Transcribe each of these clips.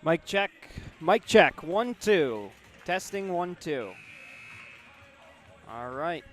Mic check. Mic check. 1, 2. Testing 1, 2. All right.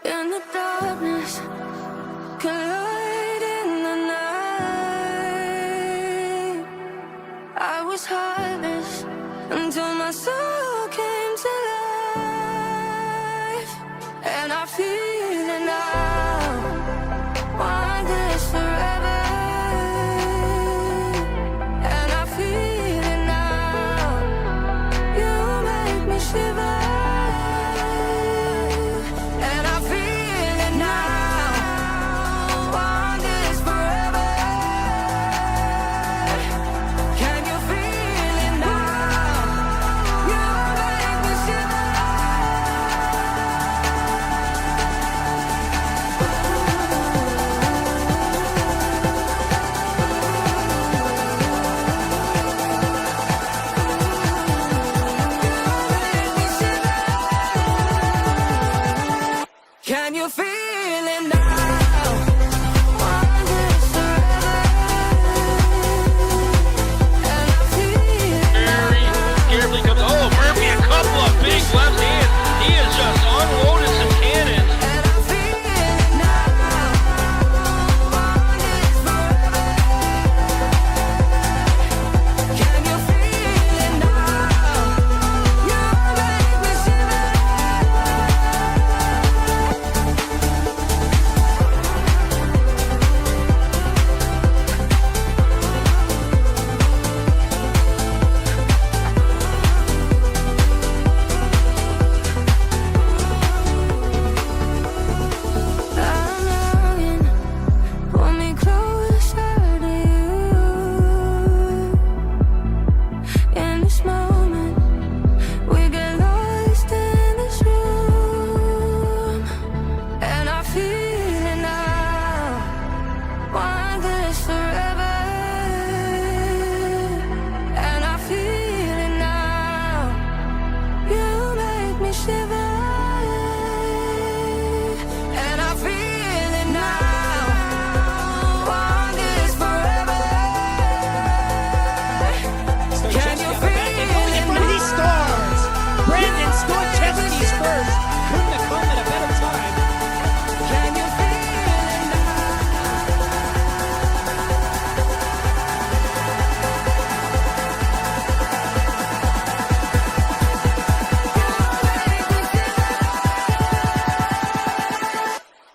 in the darkness, collide in the night. I was heartless until my soul came to life, and I feel it now. Want this forever. Can you feel it now? Want this forever. And I feel it Very carefully comes. Oh, Murphy, a couple of big left hands. He has just unloaded some cannons. and I feel it now. Want this forever. Can you feel it now? You make me shiver. I'm longing, pull me closer to you. In this moment, we get lost in this room, and I feel it now. Want this forever, and I feel it now. You make me shiver. And I feel it now. Want this forever. Can you feel it He now? scores! Brandon Storchevsky's first. Couldn't have come at a better time. Can you feel it now?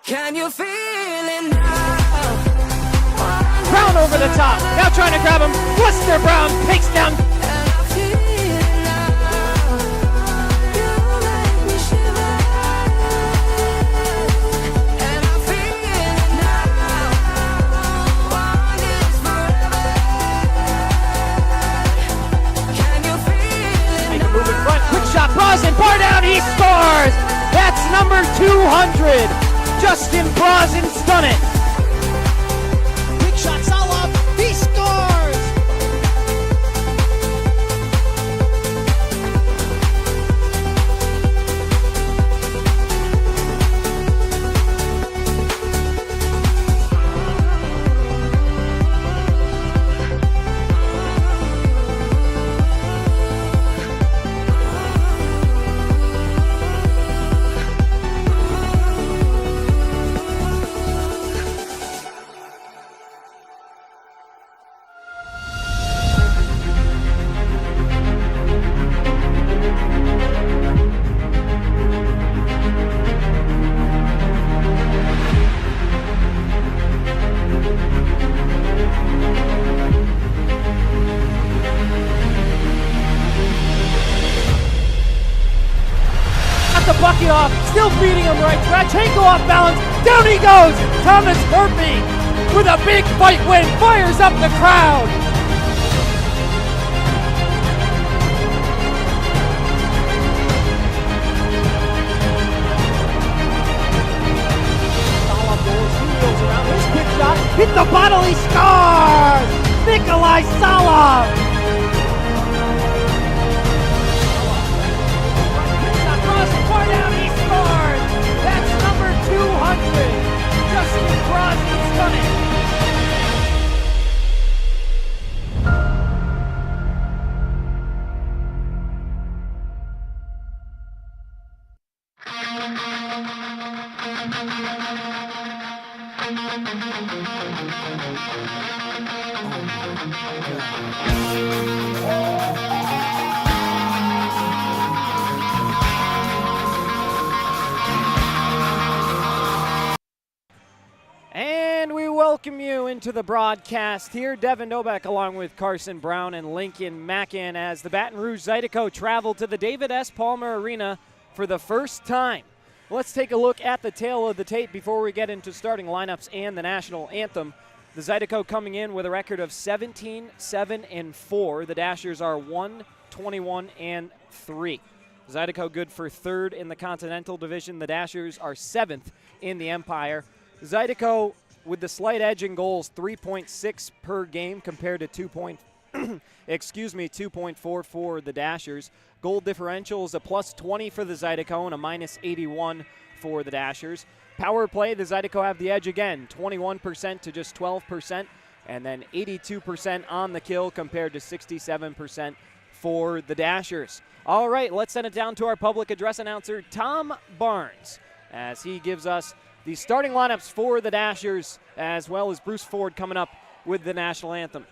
Can you feel it now? Brown over the top. Now trying to grab him. Worcester Brown takes down. And I feel it now. You make me shiver. And I feel it now. Want this forever. Can you feel it Make a move in now? front. Quick shot. Brosnan. Bar down. He scores. That's number 200. Justin Brosnan's done it. Big shot, Salov. He scores! Got the bucket off. Still beating him right. Radchenko off balance. Down he goes. Thomas Murphy with a big fight win. Fires up the crowd. Salov goes. He wheels around. His quick shot. Hit the bottle. He scores. Nikolai Salov. Quick shot. Brosnan. Far down. He scores. That's number 200. Justin Brosnan's done it. And we welcome you into the broadcast here. Devin Novak along with Carson Brown and Lincoln Mackin as the Baton Rouge Zydeco travel to the David S. Palmer Arena for the first time. Let's take a look at the tail of the tape before we get into starting lineups and the national anthem. The Zydeco coming in with a record of 17-7-4. The Dashers are 1-21-3. Zydeco good for third in the Continental Division. The Dashers are seventh in the Empire. Zydeco with the slight edge in goals, 3.6 per game compared to 2.4 for the Dashers. Goal differential is a +20 for the Zydeco and a -81 for the Dashers. Power play, the Zydeco have the edge again, 21% to just 12%, and then 82% on the kill compared to 67% for the Dashers. All right, let's send it down to our public address announcer, Tom Barnes, as he gives us the starting lineups for the Dashers, as well as Bruce Ford coming up with the national anthem.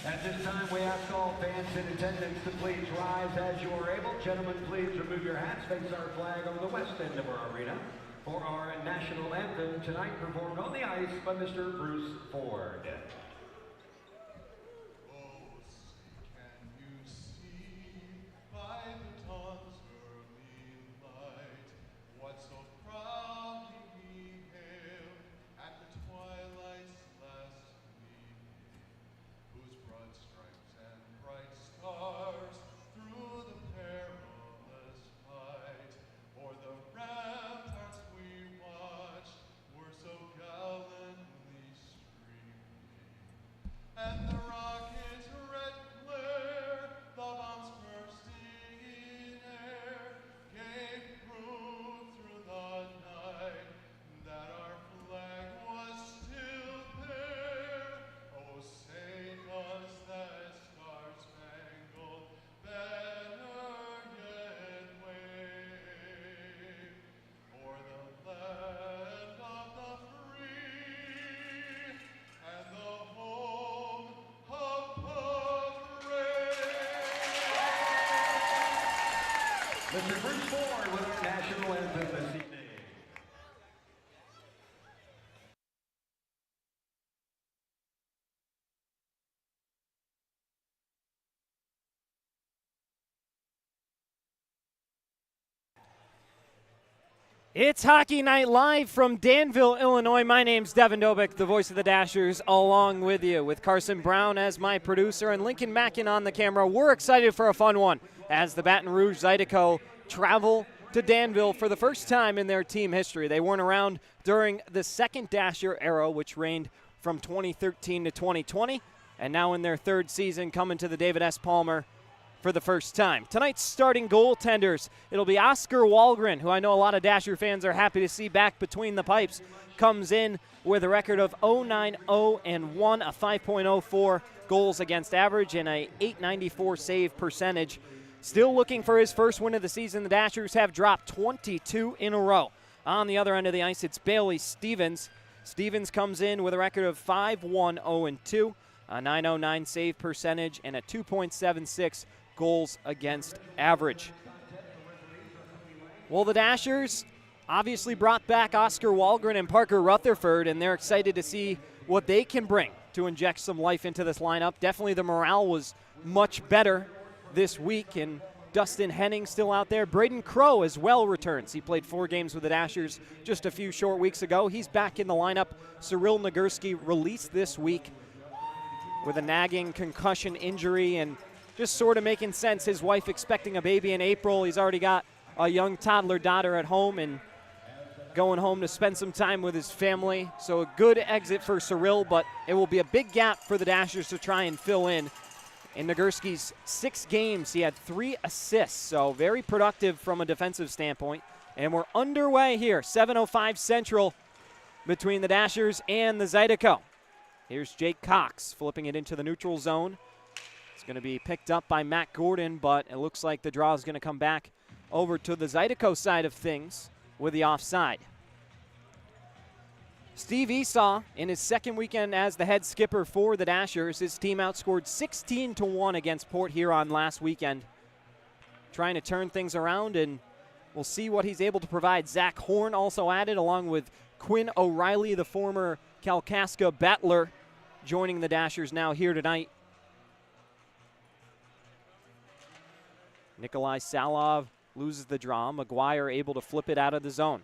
At this time, we ask all fans in attendance to please rise as you are able. Gentlemen, please remove your hats, face our flag on the west end of our arena for our national anthem, tonight performed on the ice by Mr. Bruce Ford. Mr. Bruce Ford with our national anthem this evening. It's Hockey Night Live from Danville, Illinois. My name's Devin Dobik, the voice of the Dashers, along with you, with Carson Brown as my producer and Lincoln Mackin on the camera. We're excited for a fun one as the Baton Rouge Zydeco travel to Danville for the first time in their team history. They weren't around during the second Dasher era, which reigned from 2013 to 2020, and now in their third season coming to the David S. Palmer for the first time. Tonight's starting goaltenders, it'll be Oscar Wahlgren, who I know a lot of Dasher fans are happy to see back between the pipes, comes in with a record of 0-9-0-1, a 5.04 goals against average, and a .894 save percentage. Still looking for his first win of the season. The Dashers have dropped 22 in a row. On the other end of the ice, it's Bailey Stevens. Stevens comes in with a record of 5-1-0-2, a .909 save percentage, and a 2.76 goals against average. Well, the Dashers obviously brought back Oscar Wahlgren and Parker Rutherford, and they're excited to see what they can bring to inject some life into this lineup. Definitely the morale was much better this week, and Dustin Henning still out there. Braden Crow as well returns. He played 4 games with the Dashers just a few short weeks ago. He's back in the lineup. Cyril Nagurski released this week with a nagging concussion injury, and just sort of making sense. His wife expecting a baby in April. He's already got a young toddler daughter at home and going home to spend some time with his family. So a good exit for Cyril, but it will be a big gap for the Dashers to try and fill in. In Nagurski's 6 games, he had 3 assists, so very productive from a defensive standpoint. And we're underway here, 7:05 Central, between the Dashers and the Zydeco. Here's Jake Cox flipping it into the neutral zone. It's going to be picked up by Matt Gordon, but it looks like the draw is going to come back over to the Zydeco side of things with the offside. Steve Esau, in his second weekend as the head skipper for the Dashers, his team outscored 16-1 against Port Huron last weekend. Trying to turn things around, and we'll see what he's able to provide. Zach Horn also added, along with Quinn O'Reilly, the former Kalkaska battler, joining the Dashers now here tonight. Nikolai Salov loses the draw. McGuire able to flip it out of the zone.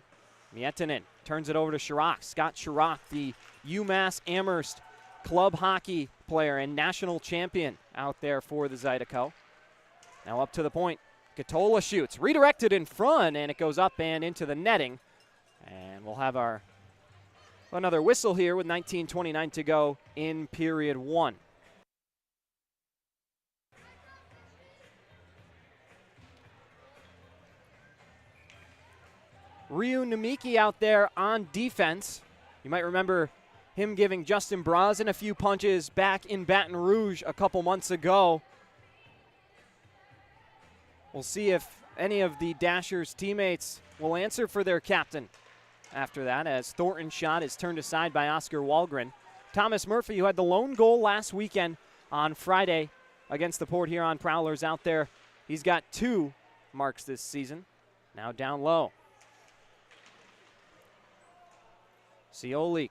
Miettinen turns it over to Chirac. Scott Chirac, the UMass Amherst club hockey player and national champion out there for the Zydeco. Now up to the point. Katola shoots. Redirected in front, and it goes up and into the netting. And we'll have another whistle here with 19:29 to go in period 1. Ryu Namiki out there on defense. You might remember him giving Justin Brazen a few punches back in Baton Rouge a couple months ago. We'll see if any of the Dashers teammates will answer for their captain after that, as Thornton's shot is turned aside by Oscar Wahlgren. Thomas Murphy, who had the lone goal last weekend on Friday against the Port Huron Prowlers out there, he's got 2 marks this season. Now down low. Siolik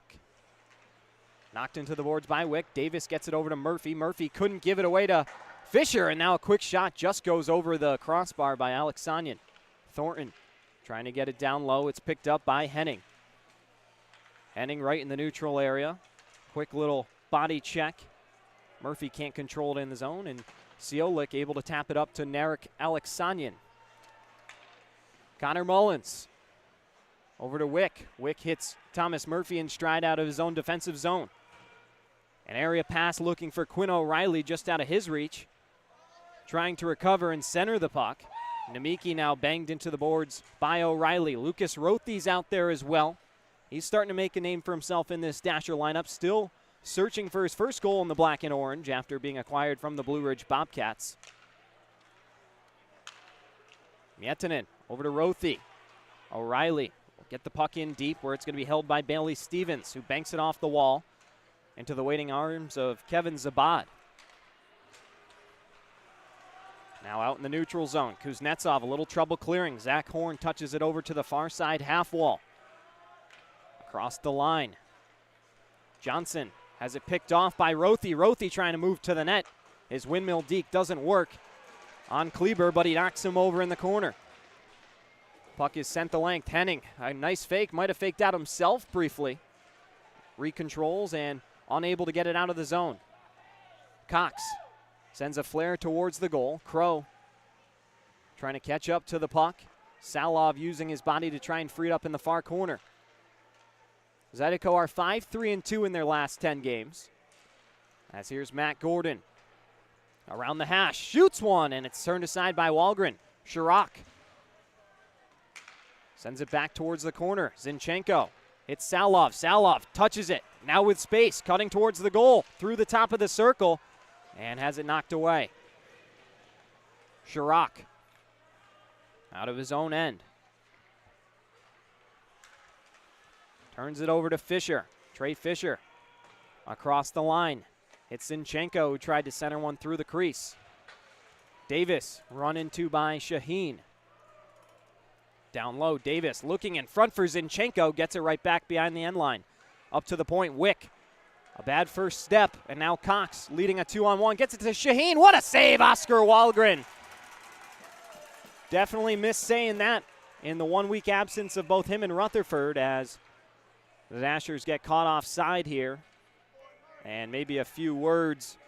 knocked into the boards by Wick. Davis gets it over to Murphy. Murphy couldn't give it away to Fisher, and now a quick shot just goes over the crossbar by Alex Sonyan. Thornton trying to get it down low. It's picked up by Henning. Henning right in the neutral area. Quick little body check. Murphy can't control it in the zone, and Siolik able to tap it up to Narek Alexanian. Connor Mullins over to Wick. Wick hits Thomas Murphy in stride out of his own defensive zone. An area pass looking for Quinn O'Reilly just out of his reach. Trying to recover and center the puck. Namiki now banged into the boards by O'Reilly. Lucas Rothy's out there as well. He's starting to make a name for himself in this Dasher lineup. Still searching for his first goal in the black and orange after being acquired from the Blue Ridge Bobcats. Miettinen over to Rothy. O'Reilly will get the puck in deep where it's going to be held by Bailey Stevens, who banks it off the wall into the waiting arms of Kevin Zabad. Now out in the neutral zone. Kuznetsov, a little trouble clearing. Zach Horn touches it over to the far side half wall. Across the line. Johnson has it picked off by Rothy. Rothy trying to move to the net. His windmill deke doesn't work on Kleber, but he knocks him over in the corner. Puck is sent the length. Henning, a nice fake. Might have faked out himself briefly. Recontrols and unable to get it out of the zone. Cox sends a flare towards the goal. Crow trying to catch up to the puck. Salov using his body to try and free it up in the far corner. Zydeco are 5-3-2 in their last 10 games. As here's Matt Gordon. Around the hash, shoots one, and it's turned aside by Wahlgren. Chirac sends it back towards the corner. Zinchenko hits Salov. Salov touches it. Now with space, cutting towards the goal. Through the top of the circle, and has it knocked away. Chirac out of his own end. Turns it over to Fisher. Trey Fisher across the line. It's Zinchenko who tried to center one through the crease. Davis run into by Shaheen. Down low, Davis looking in front for Zinchenko. Gets it right back behind the end line. Up to the point, Wick. A bad first step, and now Cox leading a 2-on-1. Gets it to Shaheen. What a save, Oscar Wahlgren. Definitely missed saying that in the 1 week absence of both him and Rutherford, as the Dashers get caught offside here. And maybe a few words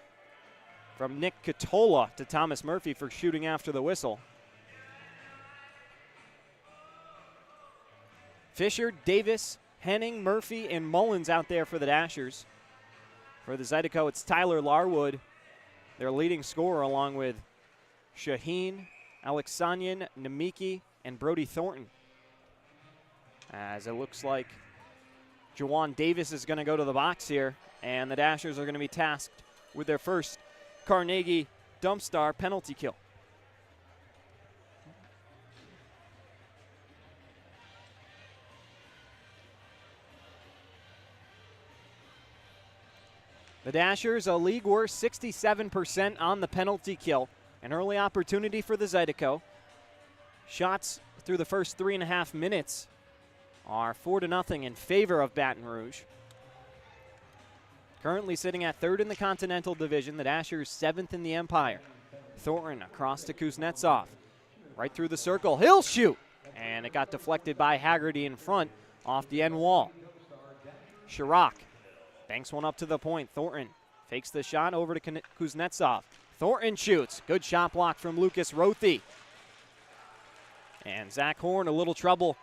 from Nick Catola to Thomas Murphy for shooting after the whistle. Fisher, Davis, Henning, Murphy, and Mullins out there for the Dashers. For the Zydeco, it's Tyler Larwood, their leading scorer, along with Shaheen, Alexanian, Nemiki, and Brody Thornton. As it looks like Jawan Davis is going to go to the box here, and the Dashers are going to be tasked with their first Carnegie Dumpstar penalty kill. The Dashers, a league worst 67% on the penalty kill. An early opportunity for the Zydeco. Shots through the first 3.5 minutes are 4-0 in favor of Baton Rouge. Currently sitting at third in the Continental Division, the Dashers 7th in the Empire. Thornton across to Kuznetsov. Right through the circle, he'll shoot! And it got deflected by Haggerty in front off the end wall. Chirac banks one up to the point. Thornton fakes the shot over to Kuznetsov. Thornton shoots. Good shot block from Lucas Rothy. And Zach Horn, a little trouble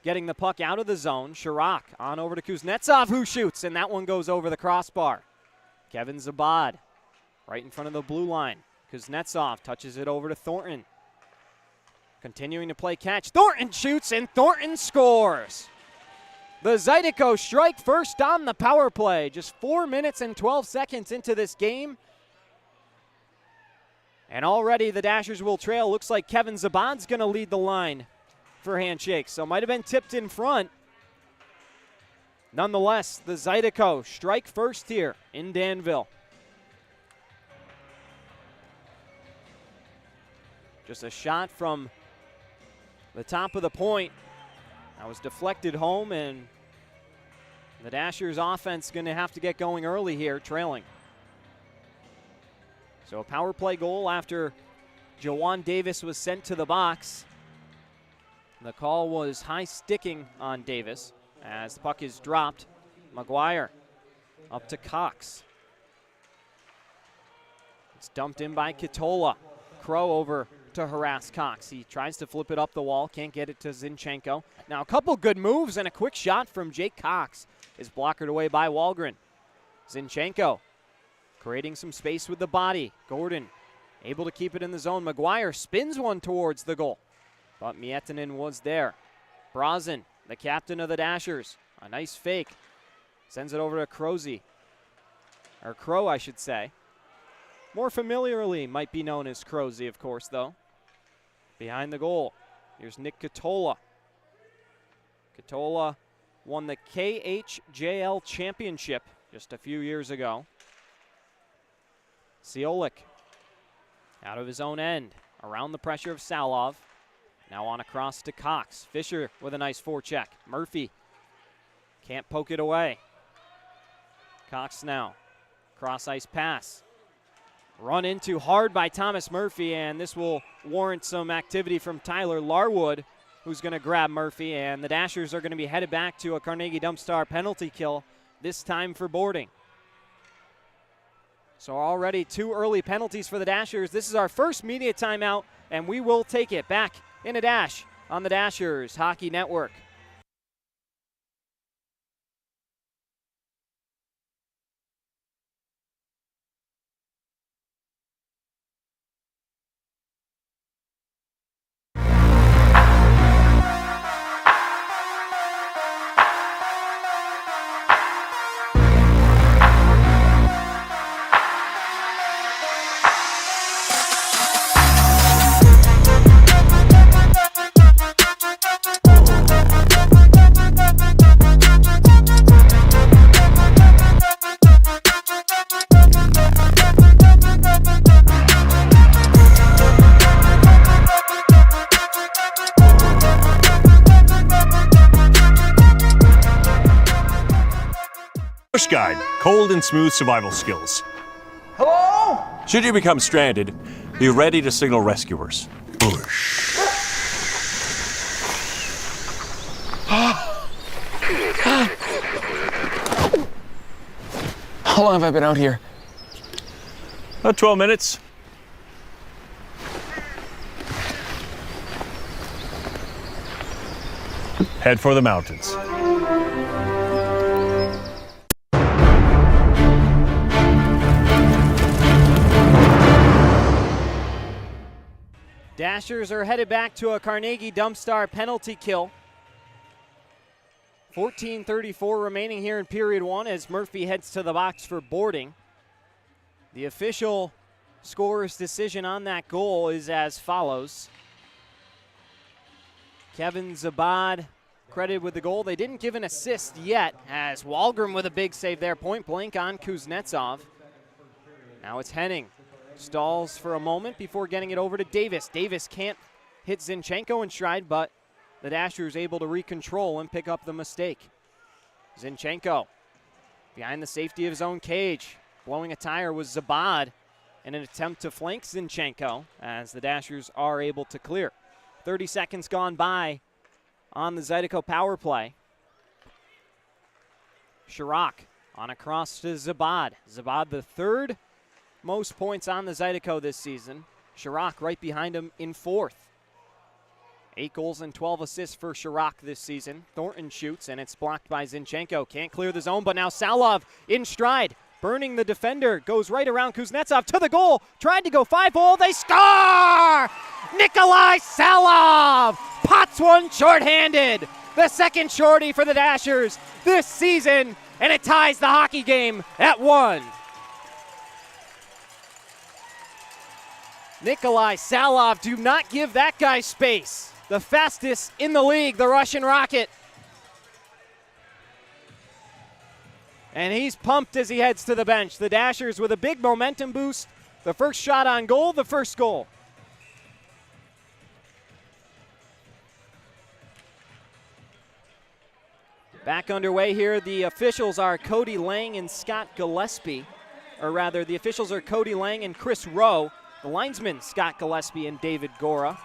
getting the puck out of the zone. Chirac on over to Kuznetsov, who shoots, and that one goes over the crossbar. Kevin Zabad right in front of the blue line. Kuznetsov touches it over to Thornton. Continuing to play catch. Thornton shoots, and Thornton scores. The Zydeco strike first on the power play. Just 4 minutes and 12 seconds into this game. And already the Dashers will trail. Looks like Kevin Zabad's going to lead the line for handshakes. So might have been tipped in front. Nonetheless, the Zydeco strike first here in Danville. Just a shot from the top of the point. That was deflected home, and the Dashers offense going to have to get going early here, trailing. So a power play goal after Jawan Davis was sent to the box. The call was high sticking on Davis as the puck is dropped. McGuire up to Cox. It's dumped in by Catola. Crow over to harass Cox. He tries to flip it up the wall, can't get it to Zinchenko. Now a couple good moves and a quick shot from Jake Cox is blockered away by Wahlgren. Zinchenko creating some space with the body. Gordon able to keep it in the zone. McGuire spins one towards the goal, but Miettinen was there. Brazen, the captain of the Dashers, a nice fake. Sends it over to Crozy, or Crow, I should say. More familiarly might be known as Crozy, of course, though. Behind the goal, here's Nick Catola. Catola won the KHJL championship just a few years ago. Siolik out of his own end. around the pressure of Salov. Now on across to Cox. Fisher with a nice forecheck. Murphy can't poke it away. Cox now. Cross ice pass. Run into hard by Thomas Murphy, and this will warrant some activity from Tyler Larwood, who's going to grab Murphy, and the Dashers are going to be headed back to a Carnegie Dumpstar penalty kill, this time for boarding. So already 2 early penalties for the Dashers. This is our first media timeout, and we will take it back in a dash on the Dashers Hockey Network. Guide, cold and smooth survival skills. Hello? Should you become stranded, be ready to signal rescuers. How long have I been out here? About 12 minutes. Head for the mountains. Dashers are headed back to a Carnegie Dumpstar penalty kill. 14:34 remaining here in period 1 as Murphy heads to the box for boarding. The official scorer's decision on that goal is as follows. Kevin Zabad credited with the goal. They didn't give an assist yet as Wahlgren with a big save there, point blank on Kuznetsov. Now it's Henning. Stalls for a moment before getting it over to Davis. Davis can't hit Zinchenko in stride, but the Dashers able to recontrol and pick up the mistake. Zinchenko behind the safety of his own cage. Blowing a tire was Zabad in an attempt to flank Zinchenko as the Dashers are able to clear. 30 seconds gone by on the Zydeco power play. Chirac on across to Zabad. Zabad the third most points on the Zydeco this season. Chirac right behind him in 4th. 8 goals and 12 assists for Chirac this season. Thornton shoots, and it's blocked by Zinchenko. Can't clear the zone, but now Salov in stride. Burning the defender. Goes right around Kuznetsov to the goal. Tried to go 5-hole. They score! Nikolai Salov pots one shorthanded. The second shorty for the Dashers this season, and it ties the hockey game at 1. Nikolai Salov, do not give that guy space. The fastest in the league, the Russian Rocket. And he's pumped as he heads to the bench. The Dashers with a big momentum boost. The first shot on goal, the first goal. Back underway here, the officials are Cody Lang and Scott Gillespie. Or rather, the officials are Cody Lang and Chris Rowe. The linesmen, Scott Gillespie and David Gora.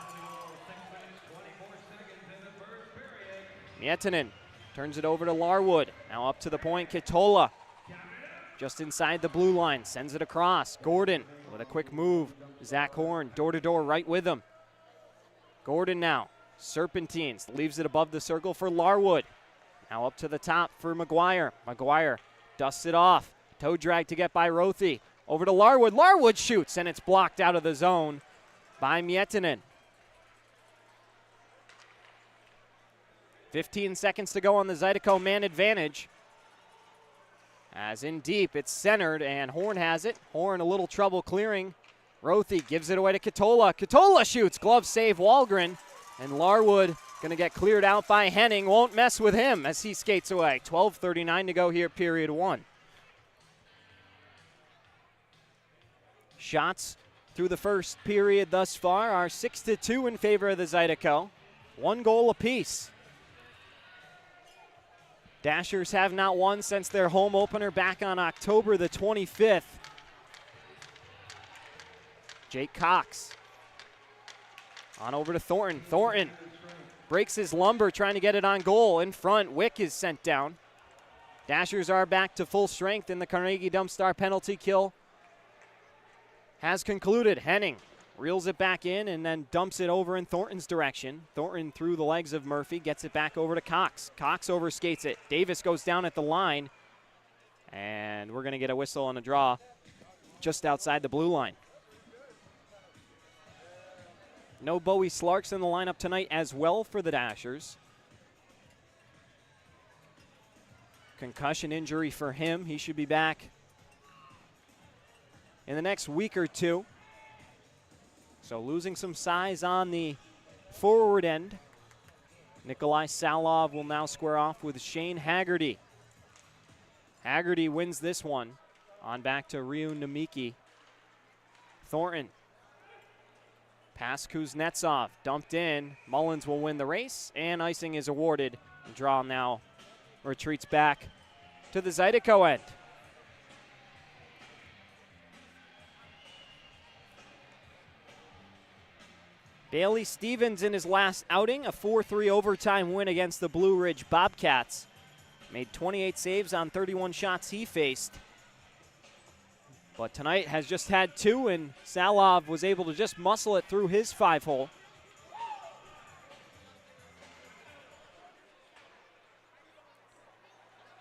Mietinen turns it over to Larwood. Now up to the point, Kitola. Just inside the blue line, sends it across. Gordon with a quick move. Zach Horn, door-to-door right with him. Gordon now, serpentines, leaves it above the circle for Larwood. Now up to the top for McGuire. McGuire dusts it off. Toe drag to get by Rothy. Over to Larwood. Larwood shoots, and it's blocked out of the zone by Mietinen. 15 seconds to go on the Zydeco man advantage. As in deep, it's centered, and Horn has it. Horn a little trouble clearing. Rothy gives it away to Kitola. Kitola shoots. Glove save Wahlgren. And Larwood going to get cleared out by Henning. Won't mess with him as he skates away. 12:39 to go here, period 1. Shots through the first period thus far are 6-2 in favor of the Zydeco. 1 goal apiece. Dashers have not won since their home opener back on October the 25th. Jake Cox on over to Thornton. Thornton breaks his lumber trying to get it on goal. In front, Wick is sent down. Dashers are back to full strength in the Carnegie Dumpstar penalty kill has concluded. Henning reels it back in and then dumps it over in Thornton's direction. Thornton through the legs of Murphy, gets it back over to Cox. Cox overskates it. Davis goes down at the line, and we're going to get a whistle and a draw just outside the blue line. No Bowie Slarks in the lineup tonight as well for the Dashers. Concussion injury for him. He should be back in the next week or two. So losing some size on the forward end. Nikolai Salov will now square off with Shane Haggerty. Haggerty wins this one. On back to Ryu Namiki. Thornton. Pass Kuznetsov. Dumped in. Mullins will win the race, and icing is awarded. The draw now retreats back to the Zydeco end. Bailey Stevens in his last outing, a 4-3 overtime win against the Blue Ridge Bobcats. Made 28 saves on 31 shots he faced. But tonight has just had 2, and Salov was able to just muscle it through his 5-hole.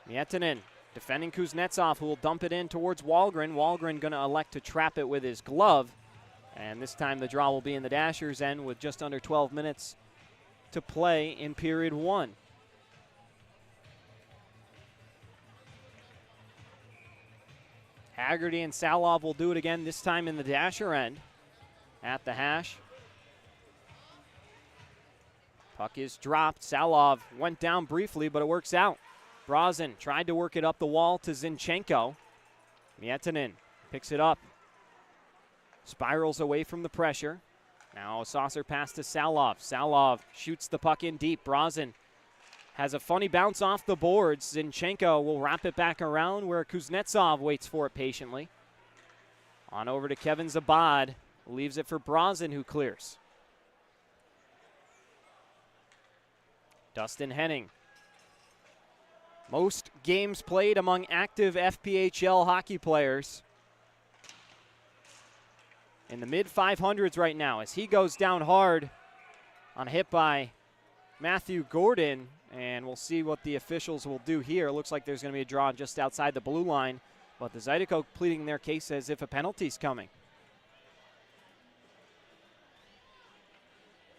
Mietinen defending Kuznetsov, who will dump it in towards Wahlgren. Wahlgren going to elect to trap it with his glove. And this time the draw will be in the Dashers' end with just under 12 minutes to play in period 1. Haggerty and Salov will do it again, this time in the Dasher end at the hash. Puck is dropped. Salov went down briefly, but it works out. Brazen tried to work it up the wall to Zinchenko. Mietinen picks it up. Spirals away from the pressure. Now a saucer pass to Salov. Salov shoots the puck in deep. Brazen has a funny bounce off the boards. Zinchenko will wrap it back around where Kuznetsov waits for it patiently. On over to Kevin Zabad. Leaves it for Brazen, who clears. Dustin Henning. Most games played among active FPHL hockey players. In the mid-500s right now as he goes down hard on a hit by Matthew Gordon. And we'll see what the officials will do here. It looks like there's going to be a draw just outside the blue line. But the Zydeco pleading their case as if a penalty's coming.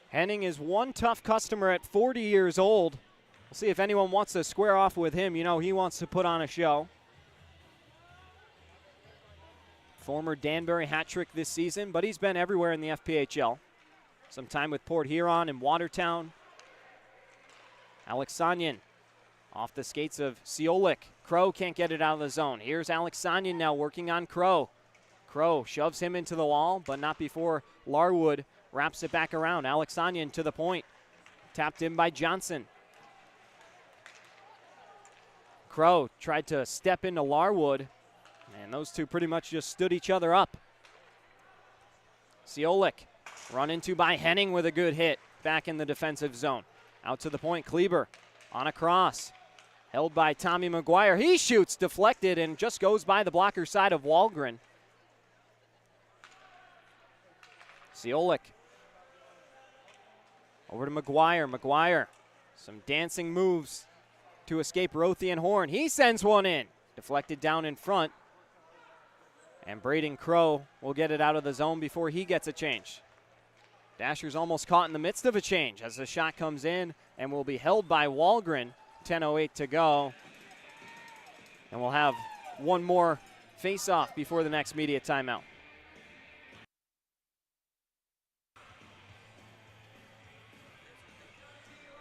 Henning is one tough customer at 40 years old. We'll see if anyone wants to square off with him. You know, he wants to put on a show. Former Danbury hat trick this season, but he's been everywhere in the FPHL. Some time with Port Huron and Watertown. Alexanian off the skates of Ciolik. Crow can't get it out of the zone. Here's Alexanian now working on Crow. Crow shoves him into the wall, but not before Larwood wraps it back around. Alexanian to the point. Tapped in by Johnson. Crow tried to step into Larwood, and those two pretty much just stood each other up. Ciolik run into by Henning with a good hit back in the defensive zone. Out to the point, Kleber on a cross. Held by Tommy McGuire. He shoots, deflected, and just goes by the blocker side of Wahlgren. Ciolik. Over to McGuire. McGuire, some dancing moves to escape Rothy and Horn. He sends one in. Deflected down in front. And Braden Crow will get it out of the zone before he gets a change. Dashers almost caught in the midst of a change as the shot comes in and will be held by Wahlgren. 10:08 to go. And we'll have one more face-off before the next media timeout.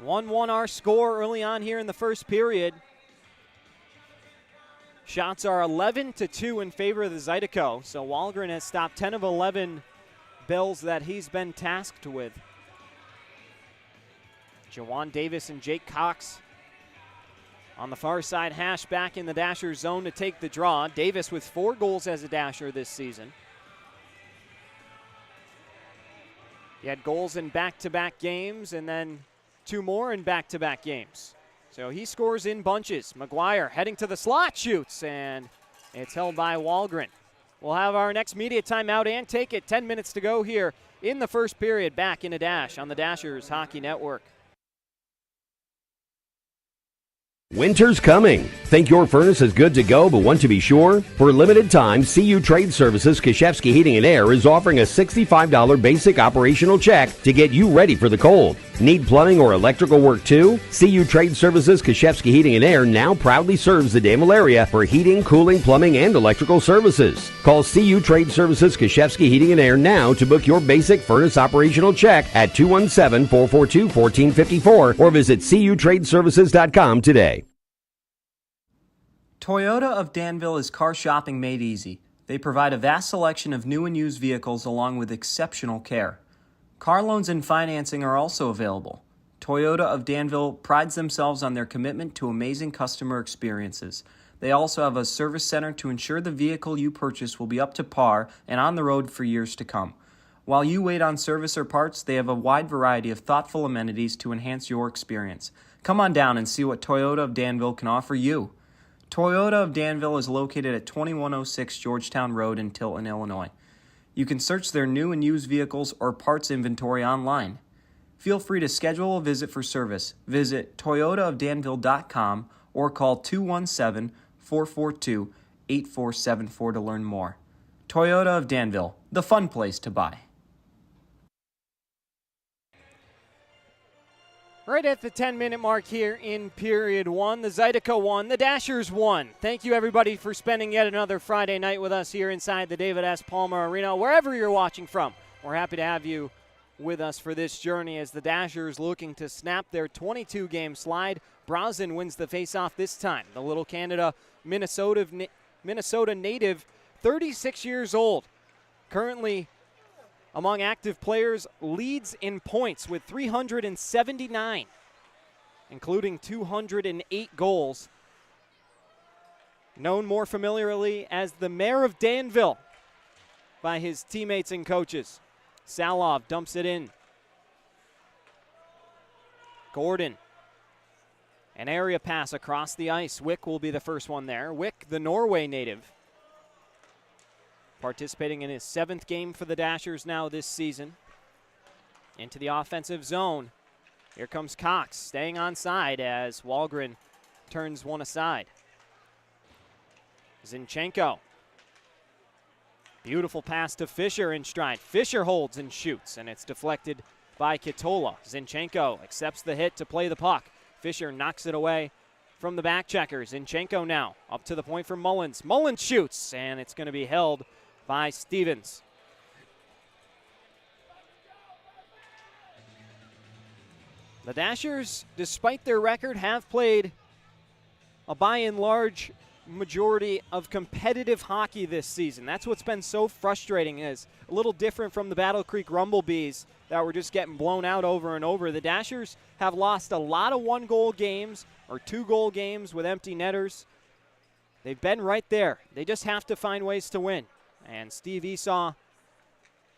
(1-1) our score early on here in the first period. Shots are 11-2 in favor of the Zydeco. So Wahlgren has stopped 10 of 11 bills that he's been tasked with. Jawan Davis and Jake Cox on the far side hash back in the Dashers zone to take the draw. Davis with 4 goals as a Dasher this season. He had goals in back-to-back games and then 2 more in back-to-back games. So he scores in bunches. McGuire heading to the slot, shoots, and it's held by Wahlgren. We'll have our next media timeout and take it. 10 minutes to go here in the first period. Back in a dash on the Dashers Hockey Network. Winter's coming. Think your furnace is good to go but want to be sure? For a limited time, CU Trade Services Kashevsky Heating and Air is offering a $65 basic operational check to get you ready for the cold. Need plumbing or electrical work too? CU Trade Services Kashevsky Heating and Air now proudly serves the Danville area for heating, cooling, plumbing, and electrical services. Call CU Trade Services Kashevsky Heating and Air now to book your basic furnace operational check at 217-442-1454 or visit cutradeservices.com today. Toyota of Danville is car shopping made easy. They provide a vast selection of new and used vehicles along with exceptional care. Car loans and financing are also available. Toyota of Danville prides themselves on their commitment to amazing customer experiences. They also have a service center to ensure the vehicle you purchase will be up to par and on the road for years to come. While you wait on service or parts, they have a wide variety of thoughtful amenities to enhance your experience. Come on down and see what Toyota of Danville can offer you. Toyota of Danville is located at 2106 Georgetown Road in Tilton, Illinois. You can search their new and used vehicles or parts inventory online. Feel free to schedule a visit for service. Visit toyotaofdanville.com or call 217-442-8474 to learn more. Toyota of Danville, the fun place to buy. Right at the 10-minute mark here in period 1, the Zydeco won, the Dashers won. Thank you, everybody, for spending yet another Friday night with us here inside the David S. Palmer Arena, wherever you're watching from. We're happy to have you with us for this journey as the Dashers looking to snap their 22-game slide. Browson wins the faceoff this time. The Little Canada, Minnesota native, 36 years old, currently among active players, leads in points with 379, including 208 goals. Known more familiarly as the Mayor of Danville by his teammates and coaches. Salov dumps it in. Gordon, an area pass across the ice. Wick will be the first one there. Wick, the Norway native, participating in his 7th game for the Dashers now this season. Into the offensive zone. Here comes Cox, staying on side as Wahlgren turns one aside. Zinchenko. Beautiful pass to Fisher in stride. Fisher holds and shoots, and it's deflected by Kitola. Zinchenko accepts the hit to play the puck. Fisher knocks it away from the back checker. Zinchenko now up to the point for Mullins. Mullins shoots, and it's going to be held by Stevens. The Dashers, despite their record, have played a by and large majority of competitive hockey this season. That's what's been so frustrating, is a little different from the Battle Creek Rumblebees that were just getting blown out over and over. The Dashers have lost a lot of 1-goal games or 2-goal games with empty netters. They've been right there. They just have to find ways to win. And Steve Esau,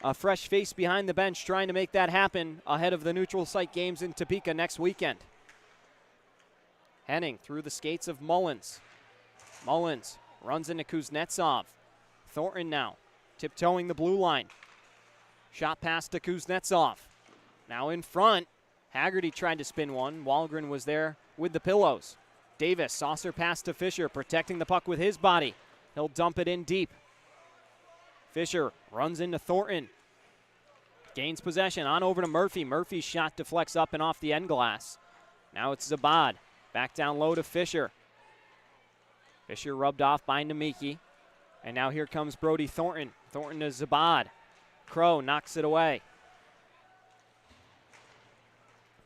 a fresh face behind the bench, trying to make that happen ahead of the neutral site games in Topeka next weekend. Henning through the skates of Mullins. Mullins runs into Kuznetsov. Thornton now tiptoeing the blue line. Shot pass to Kuznetsov. Now in front. Haggerty tried to spin one. Wahlgren was there with the pillows. Davis, saucer pass to Fisher, protecting the puck with his body. He'll dump it in deep. Fisher runs into Thornton. Gains possession, on over to Murphy. Murphy's shot deflects up and off the end glass. Now it's Zabad. Back down low to Fisher. Fisher rubbed off by Nemeki. And now here comes Brody Thornton. Thornton to Zabad. Crow knocks it away.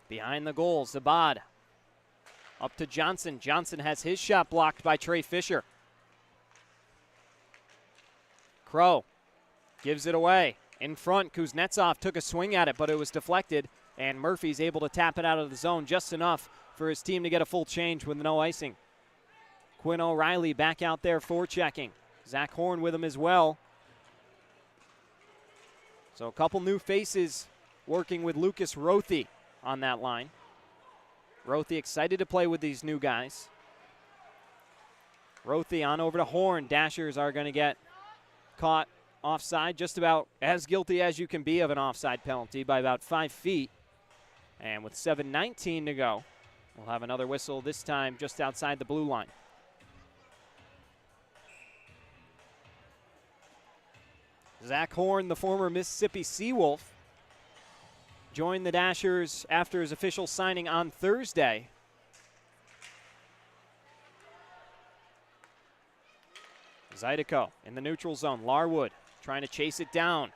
Behind the goal, Zabad. Up to Johnson. Johnson has his shot blocked by Trey Fisher. Crow gives it away. In front, Kuznetsov took a swing at it, but it was deflected, and Murphy's able to tap it out of the zone just enough for his team to get a full change with no icing. Quinn O'Reilly back out there forechecking. Zach Horn with him as well. So a couple new faces working with Lucas Rothy on that line. Rothy excited to play with these new guys. Rothy on over to Horn. Dashers are going to get caught offside, just about as guilty as you can be of an offside penalty by about 5 feet. And with 7:19 to go, we'll have another whistle, this time just outside the blue line. Zach Horn, the former Mississippi Seawolf, joined the Dashers after his official signing on Thursday. Zydeco in the neutral zone. Larwood trying to chase it down.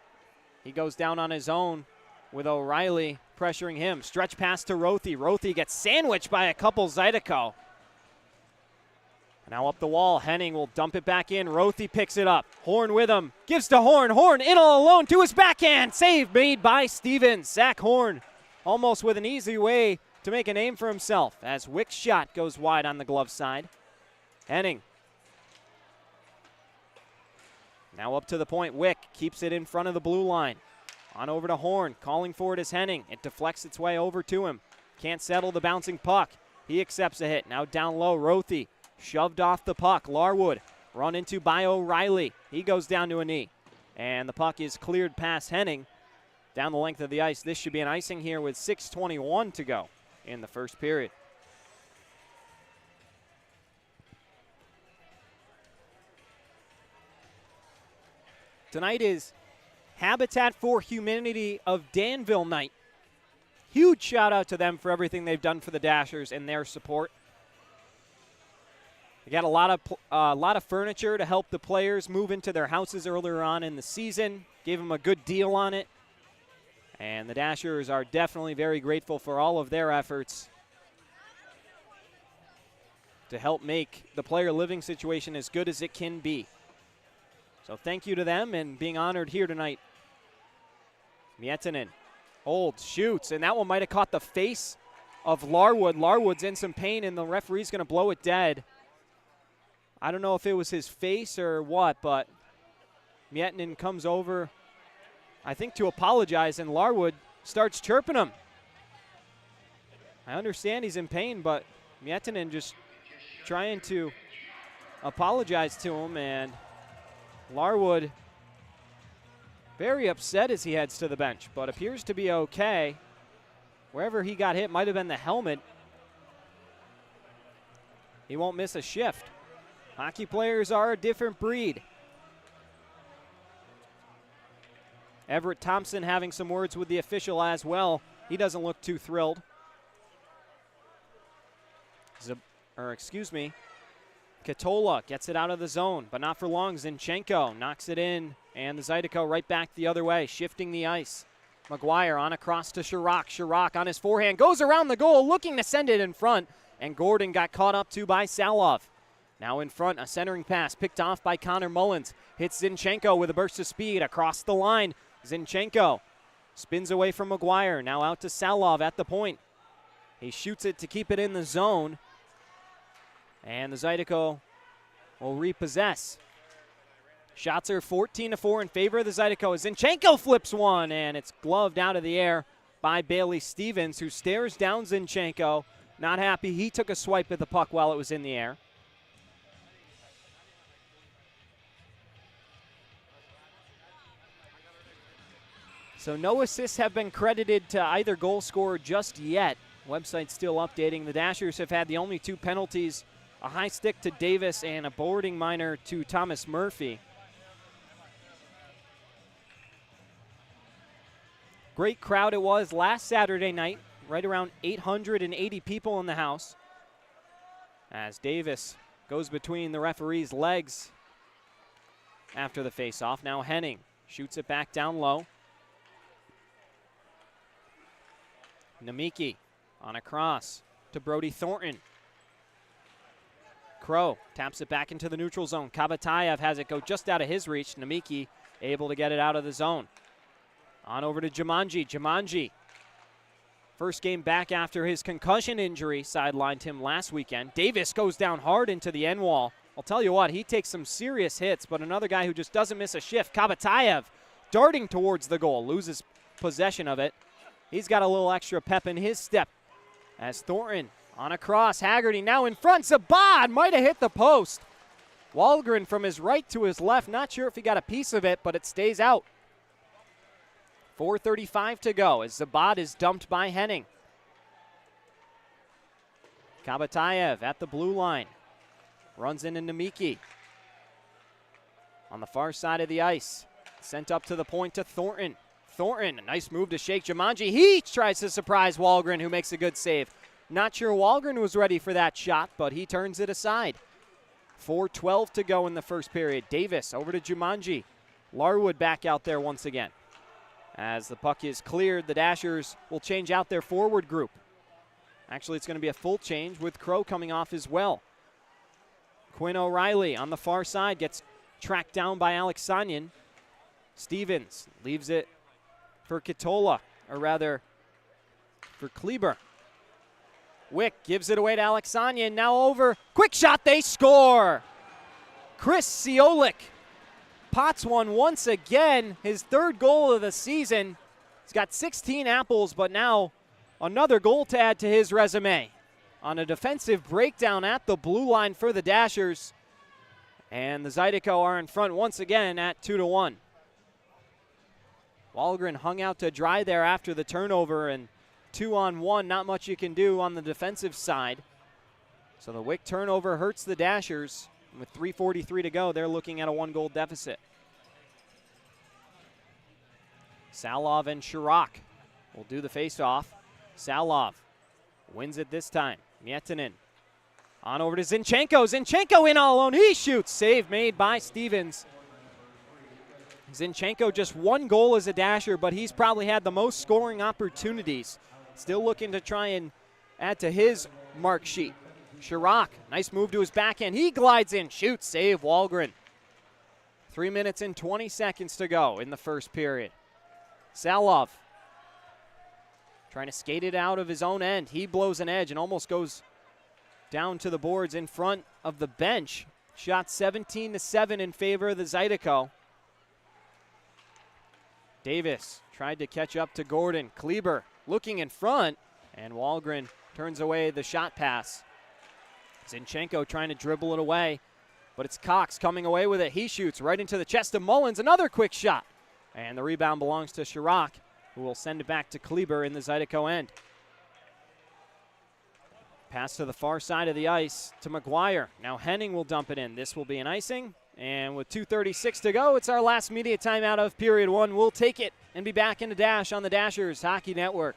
He goes down on his own with O'Reilly pressuring him. Stretch pass to Rothy. Rothy gets sandwiched by a couple. Zydeco. Now up the wall. Henning will dump it back in. Rothy picks it up. Horn with him. Gives to Horn. Horn in all alone to his backhand. Save made by Stevens. Zach Horn almost with an easy way to make a name for himself as Wick's shot goes wide on the glove side. Henning. Now up to the point. Wick keeps it in front of the blue line. On over to Horn. Calling for it is Henning. It deflects its way over to him. Can't settle the bouncing puck. He accepts a hit. Now down low. Rothy shoved off the puck. Larwood run into by O'Reilly. He goes down to a knee. And the puck is cleared past Henning down the length of the ice. This should be an icing here with 6:21 to go in the first period. Tonight is Habitat for Humanity of Danville night. Huge shout out to them for everything they've done for the Dashers and their support. They got a lot of furniture to help the players move into their houses earlier on in the season. Gave them a good deal on it. And the Dashers are definitely very grateful for all of their efforts to help make the player living situation as good as it can be. So thank you to them and being honored here tonight. Miettinen holds, shoots, and that one might have caught the face of Larwood. Larwood's in some pain, and the referee's going to blow it dead. I don't know if it was his face or what, but Miettinen comes over, I think, to apologize, and Larwood starts chirping him. I understand he's in pain, but Miettinen just trying to apologize to him, and Larwood very upset as he heads to the bench, but appears to be okay. Wherever he got hit might have been the helmet. He won't miss a shift. Hockey players are a different breed. Everett Thompson having some words with the official as well. He doesn't look too thrilled. Katola gets it out of the zone, but not for long. Zinchenko knocks it in, and the Zydeco right back the other way, shifting the ice. McGuire on across to Chirac. Chirac on his forehand, goes around the goal, looking to send it in front, and Gordon got caught up to by Salov. Now in front, a centering pass picked off by Connor Mullins. Hits Zinchenko with a burst of speed across the line. Zinchenko spins away from McGuire, now out to Salov at the point. He shoots it to keep it in the zone. And the Zydeco will repossess. Shots are 14-4 in favor of the Zydeco. Zinchenko flips one, and it's gloved out of the air by Bailey Stevens, who stares down Zinchenko. Not happy. He took a swipe at the puck while it was in the air. So no assists have been credited to either goal scorer just yet. Website still updating. The Dashers have had the only 2 penalties, a high stick to Davis and a boarding minor to Thomas Murphy. Great crowd it was last Saturday night, right around 880 people in the house. As Davis goes between the referee's legs after the faceoff. Now Henning shoots it back down low. Namiki on a cross to Brody Thornton. Crow taps it back into the neutral zone. Kabatayev has it go just out of his reach. Namiki able to get it out of the zone. On over to Jumanji. Jumanji, first game back after his concussion injury, sidelined him last weekend. Davis goes down hard into the end wall. I'll tell you what, he takes some serious hits, but another guy who just doesn't miss a shift. Kabatayev darting towards the goal, loses possession of it. He's got a little extra pep in his step as Thornton on a cross. Haggerty now in front. Zabad might have hit the post. Wahlgren from his right to his left. Not sure if he got a piece of it, but it stays out. 4:35 to go as Zabad is dumped by Henning. Kabatayev at the blue line. Runs into Nemiki. On the far side of the ice. Sent up to the point to Thornton. Thornton, a nice move to shake Jumanji. He tries to surprise Wahlgren, who makes a good save. Not sure Wahlgren was ready for that shot, but he turns it aside. 4:12 to go in the first period. Davis over to Jumanji. Larwood back out there once again. As the puck is cleared, the Dashers will change out their forward group. Actually, it's going to be a full change with Crow coming off as well. Quinn O'Reilly on the far side gets tracked down by Alex Sanyan. Stevens leaves it for Kitola, or rather for Kleber. Wick gives it away to Alex Sanyan. Now over. Quick shot, they score! Chris Siolik pots one once again, his third goal of the season. He's got 16 apples, but now another goal to add to his resume. On a defensive breakdown at the blue line for the Dashers. And the Zydeco are in front once again at 2-1. Wahlgren hung out to dry there after the turnover, and 2-on-1, not much you can do on the defensive side. So the Wick turnover hurts the Dashers. And with 3:43 to go, they're looking at a 1-goal deficit. Salov and Chirac will do the face-off. Salov wins it this time. Mietinen on over to Zinchenko. Zinchenko in all alone. He shoots. Save made by Stevens. Zinchenko just 1 goal as a Dasher, but he's probably had the most scoring opportunities. Still looking to try and add to his mark sheet. Chirac, nice move to his backhand. He glides in, shoots, save Wahlgren. 3 minutes and 20 seconds to go in the first period. Salov trying to skate it out of his own end. He blows an edge and almost goes down to the boards in front of the bench. Shot 17-7 in favor of the Zydeco. Davis tried to catch up to Gordon. Kleber looking in front, and Wahlgren turns away the shot pass. Zinchenko trying to dribble it away, but it's Cox coming away with it. He shoots right into the chest of Mullins. Another quick shot, and the rebound belongs to Chirac, who will send it back to Kleber in the Zydeco end. Pass to the far side of the ice to McGuire. Now Henning will dump it in. This will be an icing. And with 2:36 to go, it's our last media timeout of period 1. We'll take it and be back in the Dash on the Dashers Hockey Network.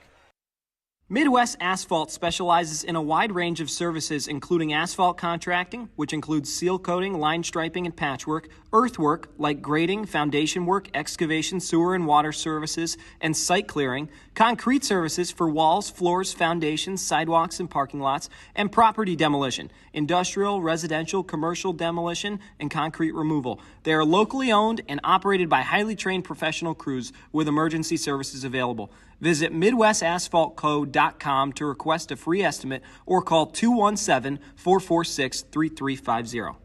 Midwest Asphalt specializes in a wide range of services, including asphalt contracting, which includes seal coating, line striping, and patchwork, earthwork like grading, foundation work, excavation, sewer and water services, and site clearing, concrete services for walls, floors, foundations, sidewalks, and parking lots, and property demolition, industrial, residential, commercial demolition, and concrete removal. They are locally owned and operated by highly trained professional crews with emergency services available. Visit MidwestAsphaltCo.com to request a free estimate or call 217-446-3350.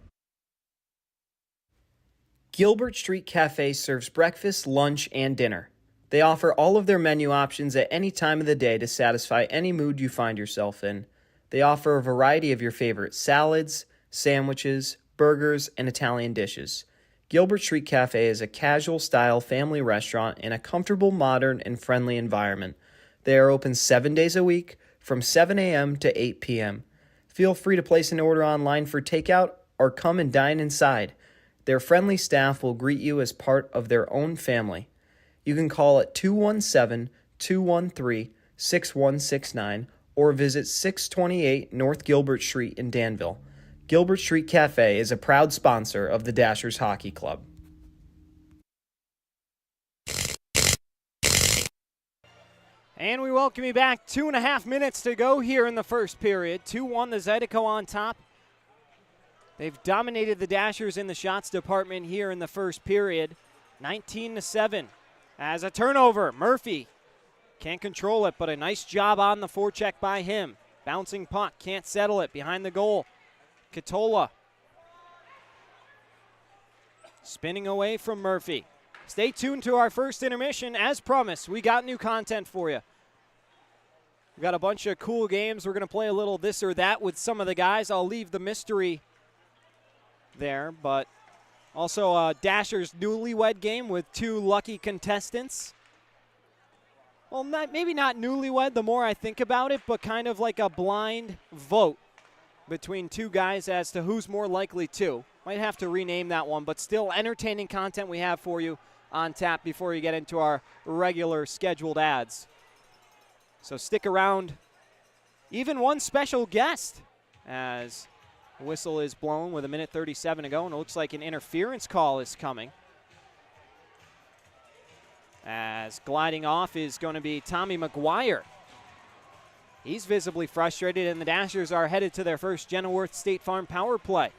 Gilbert Street Cafe serves breakfast, lunch, and dinner. They offer all of their menu options at any time of the day to satisfy any mood you find yourself in. They offer a variety of your favorite salads, sandwiches, burgers, and Italian dishes. Gilbert Street Cafe is a casual-style family restaurant in a comfortable, modern, and friendly environment. They are open 7 days a week from 7 a.m. to 8 p.m. Feel free to place an order online for takeout or come and dine inside. Their friendly staff will greet you as part of their own family. You can call at 217-213-6169 or visit 628 North Gilbert Street in Danville. Gilbert Street Cafe is a proud sponsor of the Dashers Hockey Club. And we welcome you back. 2.5 minutes to go here in the first period. 2-1, the Zydeco on top. They've dominated the Dashers in the shots department here in the first period. 19-7 As a turnover, Murphy can't control it, but a nice job on the forecheck by him. Bouncing puck, can't settle it behind the goal. Katola spinning away from Murphy. Stay tuned to our first intermission. As promised, we got new content for you. We got a bunch of cool games. We're going to play a little this or that with some of the guys. I'll leave the mystery there, but also a Dasher's newlywed game with 2 lucky contestants. Well, maybe not newlywed the more I think about it, but kind of like a blind vote between 2 guys as to who's more likely to. Might have to rename that one, but still entertaining content we have for you on tap before you get into our regular scheduled ads. So stick around. Even one special guest as the whistle is blown with 1:37 to go, and it looks like an interference call is coming. As gliding off is going to be Tommy McGuire. He's visibly frustrated, and the Dashers are headed to their first Genilworth State Farm power play.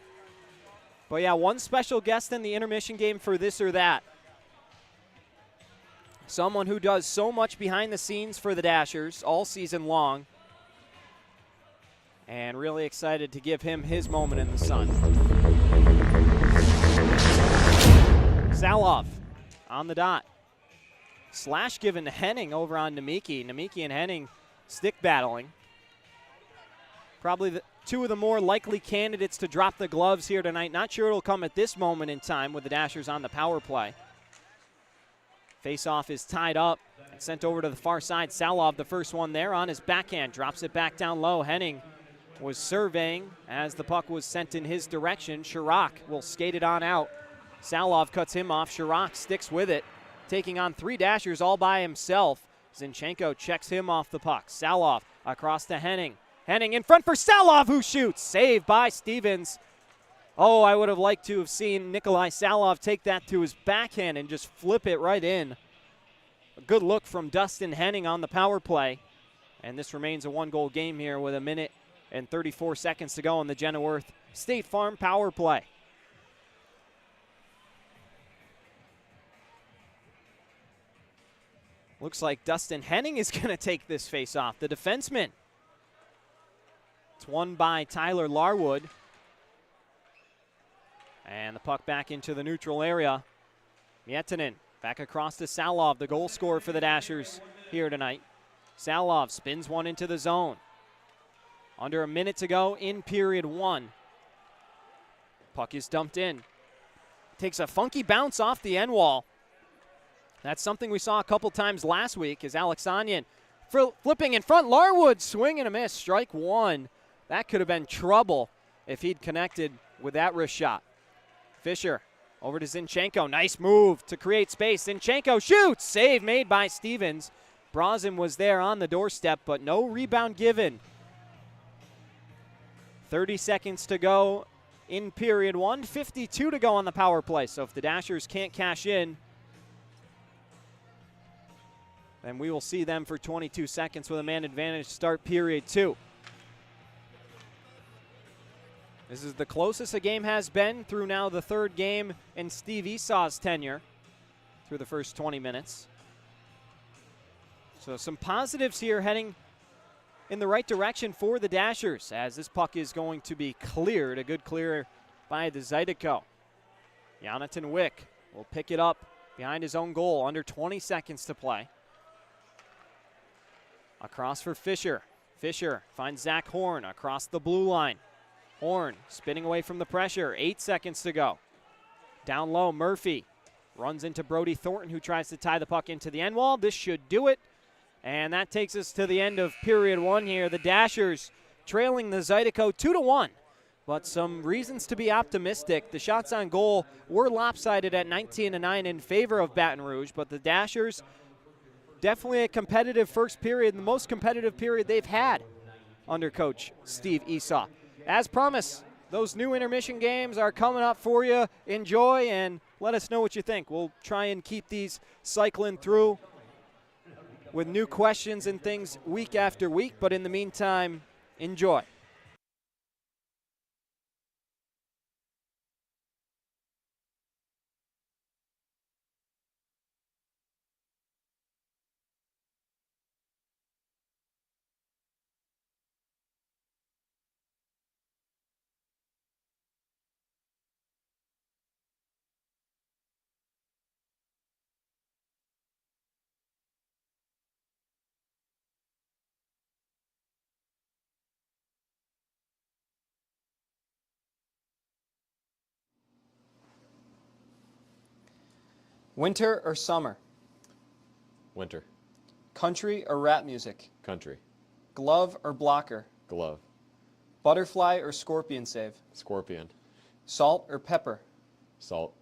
But yeah, one special guest in the intermission game for this or that. Someone who does so much behind the scenes for the Dashers all season long. And really excited to give him his moment in the sun. Salov on the dot. Slash given to Henning over on Nemeki. Nemeki and Henning stick battling. Probably 2 of the more likely candidates to drop the gloves here tonight. Not sure it'll come at this moment in time with the Dashers on the power play. Face-off is tied up and sent over to the far side. Salov, the first one there on his backhand, drops it back down low. Henning was surveying as the puck was sent in his direction. Chirac will skate it on out. Salov cuts him off. Chirac sticks with it, taking on 3 Dashers all by himself. Zinchenko checks him off the puck. Salov across to Henning. Henning in front for Salov, who shoots. Saved by Stevens. Oh, I would have liked to have seen Nikolai Salov take that to his backhand and just flip it right in. A good look from Dustin Henning on the power play. And this remains a 1-goal game here with 1:34 to go in the Genilworth State Farm power play. Looks like Dustin Henning is going to take this face-off, the defenseman. It's won by Tyler Larwood. And the puck back into the neutral area. Miettinen back across to Salov, the goal scorer for the Dashers here tonight. Salov spins one into the zone. Under a minute to go in period 1. Puck is dumped in. Takes a funky bounce off the end wall. That's something we saw a couple times last week as Alex Onion flipping in front. Larwood swing and a miss. Strike 1. That could have been trouble if he'd connected with that wrist shot. Fisher over to Zinchenko. Nice move to create space. Zinchenko shoots. Save made by Stevens. Brazen was there on the doorstep, but no rebound given. 30 seconds to go in period 1. 52 to go on the power play. So if the Dashers can't cash in, then we will see them for 22 seconds with a man advantage to start period 2. This is the closest a game has been through now the 3rd game in Steve Esau's tenure through the first 20 minutes. So some positives here heading in the right direction for the Dashers as this puck is going to be cleared. A good clear by the Zydeco. Jonathan Wick will pick it up behind his own goal. Under 20 seconds to play. Across for Fisher. Fisher finds Zach Horn across the blue line. Horn spinning away from the pressure. 8 seconds to go. Down low, Murphy runs into Brody Thornton, who tries to tie the puck into the end wall. This should do it. And that takes us to the end of period 1 here. The Dashers trailing the Zydeco 2-1. But some reasons to be optimistic. The shots on goal were lopsided at 19-9 in favor of Baton Rouge, but the Dashers definitely a competitive first period, the most competitive period they've had under Coach Steve Esau. As promised, those new intermission games are coming up for you. Enjoy and let us know what you think. We'll try and keep these cycling through with new questions and things week after week, but in the meantime, enjoy. Winter or summer? Winter. Country or rap music? Country. Glove or blocker? Glove. Butterfly or scorpion save? Scorpion. Salt or pepper? Salt.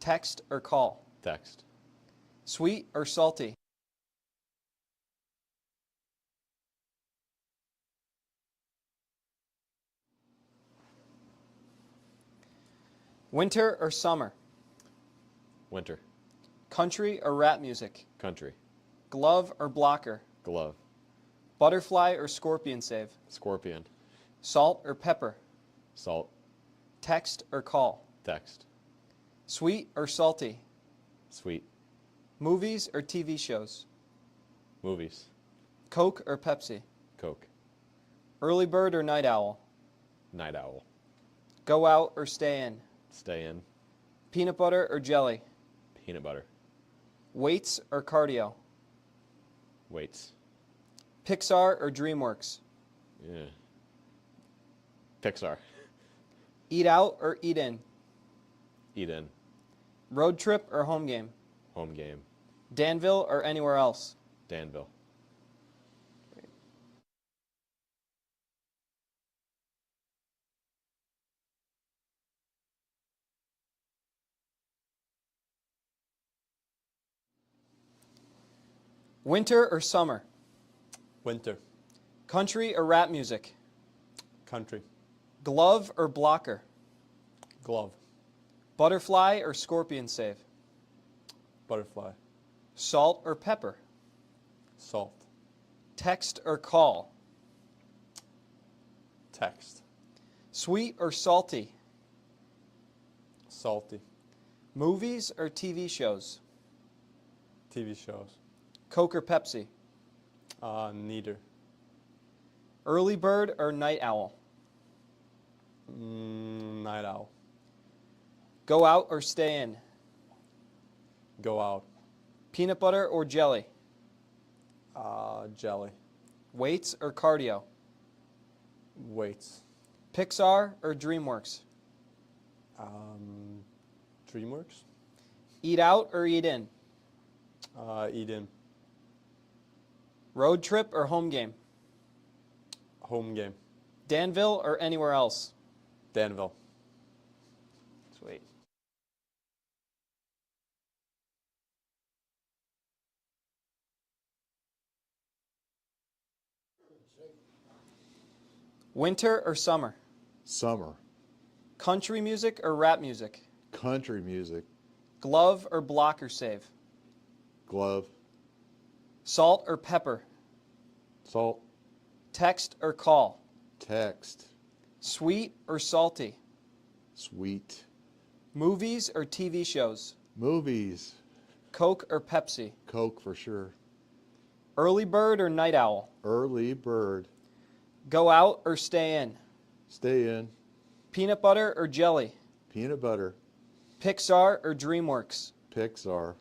Text or call? Text. Sweet or salty? Winter or summer? Winter. Country or rap music? Country. Glove or blocker? Glove. Butterfly or scorpion save? Scorpion. Salt or pepper? Salt. Text or call? Text. Sweet or salty? Sweet. Movies or TV shows? Movies. Coke or Pepsi? Coke. Early bird or night owl? Night owl. Go out or stay in? Stay in. Peanut butter or jelly? Peanut butter. Weights or cardio? Weights. Pixar or DreamWorks? Yeah. Pixar. Eat out or eat in? Eat in. Road trip or home game? Home game. Danville or anywhere else? Danville. Winter or summer? Winter. Country or rap music? Country. Glove or blocker? Glove. Butterfly or scorpion save? Butterfly. Salt or pepper? Salt. Text or call? Text. Sweet or salty? Salty. Movies or TV shows? TV shows. Coke or Pepsi? Neither. Early bird or night owl? Night owl. Go out or stay in? Go out. Peanut butter or jelly? Jelly. Weights or cardio? Weights. Pixar or DreamWorks? DreamWorks. Eat out or eat in? Eat in. Road trip or home game? Home game. Danville or anywhere else? Danville. Sweet. Winter or summer? Summer. Country music or rap music? Country music. Glove or blocker save? Glove. Salt or pepper? Salt. Text or call? Text. Sweet or salty? Sweet. Movies or TV shows? Movies. Coke or Pepsi? Coke for sure. Early bird or night owl? Early bird. Go out or stay in? Stay in. Peanut butter or jelly? Peanut butter. Pixar or DreamWorks? Pixar.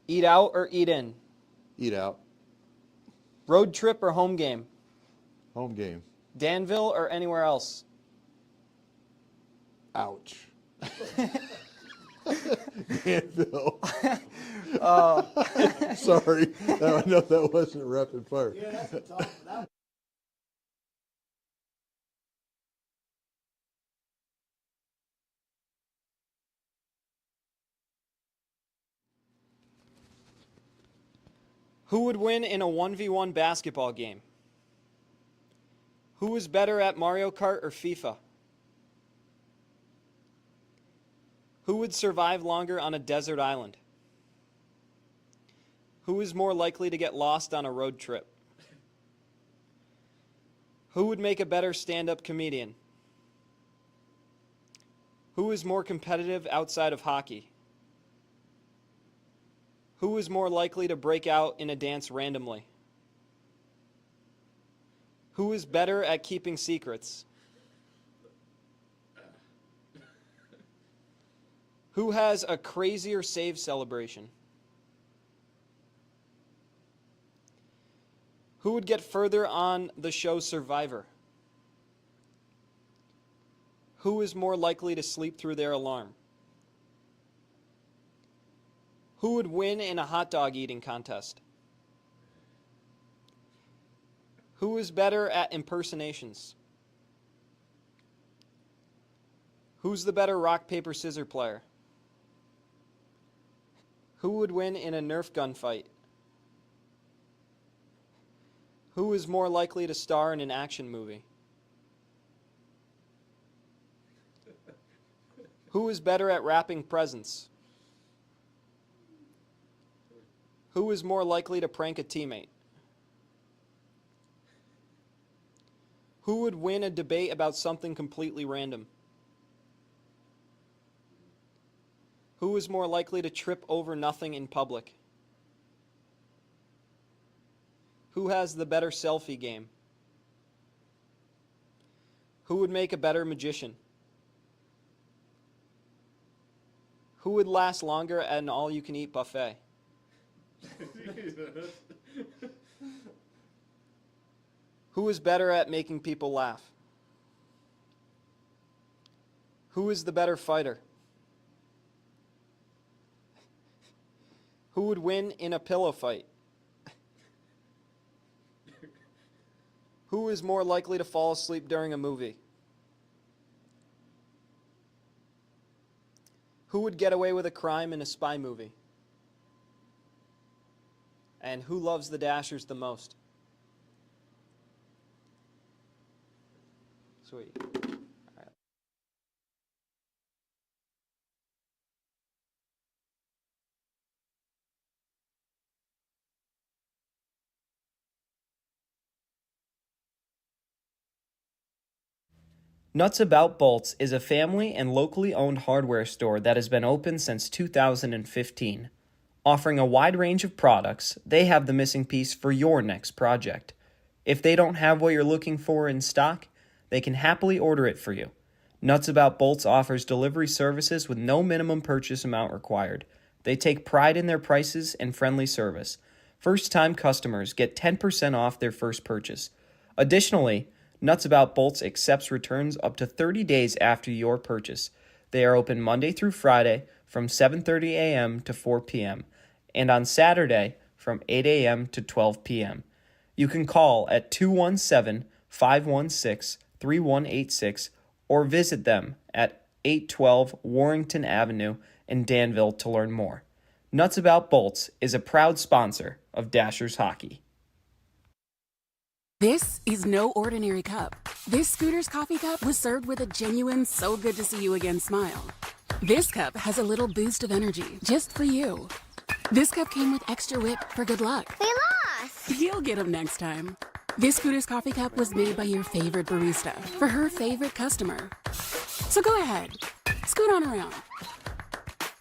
Eat out or eat in? Eat out. Road trip or home game? Home game. Danville or anywhere else? Ouch. Danville. Sorry. I know that wasn't rapid fire. Yeah, that's the top. Who would win in a 1v1 basketball game? Who is better at Mario Kart or FIFA? Who would survive longer on a desert island? Who is more likely to get lost on a road trip? Who would make a better stand-up comedian? Who is more competitive outside of hockey? Who is more likely to break out in a dance randomly? Who is better at keeping secrets? Who has a crazier save celebration? Who would get further on the show Survivor? Who is more likely to sleep through their alarm? Who would win in a hot dog eating contest? Who is better at impersonations? Who's the better rock, paper, scissors player? Who would win in a Nerf gun fight? Who is more likely to star in an action movie? Who is better at wrapping presents? Who is more likely to prank a teammate? Who would win a debate about something completely random? Who is more likely to trip over nothing in public? Who has the better selfie game? Who would make a better magician? Who would last longer at an all-you-can-eat buffet? Who is better at making people laugh? Who is the better fighter? Who would win in a pillow fight? Who is more likely to fall asleep during a movie? Who would get away with a crime in a spy movie? And who loves the Dashers the most? Sweet. All right. Nuts About Bolts is a family and locally owned hardware store that has been open since 2015. Offering a wide range of products, they have the missing piece for your next project. If they don't have what you're looking for in stock, they can happily order it for you. Nuts About Bolts offers delivery services with no minimum purchase amount required. They take pride in their prices and friendly service. First-time customers get 10% off their first purchase. Additionally, Nuts About Bolts accepts returns up to 30 days after your purchase. They are open Monday through Friday from 7:30 a.m. to 4 p.m. and on Saturday from 8 a.m. to 12 p.m. You can call at 217-516-3186 or visit them at 812 Warrington Avenue in Danville to learn more. Nuts About Bolts is a proud sponsor of Dashers Hockey. This is no ordinary cup. This Scooter's coffee cup was served with a genuine so good to see you again smile. This cup has a little boost of energy just for you. This cup came with extra whip for good luck. We lost! You'll get them next time. This Scooter's coffee cup was made by your favorite barista for her favorite customer. So go ahead, scoot on around.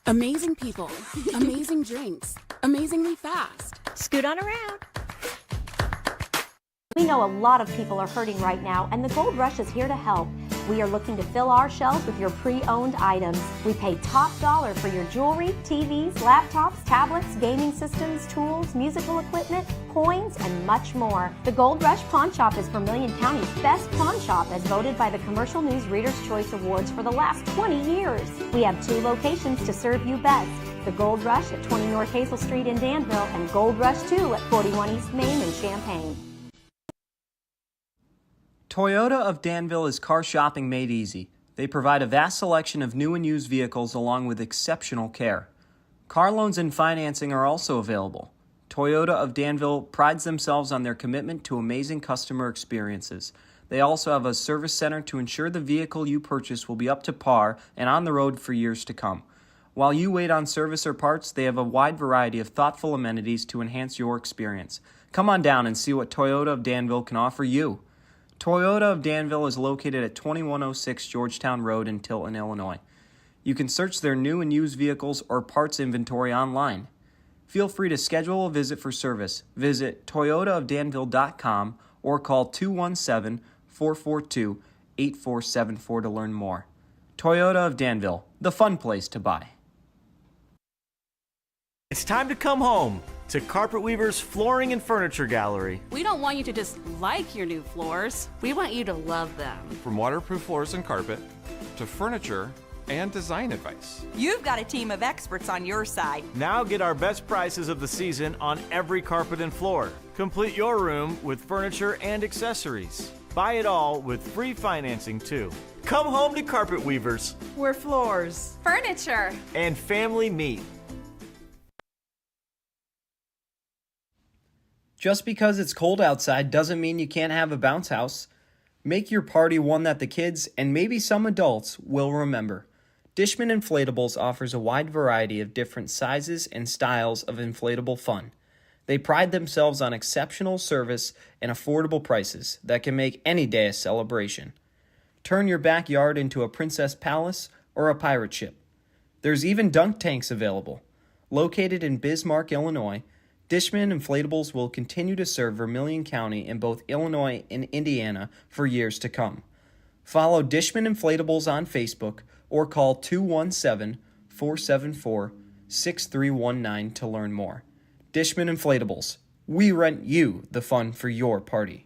Amazing people, amazing drinks, amazingly fast. Scoot on around. We know a lot of people are hurting right now, and the Gold Rush is here to help. We are looking to fill our shelves with your pre-owned items. We pay top dollar for your jewelry, TVs, laptops, tablets, gaming systems, tools, musical equipment, coins, and much more. The Gold Rush Pawn Shop is Vermilion County's best pawn shop, as voted by the Commercial News Reader's Choice Awards for the last 20 years. We have 2 locations to serve you best. The Gold Rush at 20 North Hazel Street in Danville, and Gold Rush 2 at 41 East Main in Champaign. Toyota of Danville is car shopping made easy. They provide a vast selection of new and used vehicles along with exceptional care. Car loans and financing are also available. Toyota of Danville prides themselves on their commitment to amazing customer experiences. They also have a service center to ensure the vehicle you purchase will be up to par and on the road for years to come. While you wait on service or parts, they have a wide variety of thoughtful amenities to enhance your experience. Come on down and see what Toyota of Danville can offer you. Toyota of Danville is located at 2106 Georgetown Road in Tilton, Illinois. You can search their new and used vehicles or parts inventory online. Feel free to schedule a visit for service. Visit toyotaofdanville.com or call 217-442-8474 to learn more. Toyota of Danville, the fun place to buy. It's time to come home to Carpet Weaver's Flooring and Furniture Gallery. We don't want you to just like your new floors. We want you to love them. From waterproof floors and carpet, to furniture, and design advice. You've got a team of experts on your side. Now get our best prices of the season on every carpet and floor. Complete your room with furniture and accessories. Buy it all with free financing too. Come home to Carpet Weavers, We're floors, Furniture. and family meet. Just because it's cold outside doesn't mean you can't have a bounce house. Make your party one that the kids, and maybe some adults, will remember. Dishman Inflatables offers a wide variety of different sizes and styles of inflatable fun. They pride themselves on exceptional service and affordable prices that can make any day a celebration. Turn your backyard into a princess palace or a pirate ship. There's even dunk tanks available. Located in Bismarck, Illinois, Dishman Inflatables will continue to serve Vermilion County in both Illinois and Indiana for years to come. Follow Dishman Inflatables on Facebook or call 217-474-6319 to learn more. Dishman Inflatables. We rent you the fun for your party.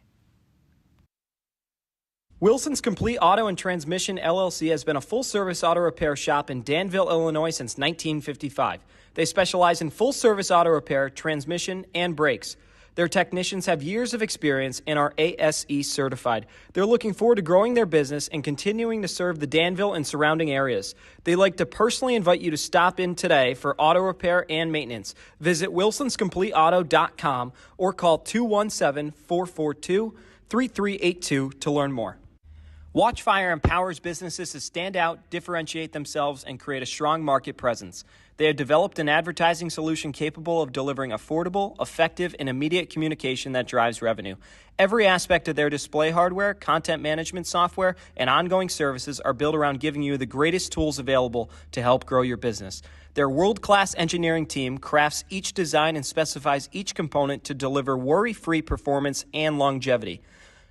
Wilson's Complete Auto and Transmission LLC has been a full-service auto repair shop in Danville, Illinois since 1955. They specialize in full-service auto repair, transmission, and brakes. Their technicians have years of experience and are ASE certified. They're looking forward to growing their business and continuing to serve the Danville and surrounding areas. They'd like to personally invite you to stop in today for auto repair and maintenance. Visit wilsonscompleteauto.com or call 217-442-3382 to learn more. Watchfire empowers businesses to stand out, differentiate themselves, and create a strong market presence. They have developed an advertising solution capable of delivering affordable, effective, and immediate communication that drives revenue. Every aspect of their display hardware, content management software, and ongoing services are built around giving you the greatest tools available to help grow your business. Their world-class engineering team crafts each design and specifies each component to deliver worry-free performance and longevity.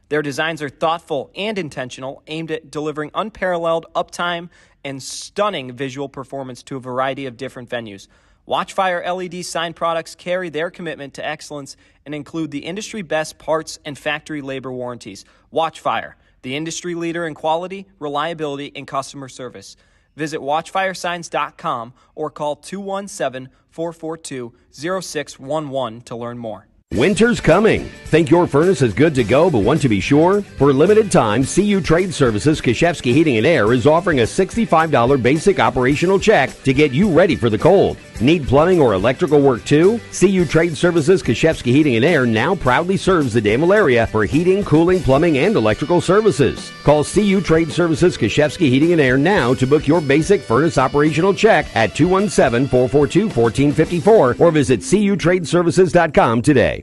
Their designs are thoughtful and intentional, aimed at delivering unparalleled uptime and stunning visual performance to a variety of different venues. Watchfire LED sign products carry their commitment to excellence and include the industry-best parts and factory labor warranties. Watchfire, the industry leader in quality, reliability, and customer service. Visit watchfiresigns.com or call 217-442-0611 to learn more. Winter's coming. Think your furnace is good to go but want to be sure? For a limited time, CU Trade Services Kashevsky Heating and Air is offering a $65 basic operational check to get you ready for the cold. Need plumbing or electrical work too? CU Trade Services Kashevsky Heating and Air now proudly serves the Danville area for heating, cooling, plumbing, and electrical services. Call CU Trade Services Kashevsky Heating and Air now to book your basic furnace operational check at 217-442-1454 or visit cutradeservices.com today.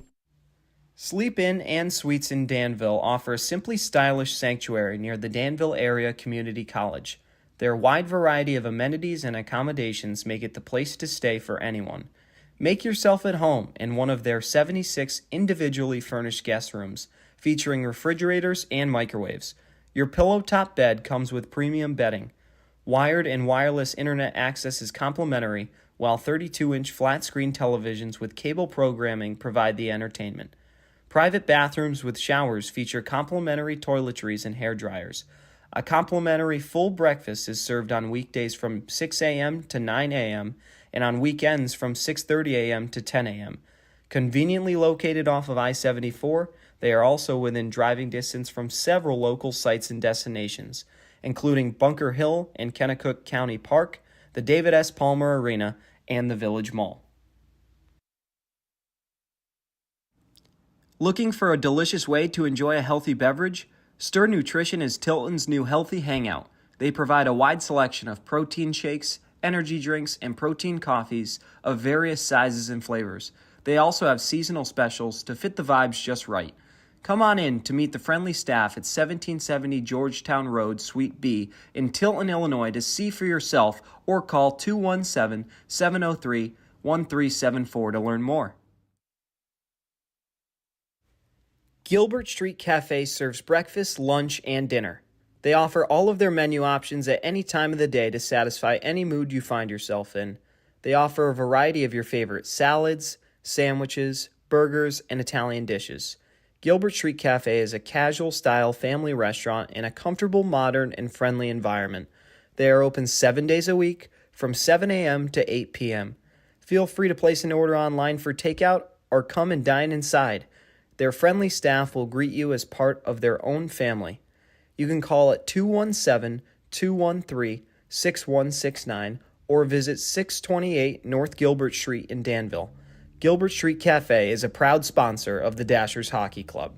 Sleep Inn and Suites in Danville offer a simply stylish sanctuary near the Danville Area Community College. Their wide variety of amenities and accommodations make it the place to stay for anyone. Make yourself at home in one of their 76 individually furnished guest rooms, featuring refrigerators and microwaves. Your pillow-top bed comes with premium bedding. Wired and wireless internet access is complimentary, while 32-inch flat-screen televisions with cable programming provide the entertainment. Private bathrooms with showers feature complimentary toiletries and hair dryers. A complimentary full breakfast is served on weekdays from 6 a.m. to 9 a.m. and on weekends from 6:30 a.m. to 10 a.m. Conveniently located off of I-74, they are also within driving distance from several local sites and destinations, including Bunker Hill and Kennecook County Park, the David S. Palmer Arena, and the Village Mall. Looking for a delicious way to enjoy a healthy beverage? Stir Nutrition is Tilton's new healthy hangout. They provide a wide selection of protein shakes, energy drinks, and protein coffees of various sizes and flavors. They also have seasonal specials to fit the vibes just right. Come on in to meet the friendly staff at 1770 Georgetown Road, Suite B in Tilton, Illinois to see for yourself or call 217-703-1374 to learn more. Gilbert Street Cafe serves breakfast, lunch, and dinner. They offer all of their menu options at any time of the day to satisfy any mood you find yourself in. They offer a variety of your favorite salads, sandwiches, burgers, and Italian dishes. Gilbert Street Cafe is a casual-style family restaurant in a comfortable, modern, and friendly environment. They are open 7 days a week from 7 a.m. to 8 p.m. Feel free to place an order online for takeout or come and dine inside. Their friendly staff will greet you as part of their own family. You can call at 217-213-6169 or visit 628 North Gilbert Street in Danville. Gilbert Street Cafe is a proud sponsor of the Dashers Hockey Club.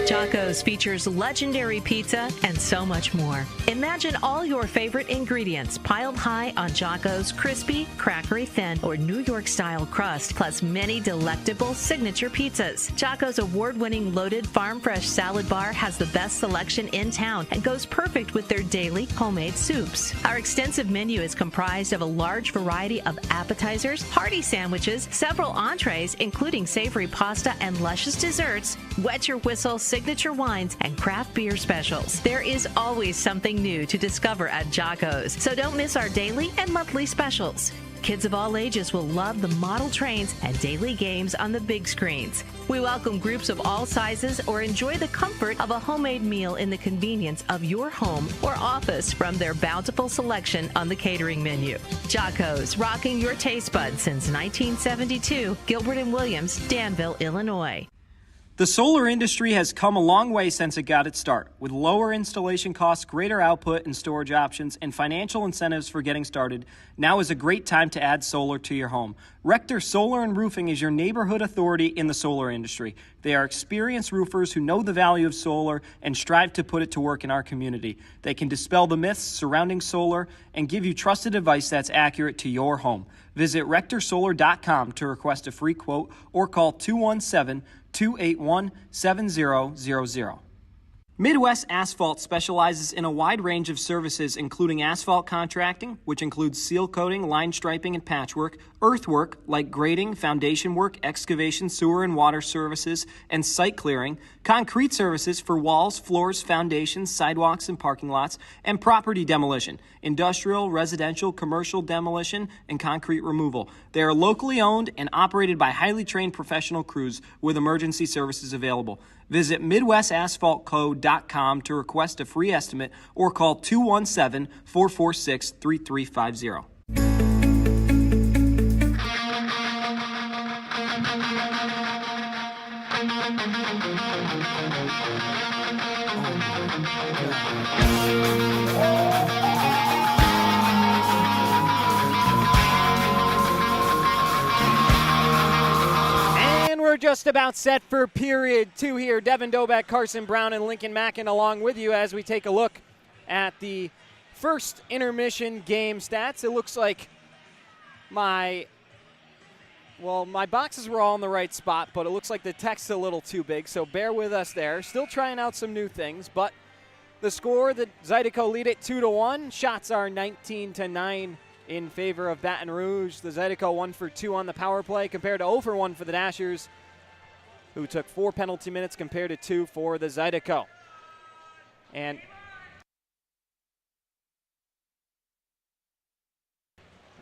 Jocko's features legendary pizza and so much more. Imagine all your favorite ingredients piled high on Jocko's crispy, crackery thin, or New York-style crust, plus many delectable signature pizzas. Jocko's award-winning loaded farm-fresh salad bar has the best selection in town and goes perfect with their daily homemade soups. Our extensive menu is comprised of a large variety of appetizers, hearty sandwiches, several entrees, including savory pasta and luscious desserts, wet your whistle signature wines, and craft beer specials. There is always something new to discover at Jocko's, so don't miss our daily and monthly specials. Kids of all ages will love the model trains and daily games on the big screens. We welcome groups of all sizes or enjoy the comfort of a homemade meal in the convenience of your home or office from their bountiful selection on the catering menu. Jocko's, rocking your taste buds since 1972, Gilbert and Williams, Danville, Illinois. The solar industry has come a long way since it got its start, with lower installation costs, greater output and storage options, and financial incentives for getting started. Now is a great time to add solar to your home. Rector Solar and Roofing is your neighborhood authority in the solar industry. They are experienced roofers who know the value of solar and strive to put it to work in our community. They can dispel the myths surrounding solar and give you trusted advice that's accurate to your home. Visit rectorsolar.com to request a free quote or call 217-281-7000. Midwest Asphalt specializes in a wide range of services, including asphalt contracting, which includes seal coating, line striping, and patchwork, earthwork like grading, foundation work, excavation, sewer and water services, and site clearing, concrete services for walls, floors, foundations, sidewalks, and parking lots, and property demolition, industrial, residential, commercial demolition, and concrete removal. They are locally owned and operated by highly trained professional crews with emergency services available. Visit MidwestAsphaltCo.com to request a free estimate or call 217-446-3350. We're just about set for period 2 here. Devin Doback, Carson Brown, and Lincoln Mackin along with you as we take a look at the first intermission game stats. It looks like my boxes were all in the right spot, but it looks like the text's a little too big, so bear with us there. Still trying out some new things, but the score, the Zydeco lead it 2-1. Shots are 19-9 in favor of Baton Rouge. The Zydeco 1 for 2 on the power play compared to 0 for 1 for the Dashers, who took 4 penalty minutes compared to 2 for the Zydeco. And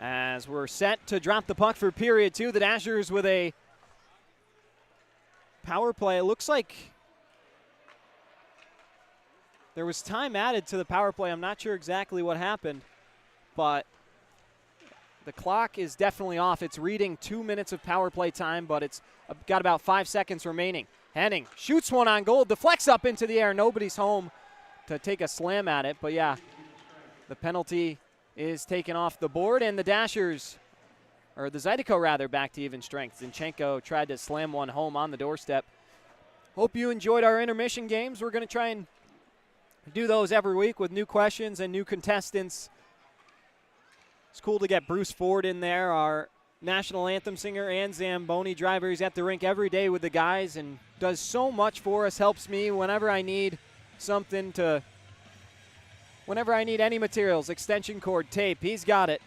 as we're set to drop the puck for period 2, the Dashers with a power play. It looks like there was time added to the power play. I'm not sure exactly what happened, but the clock is definitely off. It's reading 2 minutes of power play time, but it's got about 5 seconds remaining. Henning shoots one on goal, deflects up into the air. Nobody's home to take a slam at it, but yeah, the penalty is taken off the board, and the Dashers, or the Zydeco rather, back to even strength. Zinchenko tried to slam one home on the doorstep. Hope you enjoyed our intermission games. We're going to try and do those every week with new questions and new contestants. It's cool to get Bruce Ford in there, our national anthem singer and Zamboni driver. He's at the rink every day with the guys and does so much for us, helps me whenever I need something to, whenever I need any materials, extension cord, tape, he's got it.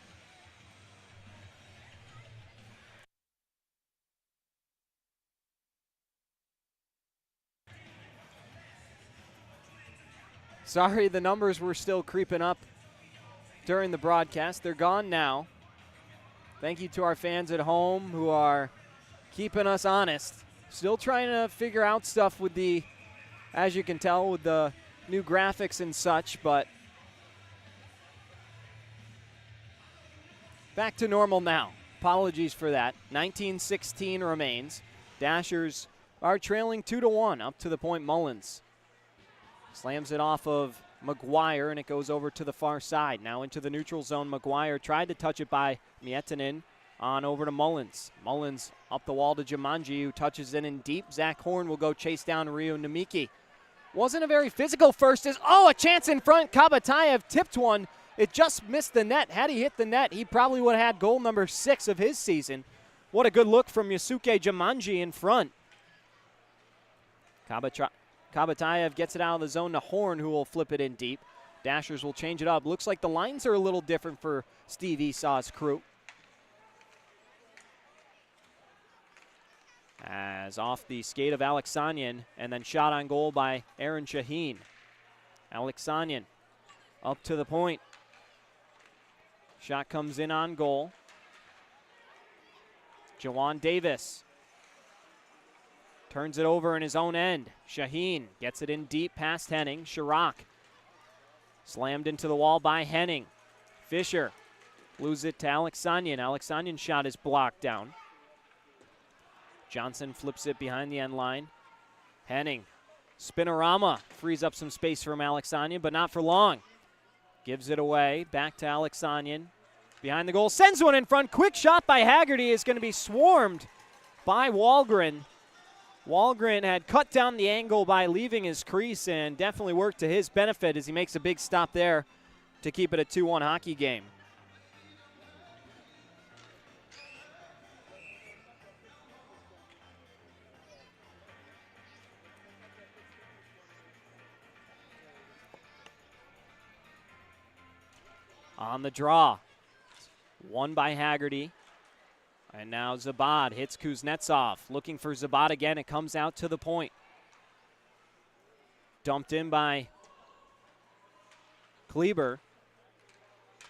Sorry, the numbers were still creeping up during the broadcast. They're gone now. Thank you to our fans at home who are keeping us honest. Still trying to figure out stuff with the, as you can tell, with the new graphics and such, but back to normal now. Apologies for that. 19-16 remains. Dashers are trailing 2-1 up to the point. Mullins slams it off of McGuire, and it goes over to the far side. Now into the neutral zone. McGuire tried to touch it by Miettinen. On over to Mullins. Mullins up the wall to Jumanji, who touches it in deep. Zach Horn will go chase down Ryu Namiki. Wasn't a very physical first. A chance in front. Kabatayev tipped one. It just missed the net. Had he hit the net, he probably would have had goal number 6 of his season. What a good look from Yusuke Jumanji in front. Kabatayev gets it out of the zone to Horn, who will flip it in deep. Dashers will change it up. Looks like the lines are a little different for Steve Esau's crew. As off the skate of Alexanian, and then shot on goal by Aaron Shaheen. Alexanian up to the point. Shot comes in on goal. Jawan Davis turns it over in his own end. Shaheen gets it in deep past Henning. Chirac slammed into the wall by Henning. Fisher loses it to Alexanian. Alexanian's shot is blocked down. Johnson flips it behind the end line. Henning, spinorama, frees up some space from Alexanian, but not for long. Gives it away, back to Alexanian. Behind the goal, sends one in front. Quick shot by Haggerty is going to be swarmed by Wahlgren. Wahlgren had cut down the angle by leaving his crease and definitely worked to his benefit as he makes a big stop there to keep it a 2-1 hockey game. On the draw, won by Haggerty. And now Zabad hits Kuznetsov. Looking for Zabad again. It comes out to the point. Dumped in by Kleber.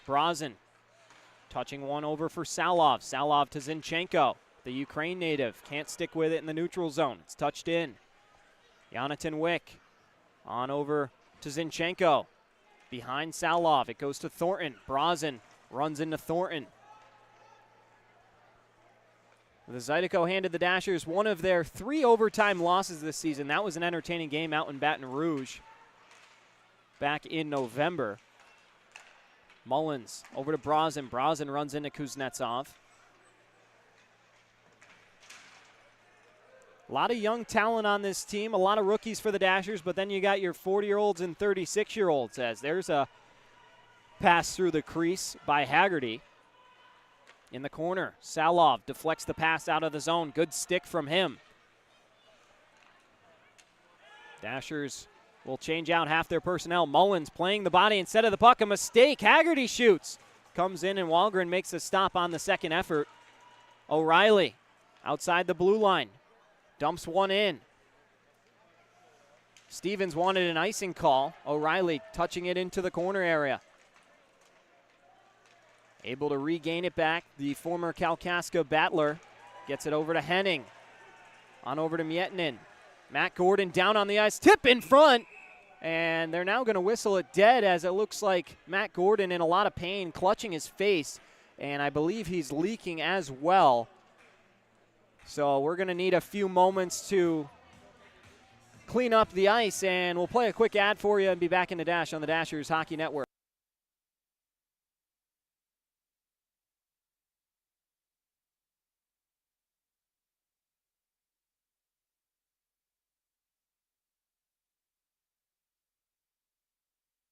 Brazen touching one over for Salov. Salov to Zinchenko. The Ukraine native can't stick with it in the neutral zone. It's touched in. Jonathan Wick on over to Zinchenko. Behind Salov, it goes to Thornton. Brazen runs into Thornton. The Zydeco handed the Dashers one of their 3 overtime losses this season. That was an entertaining game out in Baton Rouge back in November. Mullins over to Brazen. Brazen runs into Kuznetsov. A lot of young talent on this team, a lot of rookies for the Dashers, but then you got your 40-year-olds and 36-year-olds as there's a pass through the crease by Haggerty. In the corner, Salov deflects the pass out of the zone. Good stick from him. Dashers will change out half their personnel. Mullins playing the body instead of the puck. A mistake. Haggerty shoots. Comes in and Wahlgren makes a stop on the second effort. O'Reilly outside the blue line. Dumps one in. Stevens wanted an icing call. O'Reilly touching it into the corner area. Able to regain it back. The former Kalkaska battler gets it over to Henning. On over to Miettinen. Matt Gordon down on the ice. Tip in front. And they're now going to whistle it dead as it looks like Matt Gordon in a lot of pain, clutching his face. And I believe he's leaking as well. So we're going to need a few moments to clean up the ice. And we'll play a quick ad for you and be back in the Dash on the Dashers Hockey Network.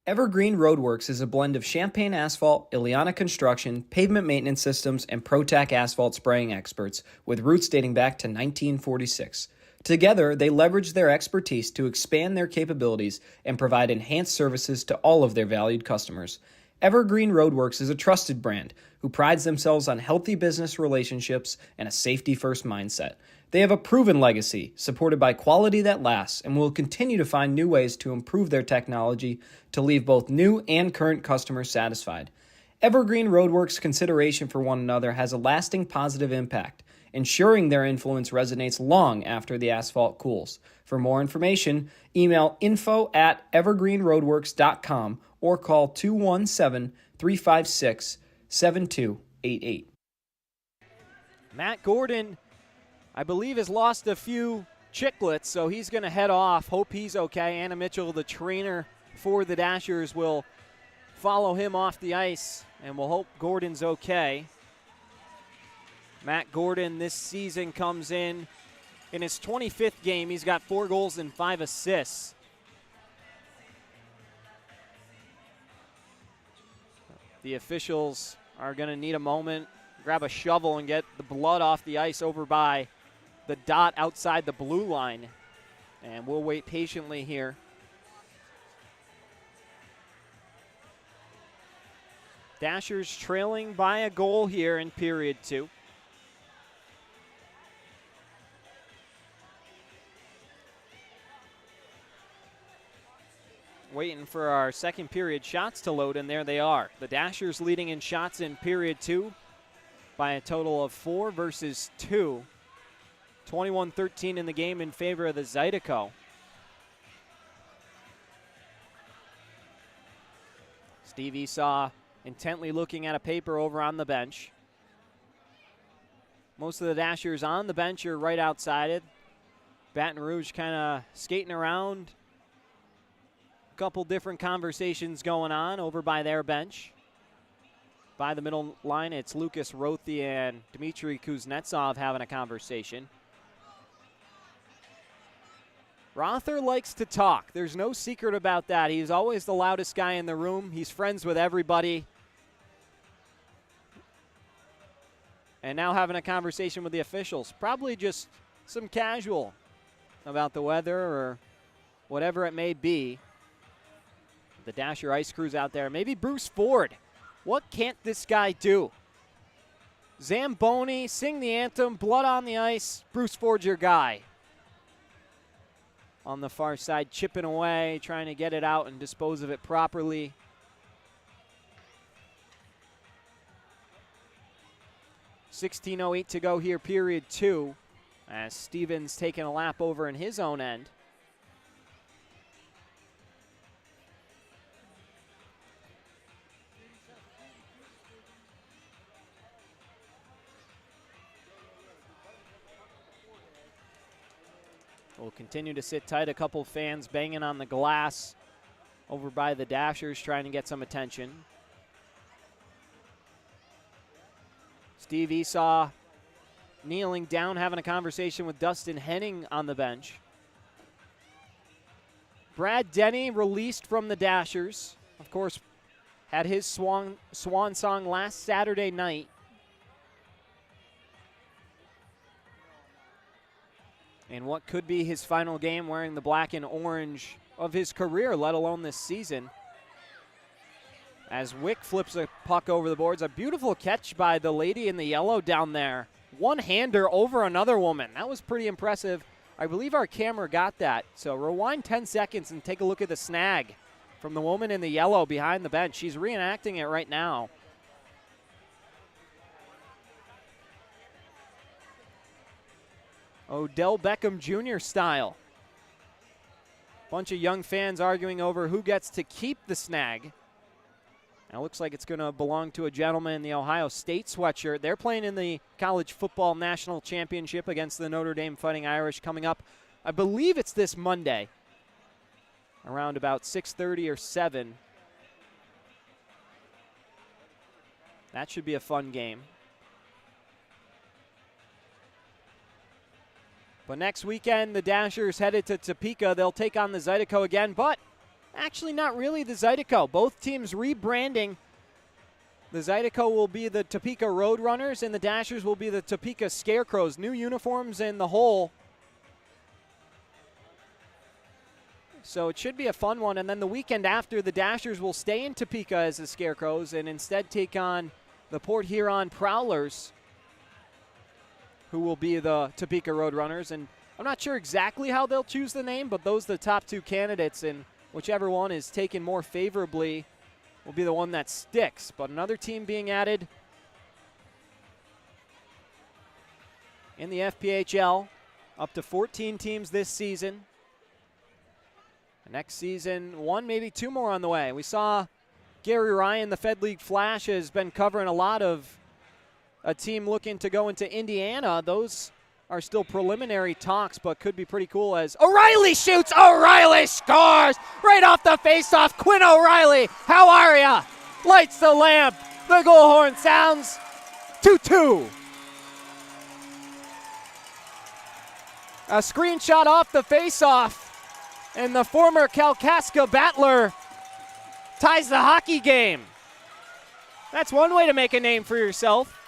Evergreen Roadworks is a blend of Champagne Asphalt, Ileana Construction, Pavement Maintenance Systems, and ProTac Asphalt spraying experts with roots dating back to 1946. Together, they leverage their expertise to expand their capabilities and provide enhanced services to all of their valued customers. Evergreen Roadworks is a trusted brand who prides themselves on healthy business relationships and a safety-first mindset. They have a proven legacy, supported by quality that lasts, and will continue to find new ways to improve their technology to leave both new and current customers satisfied. Evergreen Roadworks' consideration for one another has a lasting positive impact, ensuring their influence resonates long after the asphalt cools. For more information, email info@evergreenroadworks.com or call 217-356-7288. Matt Gordon, I believe, has lost a few chiclets, so he's going to head off. Hope he's okay. Anna Mitchell, the trainer for the Dashers, will follow him off the ice, and we'll hope Gordon's okay. Matt Gordon this season comes in his 25th game. He's got 4 goals and 5 assists. The officials are going to need a moment, grab a shovel and get the blood off the ice over by the dot outside the blue line. And we'll wait patiently here. Dashers trailing by a goal here in period 2. Waiting for our second period shots to load, and there they are. The Dashers leading in shots in period 2 by a total of 4 versus 2. 21-13 in the game in favor of the Zydeco. Steve Esau intently looking at a paper over on the bench. Most of the Dashers on the bench are right outside it. Baton Rouge kind of skating around. Couple different conversations going on over by their bench. By the middle line, it's Lucas Rothi and Dmitry Kuznetsov having a conversation. Rother likes to talk. There's no secret about that. He's always the loudest guy in the room. He's friends with everybody. And now having a conversation with the officials. Probably just some casual about the weather or whatever it may be. The Dasher ice crews out there. Maybe Bruce Ford. What can't this guy do? Zamboni, sing the anthem, blood on the ice. Bruce Ford's your guy. On the far side, chipping away, trying to get it out and dispose of it properly. .16:08 to go here, period 2, as Stevens taking a lap over in his own end. We'll continue to sit tight. A couple fans banging on the glass over by the Dashers, trying to get some attention. Steve Esau kneeling down, having a conversation with Dustin Henning on the bench. Brad Denny released from the Dashers. Of course, had his swan song last Saturday night. In what could be his final game wearing the black and orange of his career, let alone this season. As Wick flips a puck over the boards. A beautiful catch by the lady in the yellow down there. One-hander over another woman. That was pretty impressive. I believe our camera got that. So rewind 10 seconds and take a look at the snag from the woman in the yellow behind the bench. She's reenacting it right now. Odell Beckham Jr. style. Bunch of young fans arguing over who gets to keep the snag. Now it looks like it's going to belong to a gentleman in the Ohio State sweatshirt. They're playing in the College Football National Championship against the Notre Dame Fighting Irish coming up. I believe it's this Monday, around about 6:30 or 7. That should be a fun game. But next weekend, the Dashers headed to Topeka. They'll take on the Zydeco again, but actually not really the Zydeco. Both teams rebranding. The Zydeco will be the Topeka Roadrunners, and the Dashers will be the Topeka Scarecrows. New uniforms in the whole. So it should be a fun one. And then the weekend after, the Dashers will stay in Topeka as the Scarecrows and instead take on the Port Huron Prowlers, who will be the Topeka Roadrunners. And I'm not sure exactly how they'll choose the name, but those are the top 2 candidates, and whichever one is taken more favorably will be the one that sticks. But another team being added. in the FPHL, up to 14 teams this season. Next season, one, maybe two more on the way. We saw Gary Ryan, the Fed League Flash, has been covering a lot of a team looking to go into Indiana. Those are still preliminary talks, but could be pretty cool as O'Reilly shoots. O'Reilly scores right off the faceoff. Quinn O'Reilly, how are ya? Lights the lamp. The goal horn sounds. 2-2. A screenshot off the faceoff. And the former Kalkaska battler ties the hockey game. That's one way to make a name for yourself.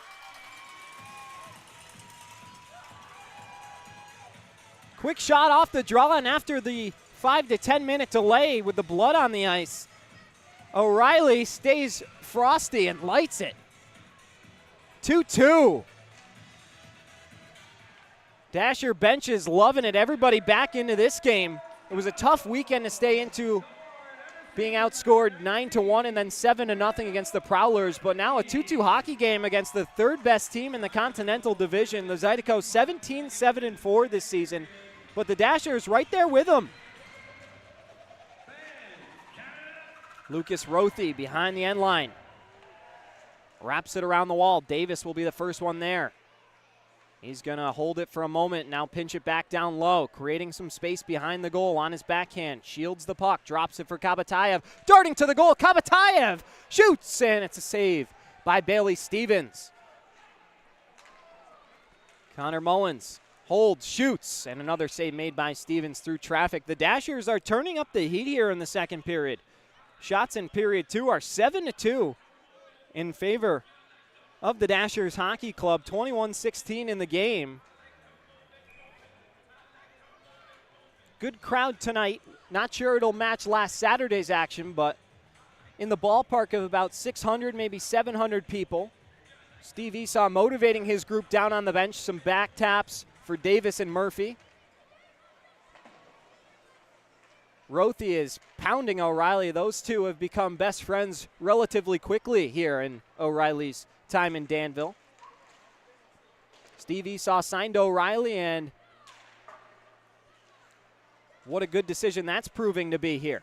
Quick shot off the draw, and after the 5 to 10 minute delay with the blood on the ice, O'Reilly stays frosty and lights it. 2-2. Dasher bench is loving it. Everybody back into this game. It was a tough weekend to stay into, being outscored 9-1 and then 7-0 against the Prowlers, but now a 2-2 hockey game against the third best team in the Continental Division. The Zydeco 17-7-4 this season, but the Dashers right there with them. Lucas Rothy behind the end line. Wraps it around the wall. Davis will be the first one there. He's going to hold it for a moment, now pinch it back down low, creating some space behind the goal on his backhand. Shields the puck, drops it for Kabatayev. Darting to the goal, Kabatayev shoots, and it's a save by Bailey Stevens. Connor Mullins holds, shoots, and another save made by Stevens through traffic. The Dashers are turning up the heat here in the second period. Shots in period 2 are 7-2 in favor of the Dashers Hockey Club, 21-16 in the game. Good crowd tonight. Not sure it'll match last Saturday's action, but in the ballpark of about 600, maybe 700 people. Steve Esau motivating his group down on the bench. Some back taps for Davis and Murphy. Rothy is pounding O'Reilly. Those two have become best friends relatively quickly here in O'Reilly's time in Danville. Steve Esau signed O'Reilly, and what a good decision that's proving to be here.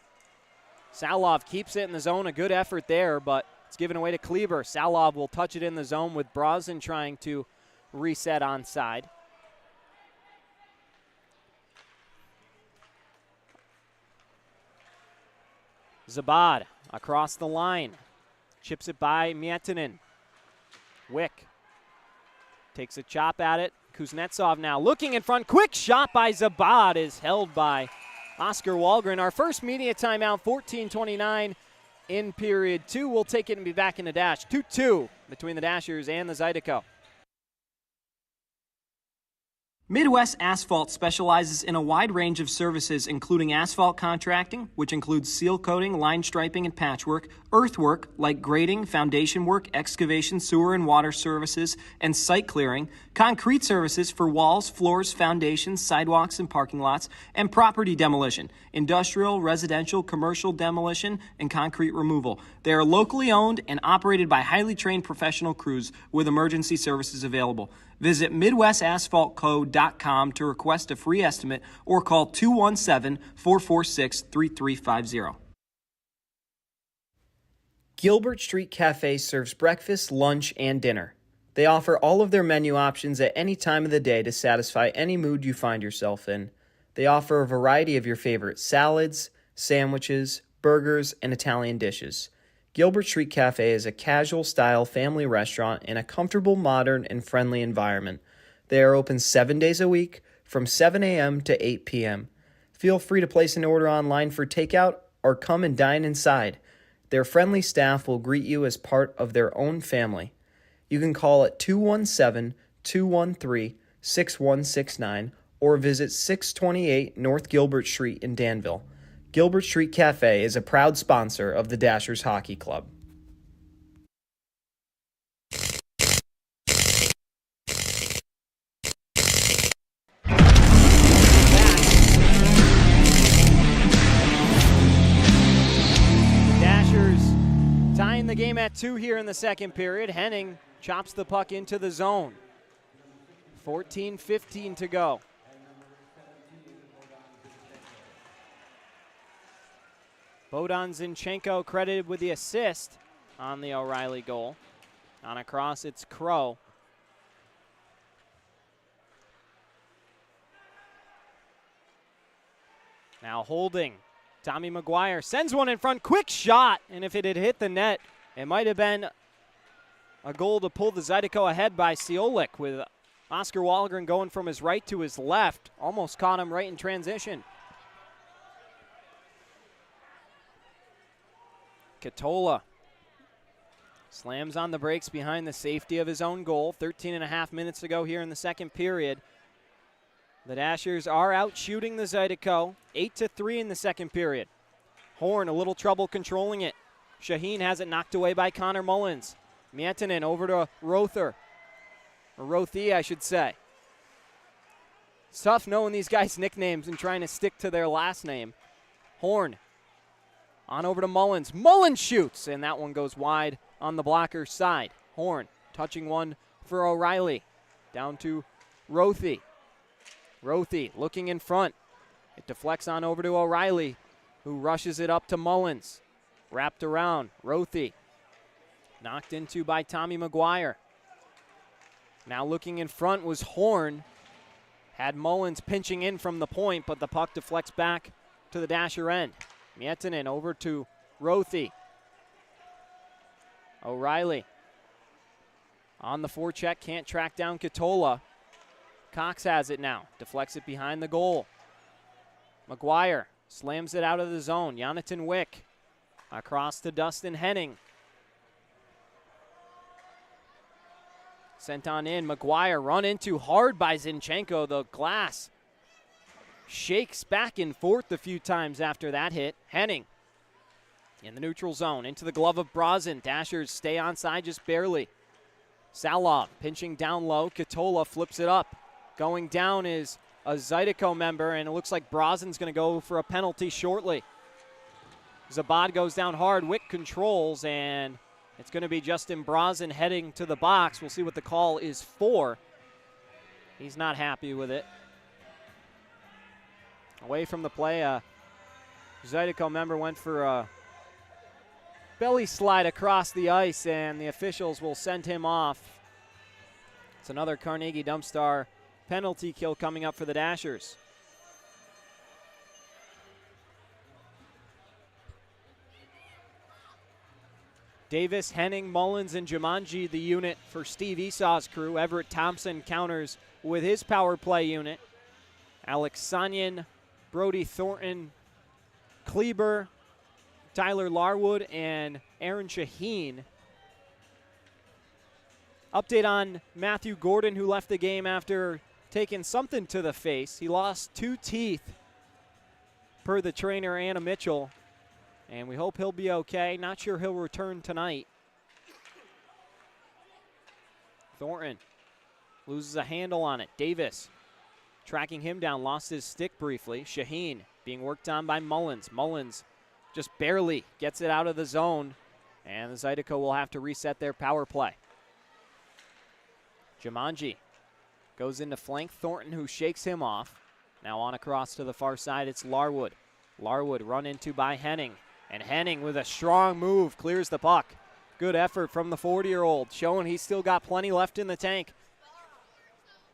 Salov keeps it in the zone, a good effort there, but it's given away to Kleber. Salov will touch it in the zone with Brosnan trying to reset onside. Zabad across the line. Chips it by Miettinen. Wick takes a chop at it. Kuznetsov now looking in front. Quick shot by Zabad is held by Oscar Wahlgren. Our first media timeout, 14:29 in period 2. We'll take it and be back in the dash. 2-2 between the Dashers and the Zydeco. Midwest Asphalt specializes in a wide range of services, including asphalt contracting, which includes seal coating, line striping, and patchwork, earthwork, like grading, foundation work, excavation, sewer and water services, and site clearing, concrete services for walls, floors, foundations, sidewalks, and parking lots, and property demolition, industrial, residential, commercial demolition, and concrete removal. They are locally owned and operated by highly trained professional crews with emergency services available. Visit MidwestAsphaltCo.com to request a free estimate or call 217-446-3350. Gilbert Street Cafe serves breakfast, lunch, and dinner. They offer all of their menu options at any time of the day to satisfy any mood you find yourself in. They offer a variety of your favorite salads, sandwiches, burgers, and Italian dishes. Gilbert Street Cafe is a casual-style family restaurant in a comfortable, modern, and friendly environment. They are open 7 days a week from 7 a.m. to 8 p.m. Feel free to place an order online for takeout or come and dine inside. Their friendly staff will greet you as part of their own family. You can call at 217-213-6169 or visit 628 North Gilbert Street in Danville. Gilbert Street Cafe is a proud sponsor of the Dashers Hockey Club. Dashers tying the game at 2 here in the second period. Henning chops the puck into the zone. 14:15 to go. Baton Zinchenko credited with the assist on the O'Reilly goal. On a cross, it's Crow. Now holding. Tommy Maguire sends one in front. Quick shot. And if it had hit the net, it might have been a goal to pull the Zydeco ahead by Ciolik, with Oscar Wallgren going from his right to his left. Almost caught him right in transition. Katola slams on the brakes behind the safety of his own goal. 13.5 minutes to go here in the second period. The Dashers are out shooting the Zydeco. 8-3 in the second period. Horn, a little trouble controlling it. Shaheen has it knocked away by Connor Mullins. Miettinen over to Rother. Or Rothi, I should say. It's tough knowing these guys' nicknames and trying to stick to their last name. Horn on over to Mullins. Mullins shoots, and that one goes wide on the blocker's side. Horn touching one for O'Reilly. Down to Rothi. Rothi looking in front. It deflects on over to O'Reilly, who rushes it up to Mullins. Wrapped around. Rothi knocked into by Tommy Maguire. Now looking in front was Horn. Had Mullins pinching in from the point, but the puck deflects back to the Dasher end. Miettinen over to Rothi. O'Reilly on the forecheck, can't track down Katola. Cox has it now, deflects it behind the goal. Maguire slams it out of the zone. Jonathan Wick across to Dustin Henning. Sent on in. Maguire run into hard by Zinchenko. The glass shakes back and forth a few times after that hit. Henning in the neutral zone into the glove of Brazen. Dashers stay onside just barely. Salov pinching down low. Katola flips it up. Going down is a Zydeco member, and it looks like Brazen's going to go for a penalty shortly. Zabad goes down hard. Wick controls, and it's going to be Justin Brazen heading to the box. We'll see what the call is for. He's not happy with it. Away from the play, a Zydeco member went for a belly slide across the ice, and the officials will send him off. It's another Carnegie Dumpstar penalty kill coming up for the Dashers. Davis, Henning, Mullins, and Jumanji, the unit for Steve Esau's crew. Everett Thompson counters with his power play unit. Alex Sanyan, Brody Thornton, Kleber, Tyler Larwood, and Aaron Shaheen. Update on Matthew Gordon, who left the game after taking something to the face. He lost 2 teeth, per the trainer, Anna Mitchell, and we hope he'll be okay. Not sure he'll return tonight. Thornton loses a handle on it. Davis tracking him down, lost his stick briefly. Shaheen being worked on by Mullins. Mullins just barely gets it out of the zone, and the Zydeco will have to reset their power play. Jumanji goes into flank. Thornton, who shakes him off. Now on across to the far side, it's Larwood. Larwood run into by Henning, and Henning with a strong move clears the puck. Good effort from the 40-year-old, showing he's still got plenty left in the tank.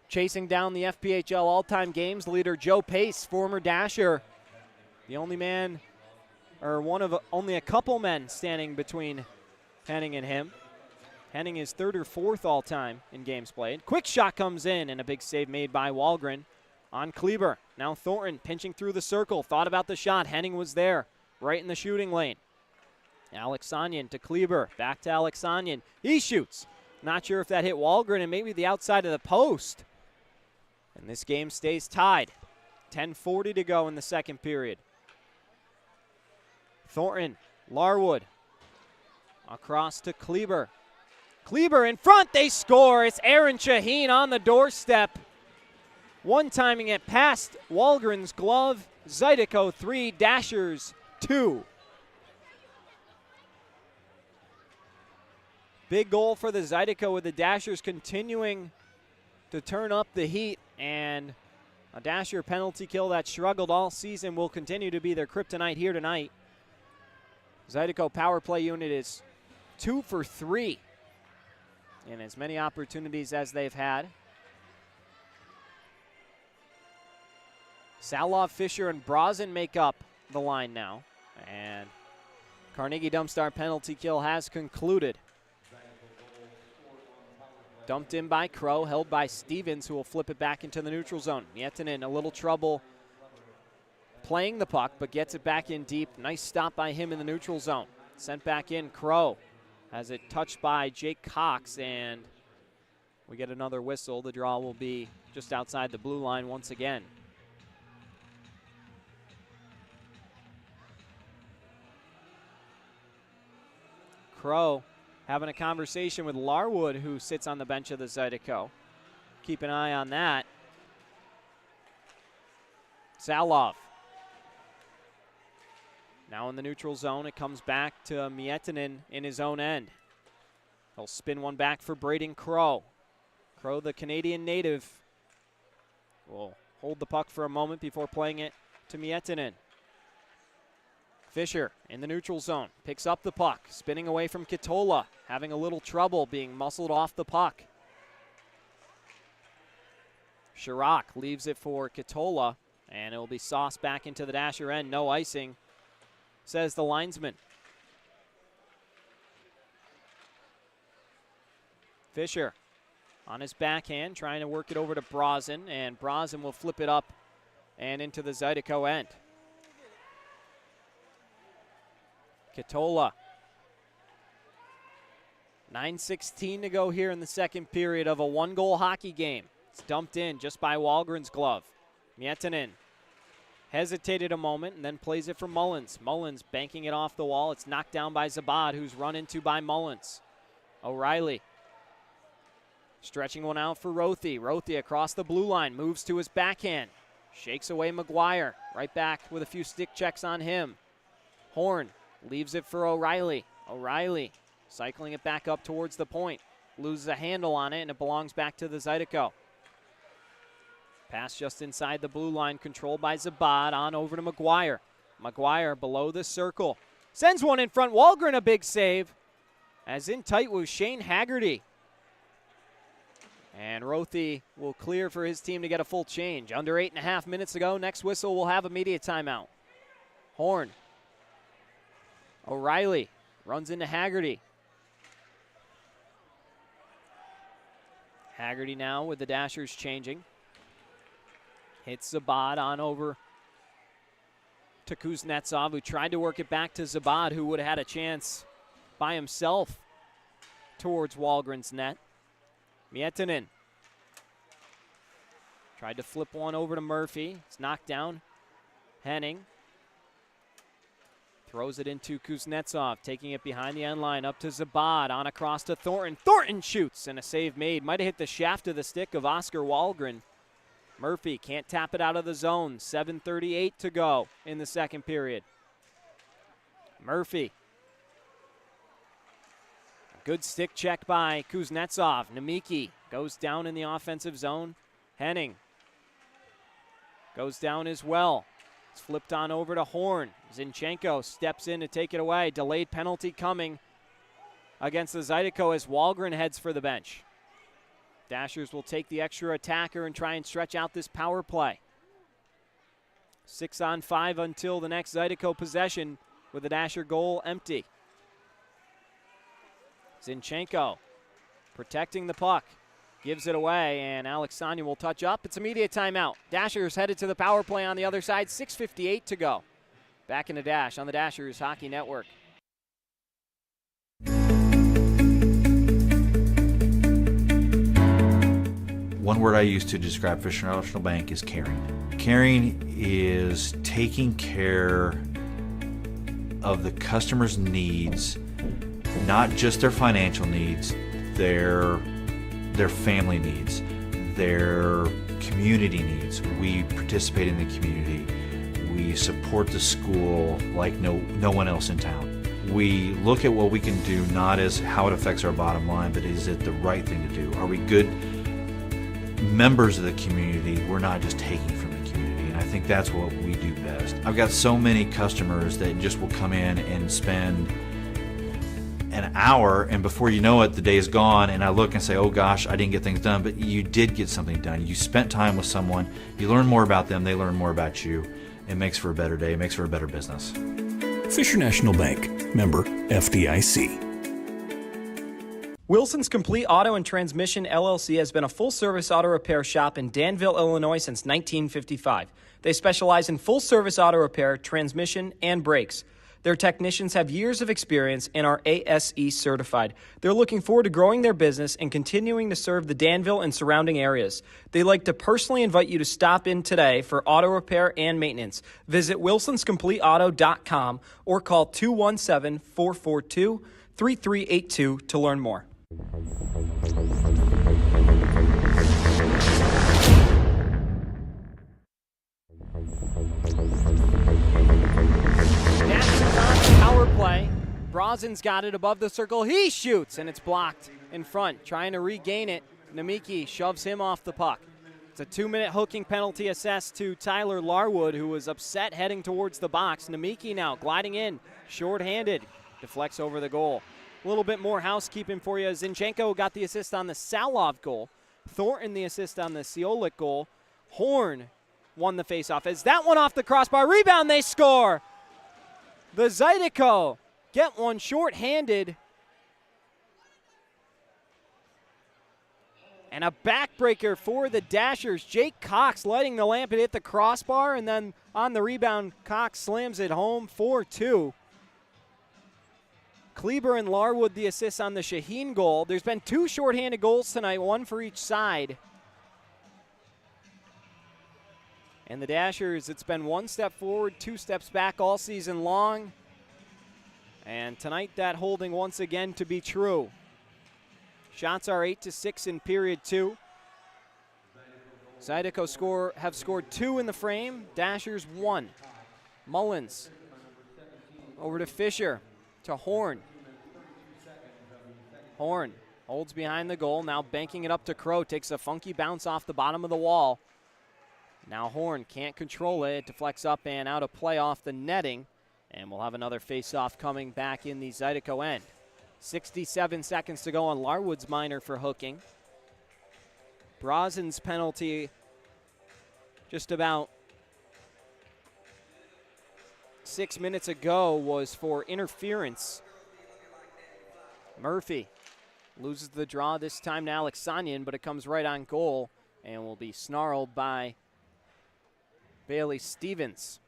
Chasing down the FPHL all-time games leader, Joe Pace, former Dasher. The only man, or one of only a couple men standing between Henning and him. Henning is 3rd or 4th all-time in games played. Quick shot comes in, and a big save made by Wallgren on Kleber. Now Thornton pinching through the circle. Thought about the shot. Henning was there, right in the shooting lane. Alex Sanyan to Kleber. Back to Alex Sanyan. He shoots. Not sure if that hit Wallgren and maybe the outside of the post. And this game stays tied. 10:40 to go in the second period. Thornton, Larwood, across to Kleber. Kleber in front, they score. It's Aaron Shaheen on the doorstep. One-timing it past Wallgren's glove. Zydeco 3, Dashers 2. Big goal for the Zydeco, with the Dashers continuing to turn up the heat, and a Dasher penalty kill that struggled all season will continue to be their kryptonite here tonight. Zydeco power play unit is 2 for 3 in as many opportunities as they've had. Salov, Fisher, and Brazen make up the line now. And Carnegie Dumpstar penalty kill has concluded. Dumped in by Crow, held by Stevens, who will flip it back into the neutral zone. Miettinen a little trouble playing the puck, but gets it back in deep. Nice stop by him in the neutral zone. Sent back in, Crow has it touched by Jake Cox, and we get another whistle. The draw will be just outside the blue line once again. Crow having a conversation with Larwood, who sits on the bench of the Zydeco. Keep an eye on that. Salov. Now in the neutral zone, it comes back to Miettinen in his own end. He'll spin one back for Braden Crow. Crow, the Canadian native, will hold the puck for a moment before playing it to Miettinen. Fisher in the neutral zone, picks up the puck, spinning away from Kitola, having a little trouble being muscled off the puck. Chirac leaves it for Kitola, and it will be sauced back into the Dasher end. No icing, says the linesman. Fisher on his backhand, trying to work it over to Brazen, and Brazen will flip it up and into the Zydeco end. Kitola. 9:16 to go here in the second period of a one-goal hockey game. It's dumped in just by Wahlgren's glove. Miettinen hesitated a moment and then plays it for Mullins. Mullins banking it off the wall. It's knocked down by Zabad, who's run into by Mullins. O'Reilly stretching one out for Rothie. Rothie across the blue line, moves to his backhand. Shakes away McGuire. Right back with a few stick checks on him. Horn leaves it for O'Reilly. O'Reilly cycling it back up towards the point. Loses a handle on it, and it belongs back to the Zydeco. Pass just inside the blue line, controlled by Zabad, on over to McGuire. McGuire below the circle. Sends one in front. Wahlgren a big save. As in tight was Shane Haggerty. And Rothie will clear for his team to get a full change. Under 8.5 minutes to go. Next whistle will have immediate timeout. Horn. O'Reilly runs into Haggerty. Haggerty now with the Dashers changing. Hits Zabad on over to Kuznetsov, who tried to work it back to Zabad, who would have had a chance by himself towards Wahlgren's net. Miettinen tried to flip one over to Murphy. It's knocked down. Henning throws it into Kuznetsov, taking it behind the end line, up to Zabad, on across to Thornton. Thornton shoots, and a save made. Might have hit the shaft of the stick of Oscar Wahlgren. Murphy can't tap it out of the zone. 7:38 to go in the second period. Murphy. Good stick check by Kuznetsov. Nemeki goes down in the offensive zone. Henning goes down as well. It's flipped on over to Horn. Zinchenko steps in to take it away. Delayed penalty coming against the Zydeco as Wahlgren heads for the bench. Dashers will take the extra attacker and try and stretch out this power play. 6-on-5 until the next Zydeco possession with the Dasher goal empty. Zinchenko protecting the puck. Gives it away, and Alex Sonia will touch up. It's immediate timeout. Dashers headed to the power play on the other side. 6:58 to go. Back in the Dash on the Dashers Hockey Network. One word I use to describe Fisher National Bank is caring. Caring is taking care of the customer's needs, not just their financial needs, their family needs, their community needs. We participate in the community. We support the school like no one else in town. We look at what we can do not as how it affects our bottom line, but is it the right thing to do? Are we good members of the community, we're not just taking from the community. And I think that's what we do best. I've got so many customers that just will come in and spend an hour, and before you know it, the day is gone, and I look and say, oh gosh, I didn't get things done. But you did get something done. You spent time with someone, you learn more about them, they learn more about you. It makes for a better day, it makes for a better business. Fisher National Bank, member FDIC. Wilson's Complete Auto and Transmission LLC has been a full-service auto repair shop in Danville, Illinois since 1955. They specialize in full-service auto repair, transmission, and brakes. Their technicians have years of experience and are ASE certified. They're looking forward to growing their business and continuing to serve the Danville and surrounding areas. They'd like to personally invite you to stop in today for auto repair and maintenance. Visit wilsonscompleteauto.com or call 217-442-3382 to learn more. Play. Brazen's got it above the circle. He shoots, and it's blocked in front. Trying to regain it. Namiki shoves him off the puck. It's a 2-minute hooking penalty assessed to Tyler Larwood, who was upset heading towards the box. Namiki now gliding in, short-handed, deflects over the goal. A little bit more housekeeping for you. Zinchenko got the assist on the Salov goal. Thornton the assist on the Ciolik goal. Horn won the faceoff. As that one off the crossbar, rebound, they score! The Zydeco get one short-handed. And a backbreaker for the Dashers. Jake Cox lighting the lamp. It hit the crossbar, and then on the rebound, Cox slams it home, 4-2. Kleber and Larwood the assists on the Shaheen goal. There's been 2 short-handed goals tonight, 1 for each side. And the Dashers, it's been 1 step forward, 2 steps back all season long. And tonight that holding once again to be true. Shots are 8-6 in period 2. Zydeco have scored 2 in the frame, Dashers 1. Mullins over to Fisher, to Horn. Horn holds behind the goal, now banking it up to Crow, takes a funky bounce off the bottom of the wall. Now Horn can't control it. It deflects up and out of play off the netting. And we'll have another face-off coming back in the Zydeco end. 67 seconds to go on Larwood's minor for hooking. Brazen's penalty just about 6 minutes ago was for interference. Murphy loses the draw this time to Alexanian, but it comes right on goal and will be snarled by Bailey Stevens.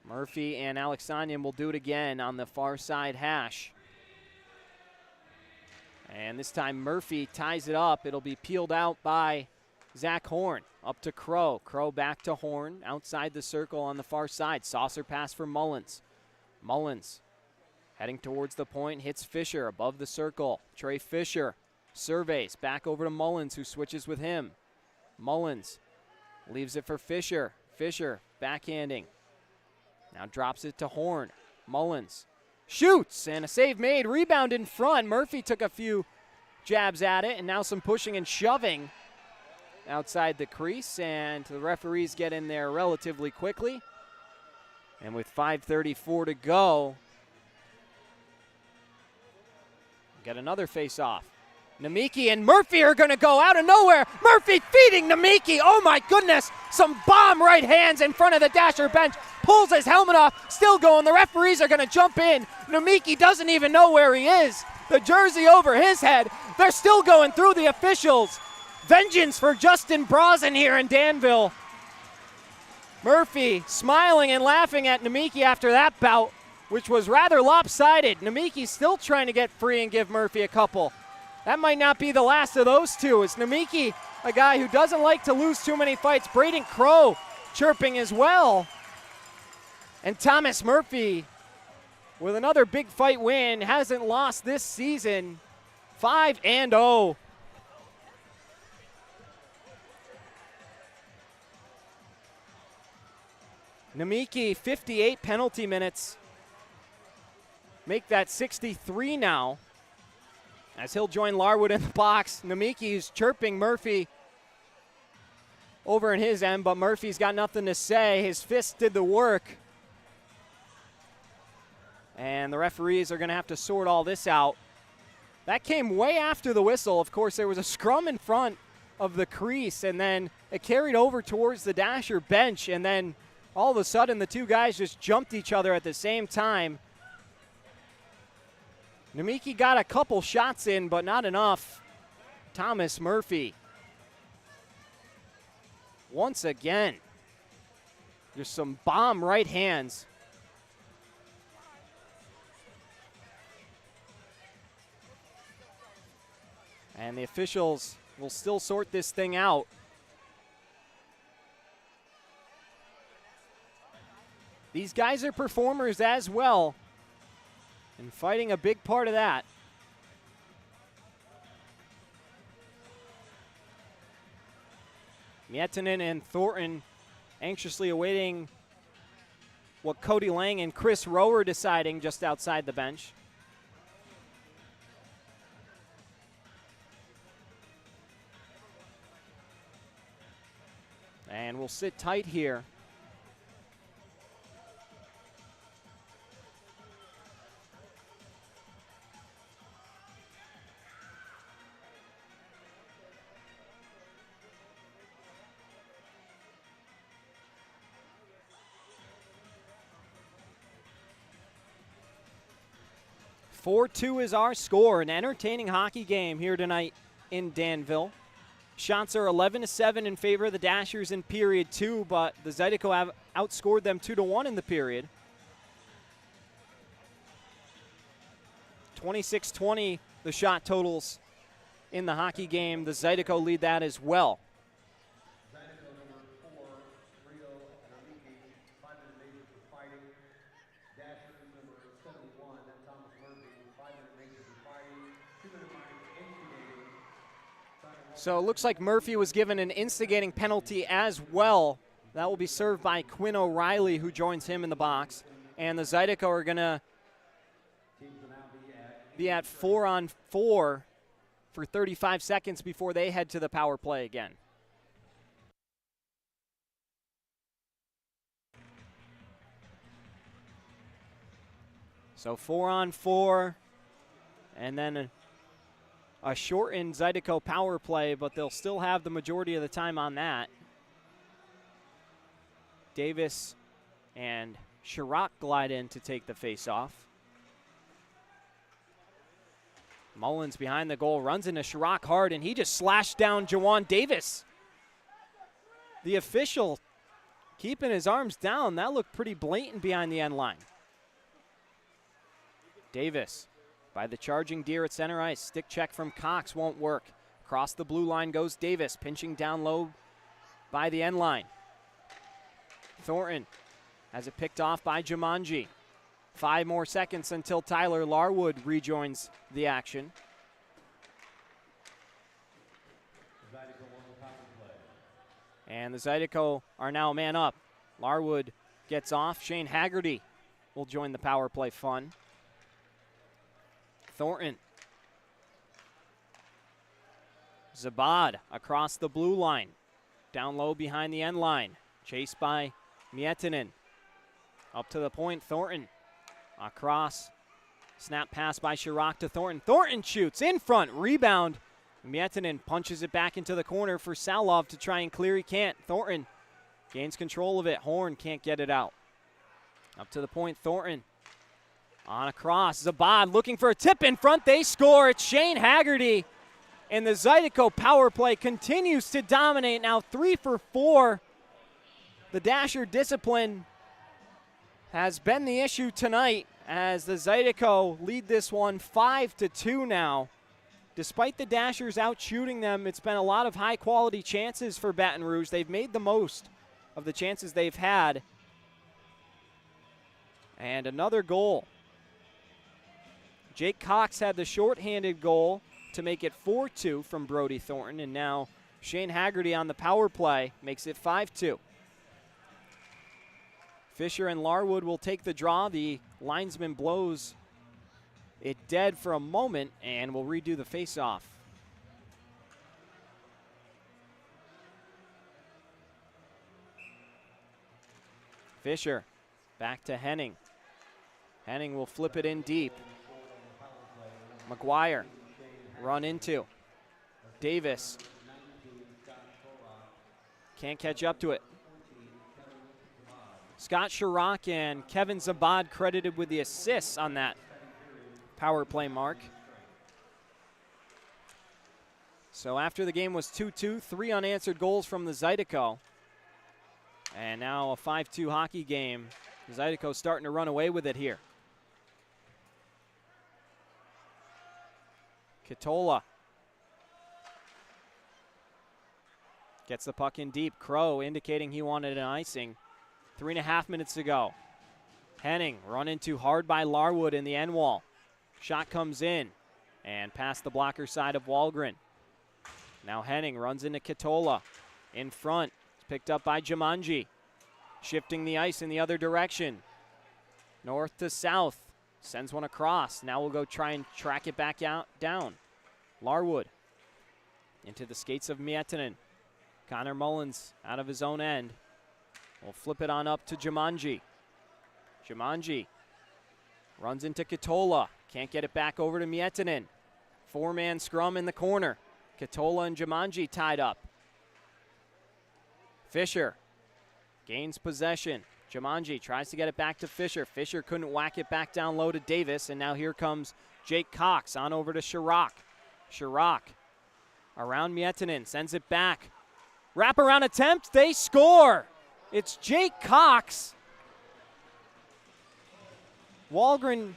Murphy and Alexanian will do it again on the far side hash. And this time Murphy ties it up. It'll be peeled out by Zach Horn. Up to Crow. Crow back to Horn. Outside the circle on the far side. Saucer pass for Mullins. Mullins heading towards the point. Hits Fisher above the circle. Trey Fisher surveys. Back over to Mullins, who switches with him. Mullins leaves it for Fisher. Fisher backhanding. Now drops it to Horn. Mullins shoots, and a save made. Rebound in front. Murphy took a few jabs at it, and now some pushing and shoving outside the crease, and the referees get in there relatively quickly. And with 5:34 to go, get another face-off. Namiki and Murphy are going to go out of nowhere. Murphy feeding Namiki. Oh, my goodness. Some bomb right hands in front of the Dasher bench. Pulls his helmet off. Still going. The referees are going to jump in. Namiki doesn't even know where he is. The jersey over his head. They're still going through the officials. Vengeance for Justin Brazen here in Danville. Murphy smiling and laughing at Namiki after that bout, which was rather lopsided. Namiki still trying to get free and give Murphy a couple. That might not be the last of those two. It's Namiki, a guy who doesn't like to lose too many fights. Braden Crow chirping as well. And Thomas Murphy with another big fight win. Hasn't lost this season. 5-0. Namiki, 58 penalty minutes. Make that 63 now. As he'll join Larwood in the box, Namiki's chirping Murphy over in his end, but Murphy's got nothing to say. His fist did the work. And the referees are going to have to sort all this out. That came way after the whistle. Of course, there was a scrum in front of the crease, and then it carried over towards the Dasher bench, and then all of a sudden the two guys just jumped each other at the same time. Namiki got a couple shots in, but not enough. Thomas Murphy, once again, just some bomb right hands. And the officials will still sort this thing out. These guys are performers as well, and fighting a big part of that. Miettinen and Thornton anxiously awaiting what Cody Lang and Chris Rowe are deciding just outside the bench. And we'll sit tight here. (4-2) is our score. An entertaining hockey game here tonight in Danville. Shots are 11-7 in favor of the Dashers in period 2, but the Zydeco have outscored them 2-1 in the period. 26-20 the shot totals in the hockey game. The Zydeco lead that as well. So it looks like Murphy was given an instigating penalty as well. That will be served by Quinn O'Reilly, who joins him in the box. And the Zydeco are going to be at 4-on-4 for 35 seconds before they head to the power play again. So 4-on-4, and then a shortened Zydeco power play, but they'll still have the majority of the time on that. Davis and Chirac glide in to take the face-off. Mullins behind the goal, runs into Chirac hard, and he just slashed down Jawan Davis. The official keeping his arms down. That looked pretty blatant behind the end line. Davis by the charging deer at center ice. Stick check from Cox won't work. Across the blue line goes Davis, pinching down low by the end line. Thornton has it picked off by Jumanji. 5 more seconds until Tyler Larwood rejoins the action. And the Zydeco are now man up. Larwood gets off. Shane Haggerty will join the power play fun. Thornton. Zabad across the blue line. Down low behind the end line. Chased by Miettinen. Up to the point, Thornton. Across. Snap pass by Chirac to Thornton. Thornton shoots in front. Rebound. Miettinen punches it back into the corner for Salov to try and clear. He can't. Thornton gains control of it. Horn can't get it out. Up to the point, Thornton. On a cross, Zabad looking for a tip in front. They score. It's Shane Haggerty. And the Zydeco power play continues to dominate. Now 3 for 4. The Dasher discipline has been the issue tonight as the Zydeco lead this one 5-2 now. Despite the Dashers out shooting them, it's been a lot of high-quality chances for Baton Rouge. They've made the most of the chances they've had. And another goal. Jake Cox had the shorthanded goal to make it 4-2 from Brody Thornton, and now Shane Haggerty on the power play makes it 5-2. Fisher and Larwood will take the draw. The linesman blows it dead for a moment, and we'll redo the faceoff. Fisher back to Henning. Henning will flip it in deep. McGuire run into. Davis can't catch up to it. Scott Chirac and Kevin Zabad credited with the assists on that power play mark. So after the game was 2-2, 3 unanswered goals from the Zydeco. And now a 5-2 hockey game. Zydeco starting to run away with it here. Katola gets the puck in deep. Crow indicating he wanted an icing. 3.5 minutes to go. Henning run into hard by Larwood in the end wall. Shot comes in and past the blocker side of Wahlgren. Now Henning runs into Katola. In front, it's picked up by Jumanji. Shifting the ice in the other direction. North to south. Sends one across. Now we'll go try and track it back out down. Larwood into the skates of Miettinen. Connor Mullins out of his own end. We'll flip it on up to Jumanji. Jumanji runs into Katola. Can't get it back over to Miettinen. 4-man scrum in the corner. Katola and Jumanji tied up. Fisher gains possession. Jumanji tries to get it back to Fisher. Fisher couldn't whack it back down low to Davis, and now here comes Jake Cox on over to Chirac. Chirac around Miettinen, sends it back. Wraparound attempt, they score! It's Jake Cox. Wahlgren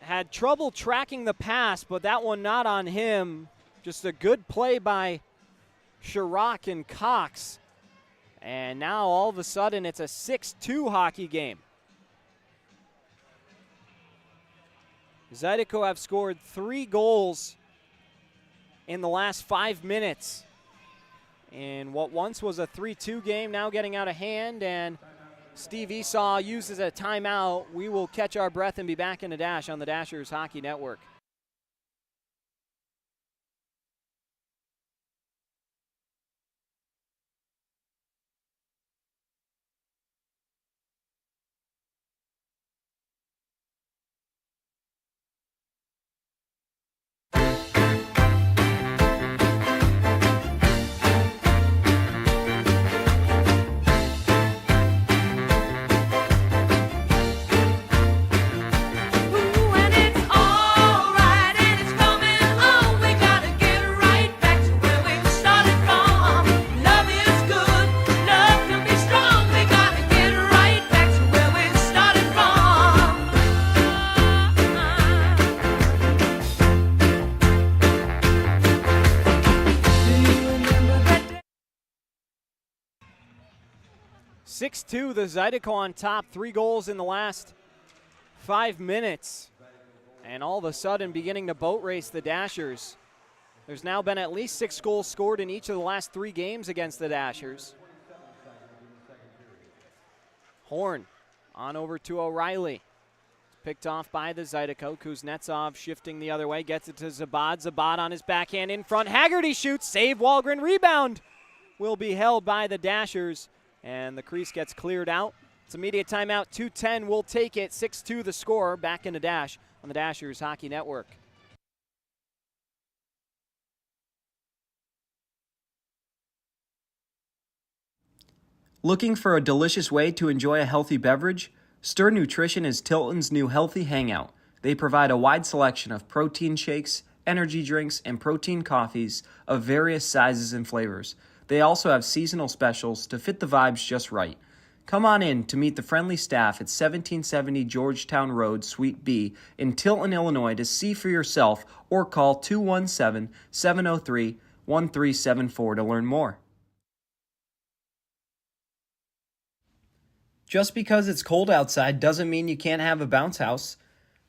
had trouble tracking the pass, but that one not on him. Just a good play by Chirac and Cox. And now all of a sudden it's a 6-2 hockey game. Zydeco have scored 3 goals in the last 5 minutes. In what once was a 3-2 game, now getting out of hand, and Steve Esau uses a timeout. We will catch our breath and be back in a dash on the Dashers Hockey Network. The Zydeco on top, 3 goals in the last 5 minutes. And all of a sudden beginning to boat race the Dashers. There's now been at least 6 goals scored in each of the last 3 games against the Dashers. Horn on over to O'Reilly. Picked off by the Zydeco. Kuznetsov shifting the other way, gets it to Zabad. Zabad on his backhand in front. Haggerty shoots, save Wahlgren, rebound will be held by the Dashers. And the crease gets cleared out. It's immediate timeout. 2:10 will take it. 6-2 the score. Back in the dash on the Dashers Hockey Network. Looking for a delicious way to enjoy a healthy beverage? Stir Nutrition is Tilton's new healthy hangout. They provide a wide selection of protein shakes, energy drinks, and protein coffees of various sizes and flavors. They also have seasonal specials to fit the vibes just right. Come on in to meet the friendly staff at 1770 Georgetown Road, Suite B in Tilton, Illinois to see for yourself, or call 217-703-1374 to learn more. Just because it's cold outside doesn't mean you can't have a bounce house.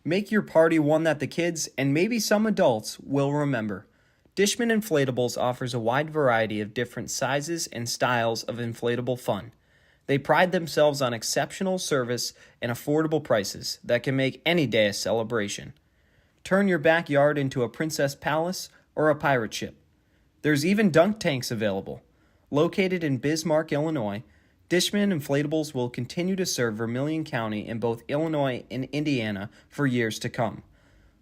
Make your party one that the kids and maybe some adults will remember. Dishman Inflatables offers a wide variety of different sizes and styles of inflatable fun. They pride themselves on exceptional service and affordable prices that can make any day a celebration. Turn your backyard into a princess palace or a pirate ship. There's even dunk tanks available. Located in Bismarck, Illinois, Dishman Inflatables will continue to serve Vermilion County in both Illinois and Indiana for years to come.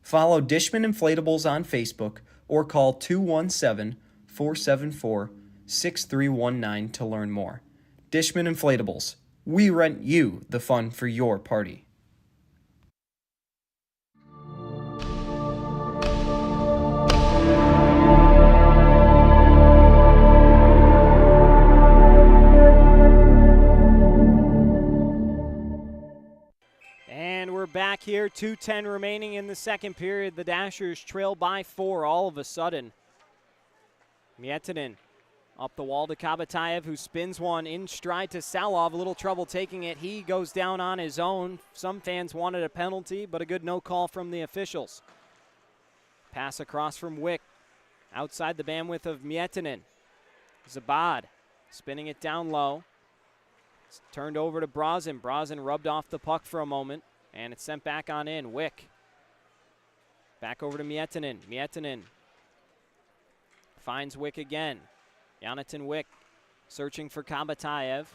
Follow Dishman Inflatables on Facebook or call 217-474-6319 to learn more. Dishman Inflatables. We rent you the fun for your party. And we're back here, 2:10 remaining in the second period. The Dashers trail by 4 all of a sudden. Miettinen up the wall to Kabatayev, who spins one in stride to Salov. A little trouble taking it. He goes down on his own. Some fans wanted a penalty, but a good no call from the officials. Pass across from Wick. Outside the bandwidth of Miettinen. Zabad spinning it down low. It's turned over to Brazen. Brazen rubbed off the puck for a moment, and it's sent back on in. Wick. Back over to Miettinen. Miettinen finds Wick again. Jonathan Wick searching for Kabatayev.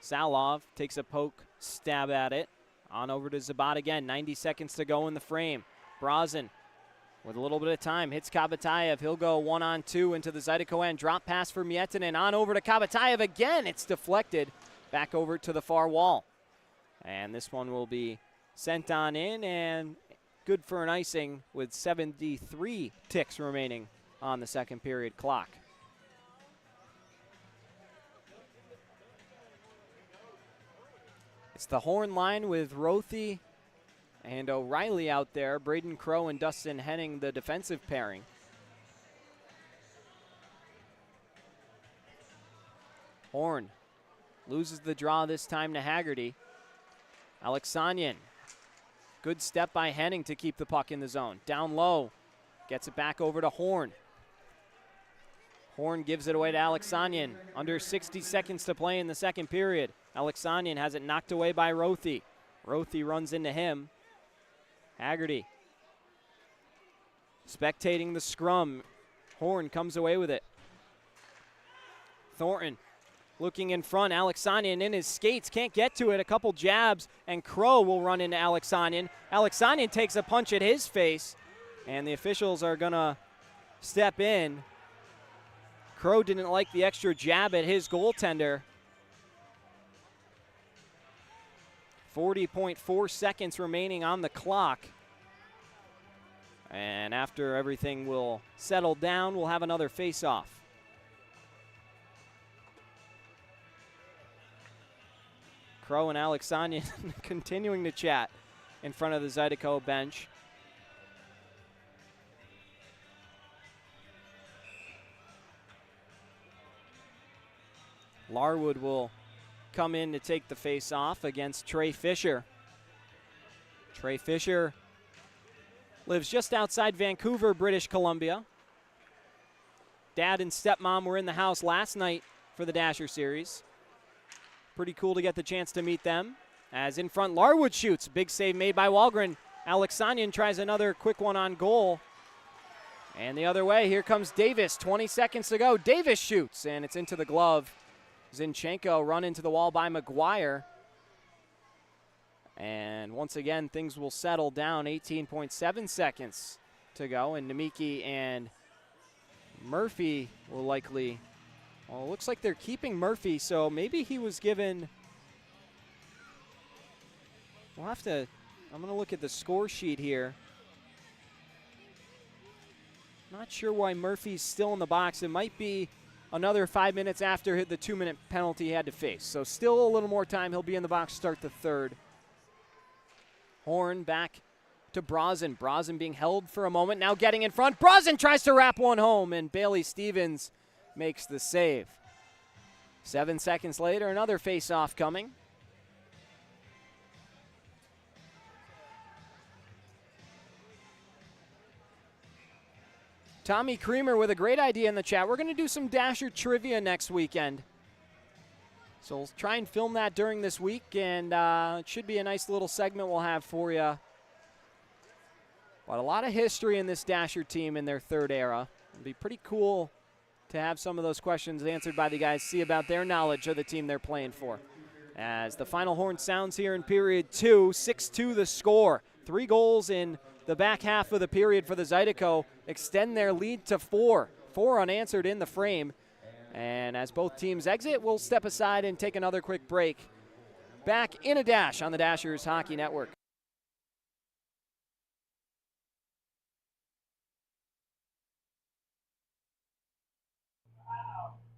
Salov takes a poke, stab at it. On over to Zabad again. 90 seconds to go in the frame. Brazen with a little bit of time hits Kabatayev. He'll go 1-on-2 into the Zydeco end. Drop pass for Miettinen. On over to Kabatayev again. It's deflected back over to the far wall. And this one will be sent on in and good for an icing with 73 ticks remaining on the second period clock. It's the Horn line with Rothy and O'Reilly out there. Braden Crow and Dustin Henning, the defensive pairing. Horn loses the draw this time to Haggerty. Alexanian. Good step by Henning to keep the puck in the zone. Down low. Gets it back over to Horn. Horn gives it away to Alexanian. Under 60 seconds to play in the second period. Alexanian has it knocked away by Rothy. Rothy runs into him. Haggerty spectating the scrum. Horn comes away with it. Thornton looking in front. Alexanian in his skates. Can't get to it. A couple jabs, and Crow will run into Alexanian. Alexanian takes a punch at his face, and the officials are going to step in. Crow didn't like the extra jab at his goaltender. 40.4 seconds remaining on the clock. And after everything will settle down, we'll have another face-off. Crow and Alexanian continuing to chat in front of the Zydeco bench. Larwood will come in to take the face-off against Trey Fisher. Trey Fisher lives just outside Vancouver, British Columbia. Dad and stepmom were in the house last night for the Dasher Series. Pretty cool to get the chance to meet them. As in front, Larwood shoots. Big save made by Wahlgren. Alexanian tries another quick one on goal. And the other way, here comes Davis. 20 seconds to go. Davis shoots, and it's into the glove. Zinchenko run into the wall by McGuire. And once again, things will settle down. 18.7 seconds to go. And Nemeki and Murphy will likely, well, it looks like they're keeping Murphy, so maybe he was given, we'll have to, I'm going to look at the score sheet here. Not sure why Murphy's still in the box. It might be another 5 minutes after the 2-minute penalty he had to face. So still a little more time. He'll be in the box to start the third. Horn back to Brazen. Brazen being held for a moment. Now getting in front. Brazen tries to wrap one home, and Bailey Stevens makes the save. 7 seconds later, another face-off coming. Tommy Creamer with a great idea in the chat. We're going to do some Dasher trivia next weekend. So we'll try and film that during this week, and it should be a nice little segment we'll have for you But a lot of history in this Dasher team in their third era. It'd be pretty cool to have some of those questions answered by the guys, see about their knowledge of the team they're playing for. As the final horn sounds here in period 2, 6-2 the score. 3 goals in the back half of the period for the Zydeco extend their lead to 4. 4 unanswered in the frame. And as both teams exit, we'll step aside and take another quick break. Back in a dash on the Dashers Hockey Network.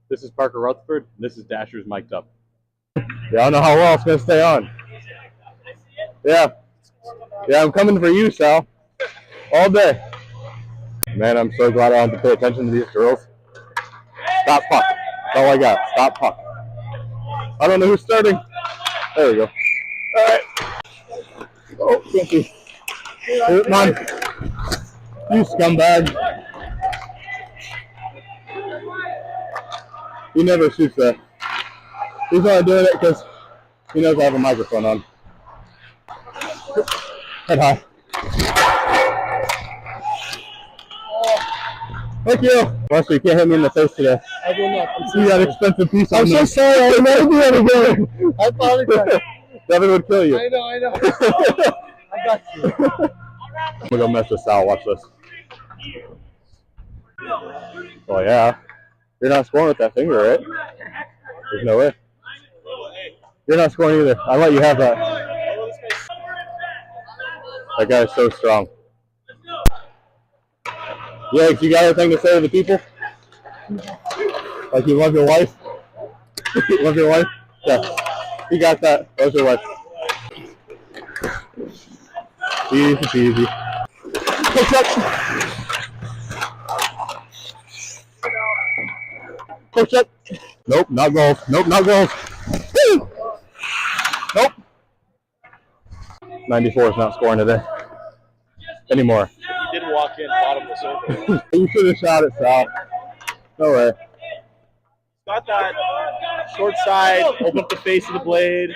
This is Parker Rutherford, and this is Dashers Mic'd Up. Yeah, I don't know how well it's going to stay on. Yeah, I'm coming for you, Sal. All day. Man, I'm so glad I don't have to pay attention to these girls. Stop puck. That's all I got. Stop puck. I don't know who's starting. There we go. All right. Oh, thank you. Come on. You scumbag. He never shoots that. He's only doing it because he knows I have a microphone on. Head high. Thank you. Marshall, you can't hit me in the face today. I will not. See that expensive piece on I'm there. so sorry. I will never do that again. I apologize. Devin would kill you. I know. I got you. I'm gonna go mess with Sal. Watch this. Oh yeah. You're not scoring with that finger, right? There's no way. You're not scoring either. I'll let you have that. That guy is so strong. Yags, you got anything to say to the people? Like you love your wife? You love your wife? Yeah. You got that. Loves your wife. Easy peasy. Push up. Push up. Nope, not goals. Nope, not goals. Woo! Nope. 94 is not scoring today. Anymore. He did walk in bottom of the circle. You should have shot it, Sal. No way. Got that short side, open up the face of the blade.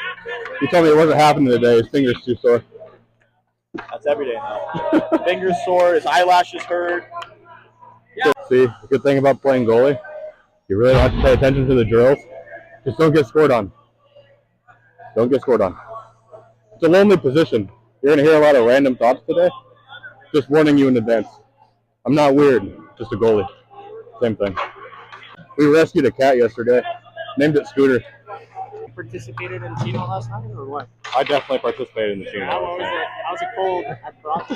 He told me it wasn't happening today. His finger's too sore. That's every day now. Fingers sore, his eyelashes hurt. See, the good thing about playing goalie, you really don't have to pay attention to the drills. Just don't get scored on. Don't get scored on. It's a lonely position. You're going to hear a lot of random thoughts today. Just warning you in advance. I'm not weird, just a goalie. Same thing. We rescued a cat yesterday. Named it Scooter. You participated in Chino last night or what? I definitely participated in the team. How was it cold at Brock's?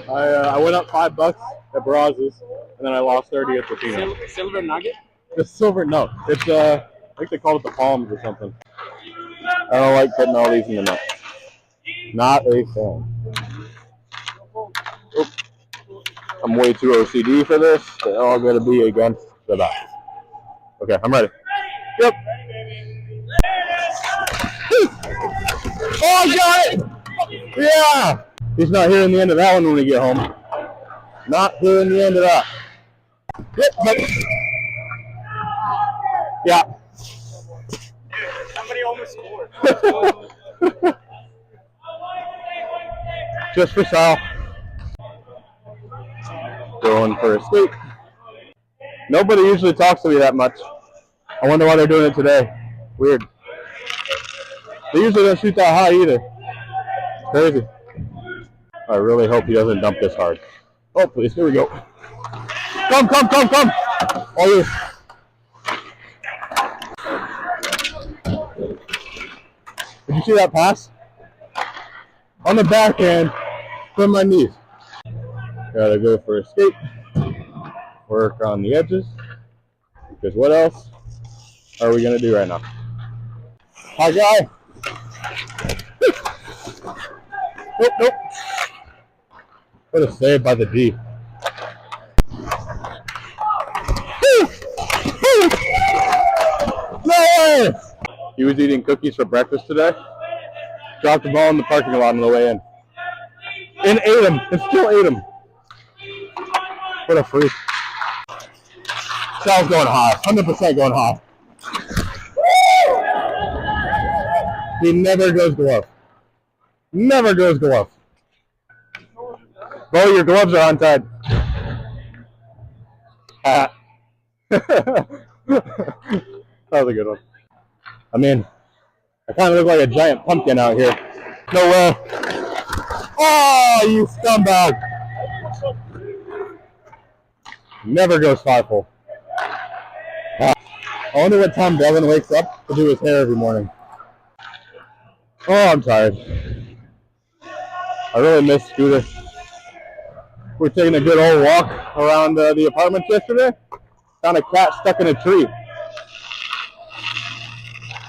I went up $5 at Brazos, and then I lost 30 at the team. Silver nugget? The silver, no. It's I think they call it the palms or something. I don't like putting all these in the net. Not a fan. Oops. I'm way too OCD for this. They all got to be against the back. Okay, I'm ready. Yep. Oh, I got it! Yeah! He's not hearing the end of that one when we get home. Not hearing the end of that. Yep. Yeah. Somebody almost scored. Just for Sal. Going for a sweep. Nobody usually talks to me that much. I wonder why they're doing it today. Weird. They usually don't shoot that high either. Crazy. I really hope he doesn't dump this hard. Oh, please. Here we go. Come. All you. Did you see that pass? On the backhand from my knees. Gotta go for a skate. Work on the edges. Because what else are we gonna do right now? Hi, guy. Nope. What a save by the D. No way! He was eating cookies for breakfast today. Dropped the ball in the parking lot on the way in. And ate him. And still ate him. What a freak. Sal's going high. 100% going high. He never goes glove. Never goes glove. Bo, your gloves are untied. That was a good one. I mean, I kind of look like a giant pumpkin out here. No way. Oh, you scumbag. Never goes 5-hole. I wonder what time Devin wakes up to do his hair every morning. Oh, I'm tired. I really miss Scooter. We're taking a good old walk around the apartments yesterday. Found a cat stuck in a tree.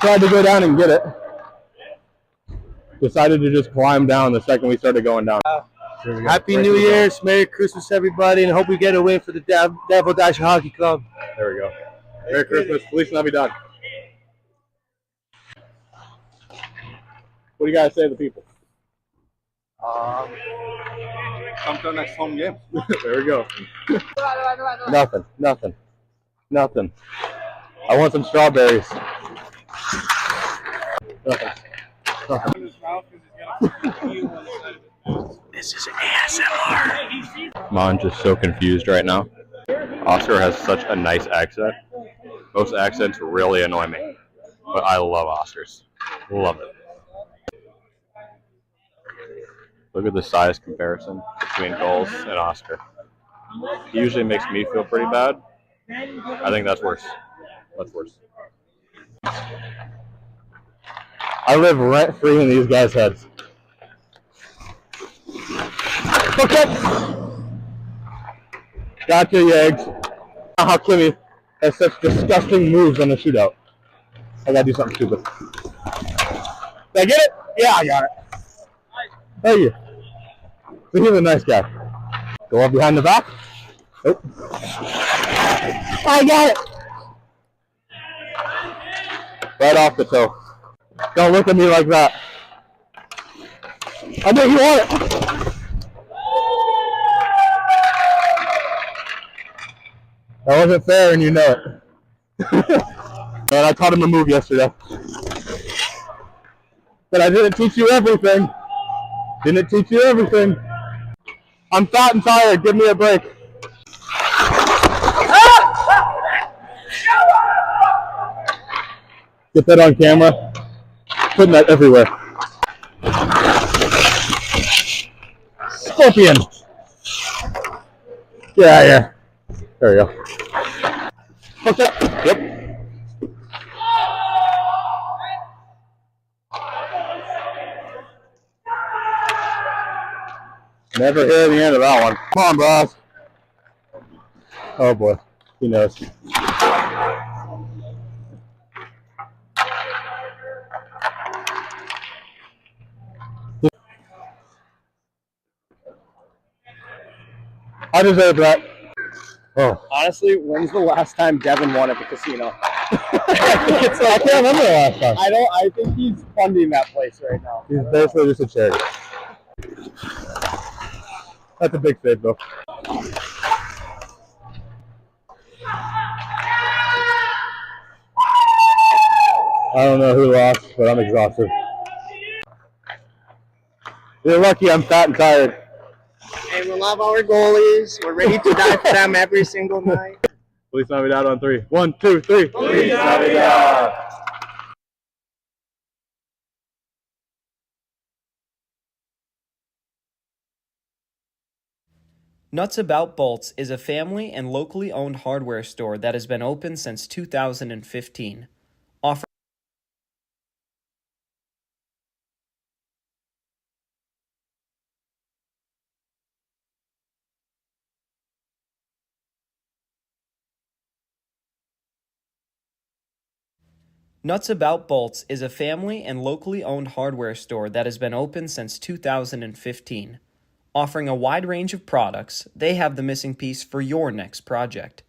Tried to go down and get it. Decided to just climb down the second we started going down. Happy New Year's, Merry Christmas, everybody, and hope we get a win for the Devil Dasher Hockey Club. There we go. Merry Christmas. Feliz Navidad. What do you guys say to the people? Come to our next home game. There we go. Nothing. I want some strawberries. Nothing. This is ASMR. Mon's just so confused right now. Oscar has such a nice accent. Most accents really annoy me, but I love Oscar's. Love it. Look at the size comparison between goals and Oscar. He usually makes me feel pretty bad. I think that's worse. That's worse. I live rent-free in these guys' heads. Okay. Gotcha, you eggs. How Kimmy has such disgusting moves on the shootout. I gotta do something stupid. Did I get it? Yeah, I got it. Thank you. So he's a nice guy. Go up behind the back. Nope. I got it. Right off the toe. Don't look at me like that. I know you want it. That wasn't fair and you know it. Man, I taught him a move yesterday. But I didn't teach you everything. Didn't teach you everything. I'm fat and tired. Give me a break. Get that on camera. Putting that everywhere. Scorpion. Get out of here. There we go. What's that? Yep. Never hear the end of that one. Come on, boss. Oh boy, he knows. I deserve that. Oh. Honestly, when's the last time Devin won at the casino? I can't remember the last time. I think he's funding that place right now. He's basically just a charity. That's a big save, though. I don't know who lost, but I'm exhausted. You're lucky I'm fat and tired. Hey, we love our goalies. We're ready to die for them every single night. Feliz Navidad on 3. 1, 2, 3. Feliz Navidad. Nuts About Bolts is a family and locally owned hardware store that has been open since 2015. Nuts About Bolts is a family and locally owned hardware store that has been open since 2015. Offering a wide range of products, they have the missing piece for your next project.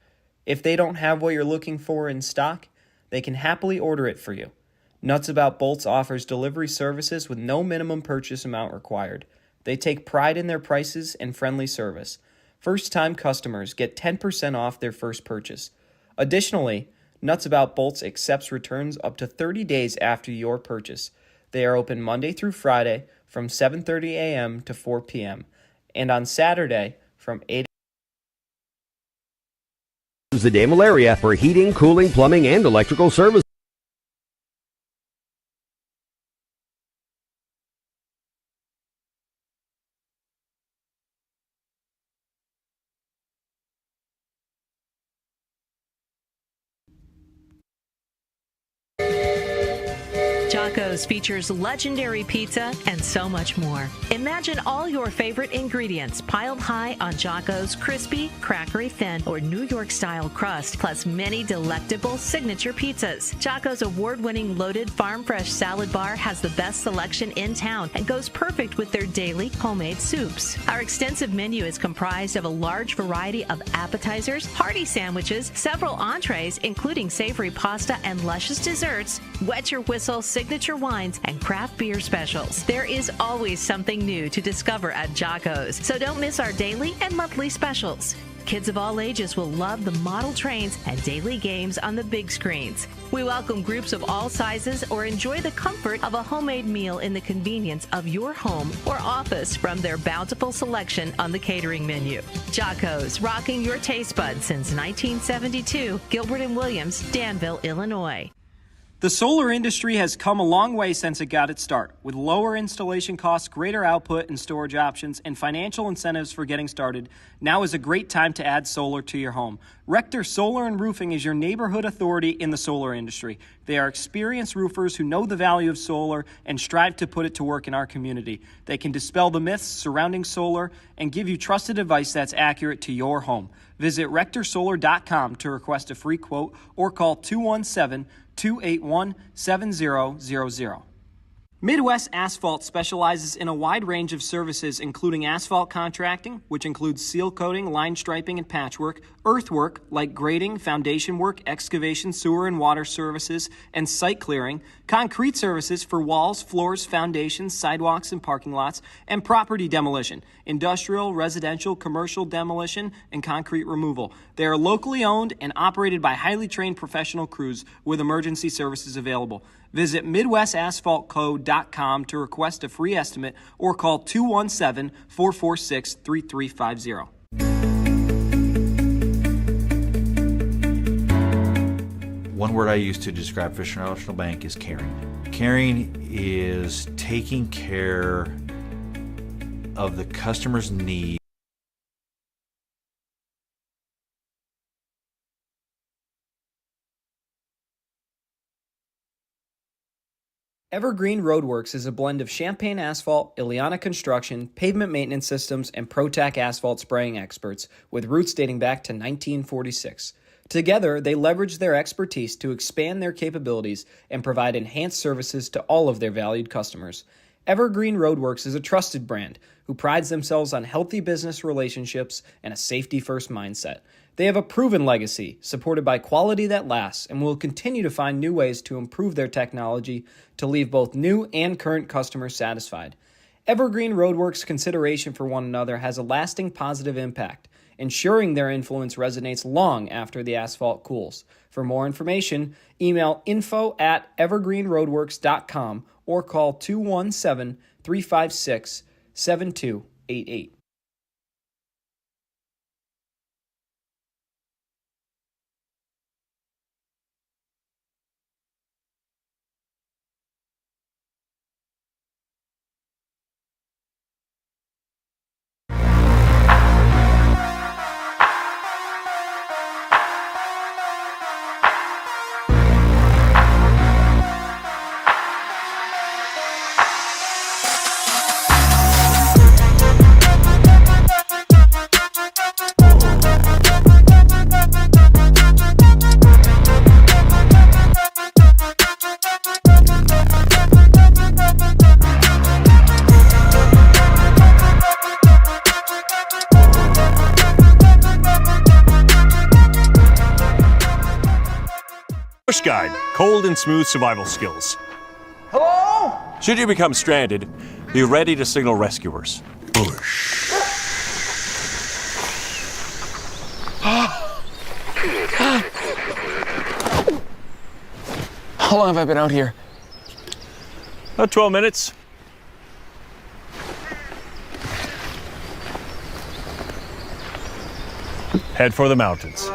If they don't have what you're looking for in stock, they can happily order it for you. Nuts About Bolts offers delivery services with no minimum purchase amount required. They take pride in their prices and friendly service. First-time customers get 10% off their first purchase. Additionally, Nuts About Bolts accepts returns up to 30 days after your purchase. They are open Monday through Friday from 7:30 a.m. to 4 p.m. and on Saturday from 8 The Danville area for heating, cooling, plumbing, and electrical service. Jocko's features legendary pizza and so much more. Imagine all your favorite ingredients piled high on Jocko's crispy, crackery thin, or New York-style crust, plus many delectable signature pizzas. Jocko's award-winning loaded farm-fresh salad bar has the best selection in town and goes perfect with their daily homemade soups. Our extensive menu is comprised of a large variety of appetizers, hearty sandwiches, several entrees, including savory pasta and luscious desserts, wet your whistle signature wines, and craft beer specials. There is always something new to discover at Jocko's, so don't miss our daily and monthly specials. Kids of all ages will love the model trains and daily games on the big screens. We welcome groups of all sizes or enjoy the comfort of a homemade meal in the convenience of your home or office from their bountiful selection on the catering menu. Jocko's, rocking your taste buds since 1972, Gilbert and Williams, Danville, Illinois. The solar industry has come a long way since it got its start. With lower installation costs, greater output and storage options, and financial incentives for getting started, now is a great time to add solar to your home. Rector Solar and Roofing is your neighborhood authority in the solar industry. They are experienced roofers who know the value of solar and strive to put it to work in our community. They can dispel the myths surrounding solar and give you trusted advice that's accurate to your home. Visit rectorsolar.com to request a free quote or call 217-281-7000. Midwest Asphalt specializes in a wide range of services, including asphalt contracting, which includes seal coating, line striping, and patchwork, earthwork, like grading, foundation work, excavation, sewer and water services, and site clearing, concrete services for walls, floors, foundations, sidewalks, and parking lots, and property demolition, industrial, residential, commercial demolition, and concrete removal. They are locally owned and operated by highly trained professional crews with emergency services available. Visit MidwestAsphaltCo.com to request a free estimate or call 217-446-3350. One word I use to describe Fisher National Bank is caring. Caring is taking care of the customer's needs. Evergreen Roadworks is a blend of Champagne Asphalt, Ileana Construction, pavement maintenance systems, and ProTac asphalt spraying experts with roots dating back to 1946. Together, they leverage their expertise to expand their capabilities and provide enhanced services to all of their valued customers. Evergreen Roadworks is a trusted brand who prides themselves on healthy business relationships and a safety-first mindset. They have a proven legacy, supported by quality that lasts, and will continue to find new ways to improve their technology to leave both new and current customers satisfied. Evergreen Roadworks' consideration for one another has a lasting positive impact, ensuring their influence resonates long after the asphalt cools. For more information, email info@evergreenroadworks.com or call 217-356-7288. Guide, cold and smooth survival skills. Hello? Should you become stranded, be ready to signal rescuers. How long have I been out here? About 12 minutes. head for the mountains.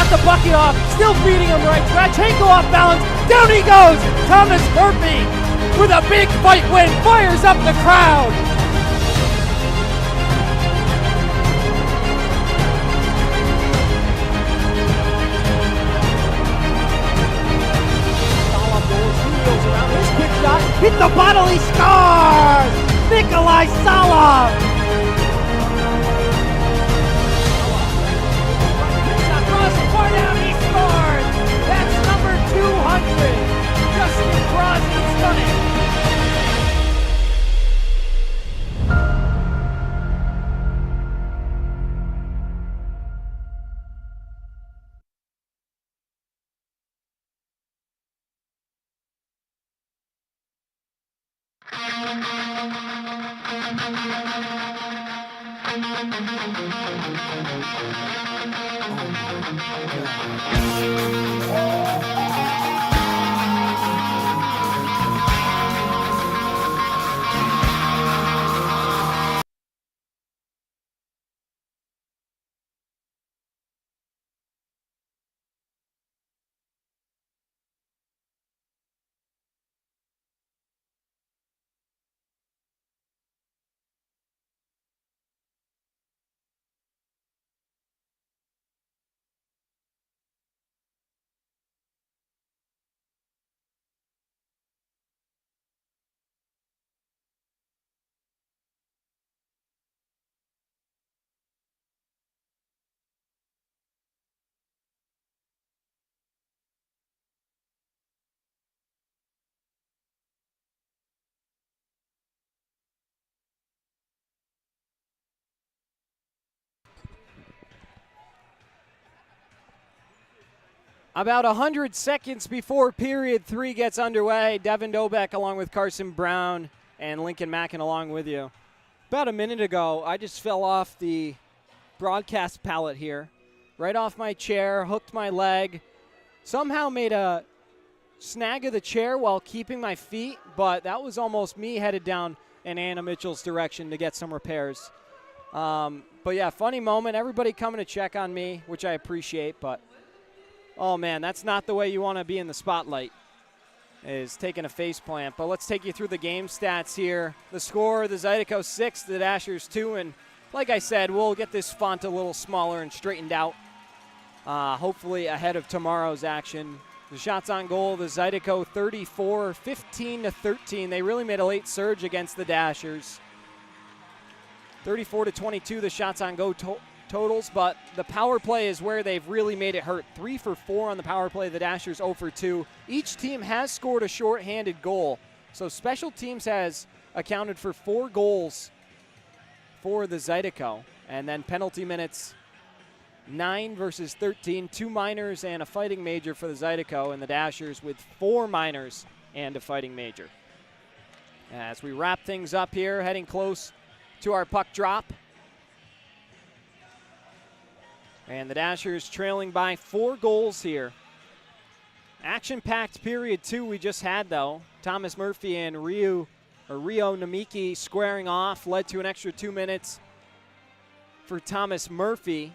The bucket off, still feeding him right. Zydeco off balance, down he goes. Thomas Murphy with a big fight win, fires up the crowd. Sala pulls, he wheels around, his quick shot, hit the bottle, he scores! Nikolai Sala! Far down, he scores! That's number 200! Justin Crosby stunning! About 100 seconds before period 3 gets underway, Devin Dobeck along with Carson Brown and Lincoln Mackin along with you. About a minute ago, I just fell off the broadcast pallet here, right off my chair, hooked my leg, somehow made a snag of the chair while keeping my feet, but that was almost me headed down in Anna Mitchell's direction to get some repairs. But yeah, funny moment. Everybody coming to check on me, which I appreciate, but oh man, that's not the way you want to be in the spotlight, is taking a face plant. But let's take you through the game stats here. The score, the Zydeco 6, the Dashers 2, and like I said, we'll get this font a little smaller and straightened out, hopefully ahead of tomorrow's action. The shots on goal, the Zydeco 34, 15-13. They really made a late surge against the Dashers. 34-22, the shots on goal totals, but the power play is where they've really made it hurt. 3 for 4 on the power play, the Dashers 0 for 2. Each team has scored a shorthanded goal, so special teams has accounted for 4 goals for the Zydeco, and then penalty minutes 9 versus 13, 2 minors and a fighting major for the Zydeco, and the Dashers with 4 minors and a fighting major. As we wrap things up here, heading close to our puck drop. And the Dashers trailing by 4 goals here. Action-packed period 2 we just had, though. Thomas Murphy and Rio Namiki squaring off led to an extra 2 minutes for Thomas Murphy.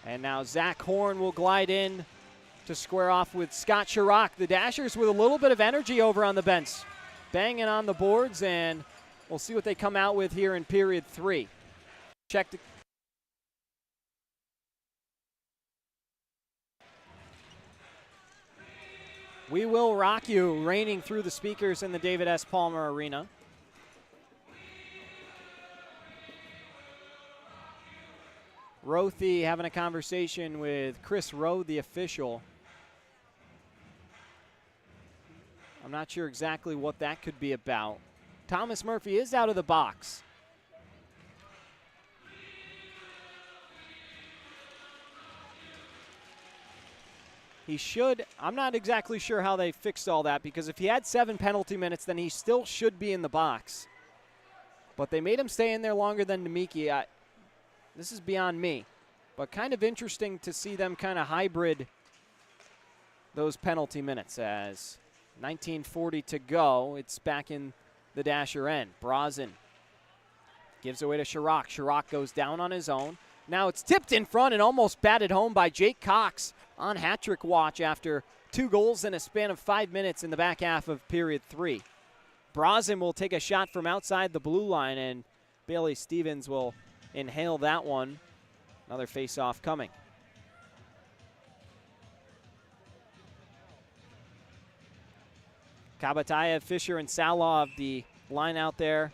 And now Zach Horn will glide in to square off with Scott Chirac. The Dashers with a little bit of energy over on the bench, banging on the boards, and we'll see what they come out with here in period 3. Check the We Will Rock You raining through the speakers in the David S. Palmer Arena. Rothy having a conversation with Chris Rowe, the official. I'm not sure exactly what that could be about. Thomas Murphy is out of the box. He should. I'm not exactly sure how they fixed all that, because if he had 7 penalty minutes, then he still should be in the box. But they made him stay in there longer than Nemeki. This is beyond me. But kind of interesting to see them kind of hybrid those penalty minutes. As 19:40 to go, it's back in the Dasher end. Brazen gives away to Chirac. Chirac goes down on his own. Now it's tipped in front and almost batted home by Jake Cox on hat-trick watch after 2 goals in a span of 5 minutes in the back half of period 3. Brazen will take a shot from outside the blue line, and Bailey Stevens will inhale that one. Another face-off coming. Kabatayev, Fisher, and Salov, the line out there.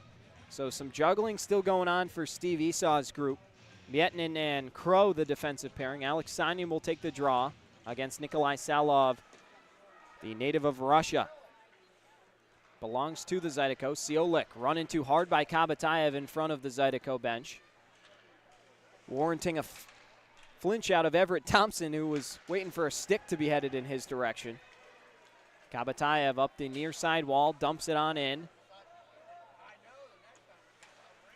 So some juggling still going on for Steve Esau's group. Mietinen and Crow, the defensive pairing. Alex Sanyan will take the draw against Nikolai Salov, the native of Russia. Belongs to the Zydeco. Siolik run into hard by Kabatayev in front of the Zydeco bench, warranting a flinch out of Everett Thompson, who was waiting for a stick to be headed in his direction. Kabatayev up the near side wall, dumps it on in.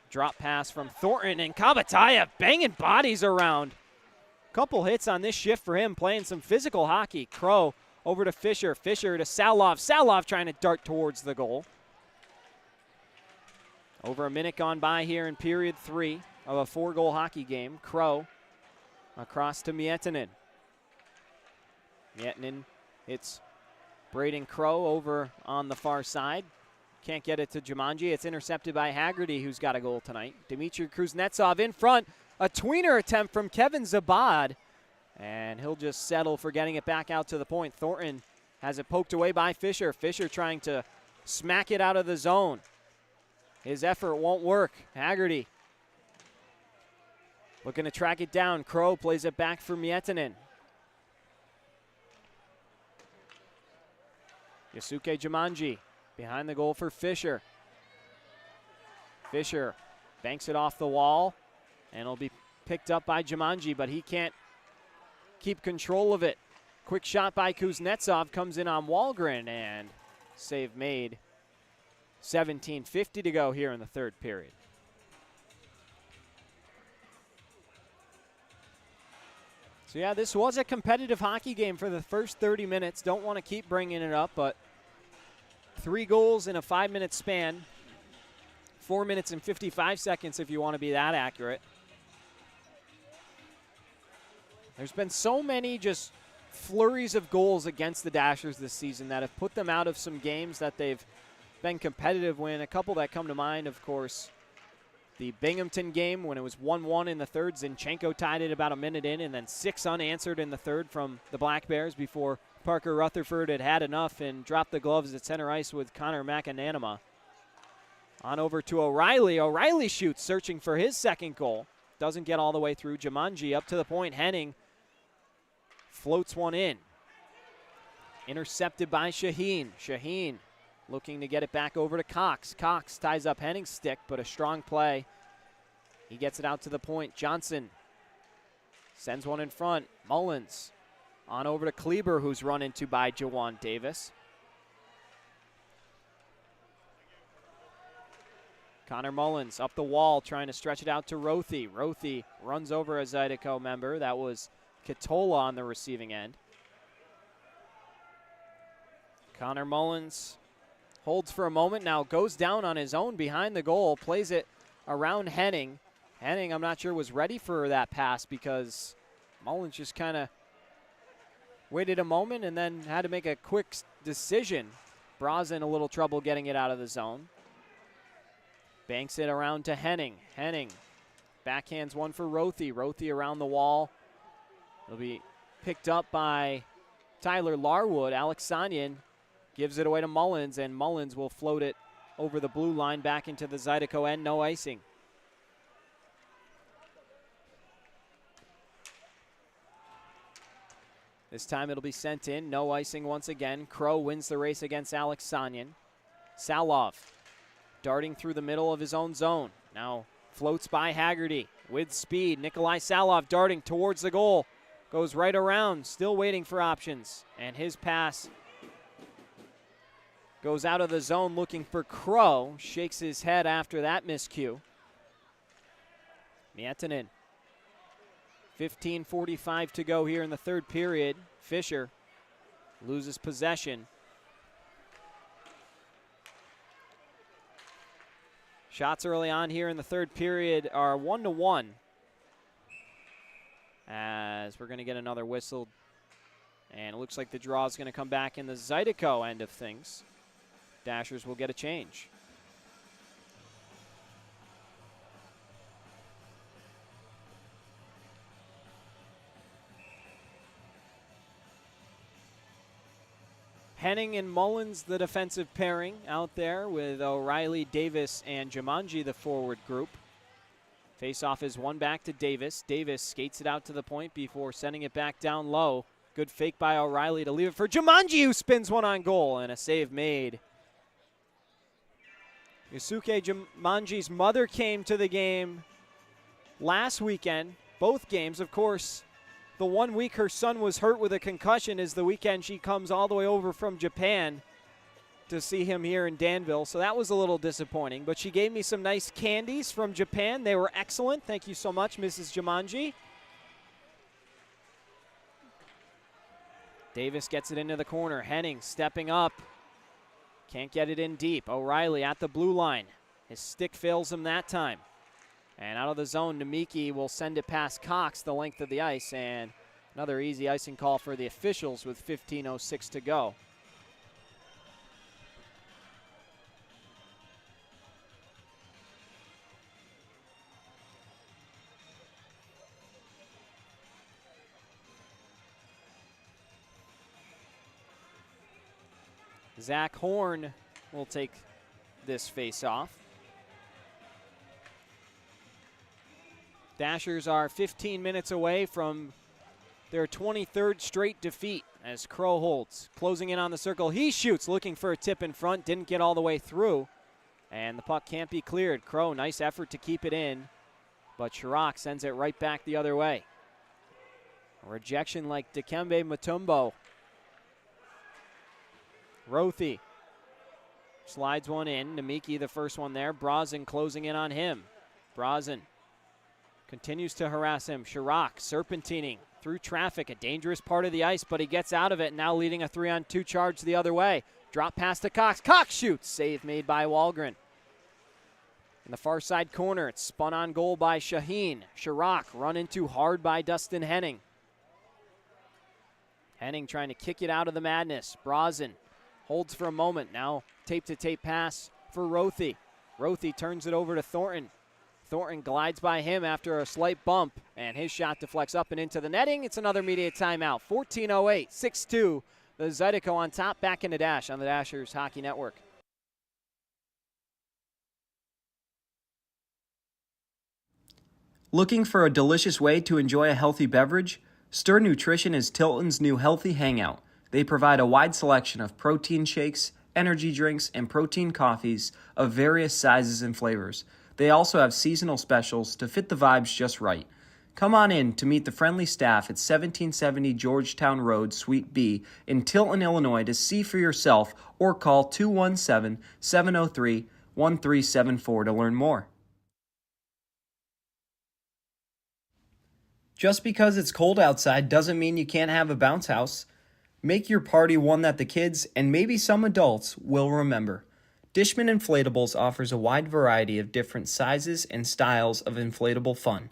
Drop pass from Thornton, and Kabatayev banging bodies around. Couple hits on this shift for him, playing some physical hockey. Crow over to Fisher. Fisher to Salov. Salov trying to dart towards the goal. Over a minute gone by here in period 3 of a 4-goal hockey game. Crow across to Mietinen. Mietinen hits Braden Crow over on the far side. Can't get it to Jumanji. It's intercepted by Haggerty, who's got a goal tonight. Dmitry Kuznetsov in front. A tweener attempt from Kevin Zabad, and he'll just settle for getting it back out to the point. Thornton has it poked away by Fisher. Fisher trying to smack it out of the zone. His effort won't work. Haggerty looking to track it down. Crow plays it back for Mietinen. Yasuke Jumanji behind the goal for Fisher. Fisher banks it off the wall, and it'll be picked up by Jumanji, but he can't keep control of it. Quick shot by Kuznetsov comes in on Wahlgren, and save made. 17:50 to go here in the third period. So yeah, this was a competitive hockey game for the first 30 minutes. Don't want to keep bringing it up, but 3 goals in a 5-minute span. 4 minutes and 55 seconds if you want to be that accurate. There's been so many just flurries of goals against the Dashers this season that have put them out of some games that they've been competitive in. A couple that come to mind, of course, the Binghamton game when it was 1-1 in the third. Zinchenko tied it about a minute in, and then 6 unanswered in the third from the Black Bears before Parker Rutherford had had enough and dropped the gloves at center ice with Connor McAnanama. On over to O'Reilly. O'Reilly shoots, searching for his second goal. Doesn't get all the way through. Jumanji up to the point. Henning floats one in. Intercepted by Shaheen. Shaheen looking to get it back over to Cox. Cox ties up Henning's stick, but a strong play. He gets it out to the point. Johnson sends one in front. Mullins on over to Kleber, who's run into by Jawan Davis. Connor Mullins up the wall, trying to stretch it out to Rothy. Rothy runs over a Zydeco member. That was Katola on the receiving end. Connor Mullins holds for a moment, now goes down on his own behind the goal, plays it around Henning. Henning, I'm not sure, was ready for that pass because Mullins just kind of waited a moment and then had to make a quick decision. Brazen a little trouble getting it out of the zone. Banks it around to Henning. Henning backhands one for Rothy. Rothy around the wall. It'll be picked up by Tyler Larwood. Alex Sanyan gives it away to Mullins, and Mullins will float it over the blue line back into the Zydeco end. No icing. This time it'll be sent in. No icing once again. Crow wins the race against Alex Sanyan. Salov darting through the middle of his own zone. Now floats by Haggerty with speed. Nikolai Salov darting towards the goal. Goes right around, still waiting for options. And his pass goes out of the zone looking for Crow. Shakes his head after that miscue. Miettinen. 15:45 to go here in the third period. Fisher loses possession. Shots early on here in the third period are 1-1. As we're going to get another whistle. And it looks like the draw is going to come back in the Zydeco end of things. Dashers will get a change. Henning and Mullins, the defensive pairing out there with O'Reilly, Davis, and Jumanji, the forward group. Face-off is one back to Davis. Davis skates it out to the point before sending it back down low. Good fake by O'Reilly to leave it for Jumanji, who spins one on goal, and a save made. Yusuke Jumanji's mother came to the game last weekend, both games, of course. The 1 week her son was hurt with a concussion is the weekend she comes all the way over from Japan to see him here in Danville. So that was a little disappointing. But she gave me some nice candies from Japan. They were excellent. Thank you so much, Mrs. Jumanji. Davis gets it into the corner. Henning stepping up. Can't get it in deep. O'Reilly at the blue line. His stick fails him that time. And out of the zone, Nemeki will send it past Cox the length of the ice. And another easy icing call for the officials with 15:06 to go. Zach Horn will take this face-off. Dashers are 15 minutes away from their 23rd straight defeat as Crow holds. Closing in on the circle. He shoots, looking for a tip in front. Didn't get all the way through. And the puck can't be cleared. Crow, nice effort to keep it in. But Chirac sends it right back the other way. A rejection like Dikembe Mutombo. Rothy slides one in. Nemeki the first one there. Brazen closing in on him. Brazen continues to harass him. Chirac serpentining through traffic, a dangerous part of the ice, but he gets out of it, now leading a 3-on-2 charge the other way. Drop pass to Cox. Cox shoots. Save made by Wahlgren. In the far side corner, it's spun on goal by Shaheen. Chirac run into hard by Dustin Henning. Henning trying to kick it out of the madness. Brazen holds for a moment. Now tape-to-tape pass for Rothy. Rothy turns it over to Thornton. Thornton glides by him after a slight bump, and his shot deflects up and into the netting. It's another immediate timeout. 14:08, 6-2. The Zydeco on top, back in the dash on the Dashers Hockey Network. Looking for a delicious way to enjoy a healthy beverage? Stir Nutrition is Tilton's new healthy hangout. They provide a wide selection of protein shakes, energy drinks, and protein coffees of various sizes and flavors. They also have seasonal specials to fit the vibes just right. Come on in to meet the friendly staff at 1770 Georgetown Road, Suite B in Tilton, Illinois to see for yourself, or call 217-703-1374 to learn more. Just because it's cold outside doesn't mean you can't have a bounce house. Make your party one that the kids, and maybe some adults, will remember. Dishman Inflatables offers a wide variety of different sizes and styles of inflatable fun.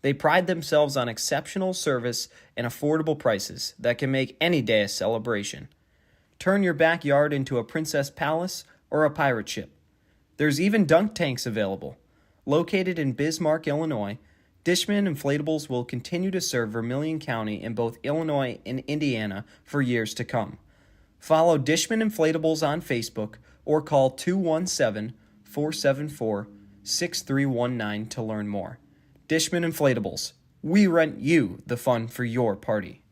They pride themselves on exceptional service and affordable prices that can make any day a celebration. Turn your backyard into a princess palace or a pirate ship. There's even dunk tanks available. Located in Bismarck, Illinois, Dishman Inflatables will continue to serve Vermilion County in both Illinois and Indiana for years to come. Follow Dishman Inflatables on Facebook or call 217-474-6319 to learn more. Dishman Inflatables. We rent you the fun for your party.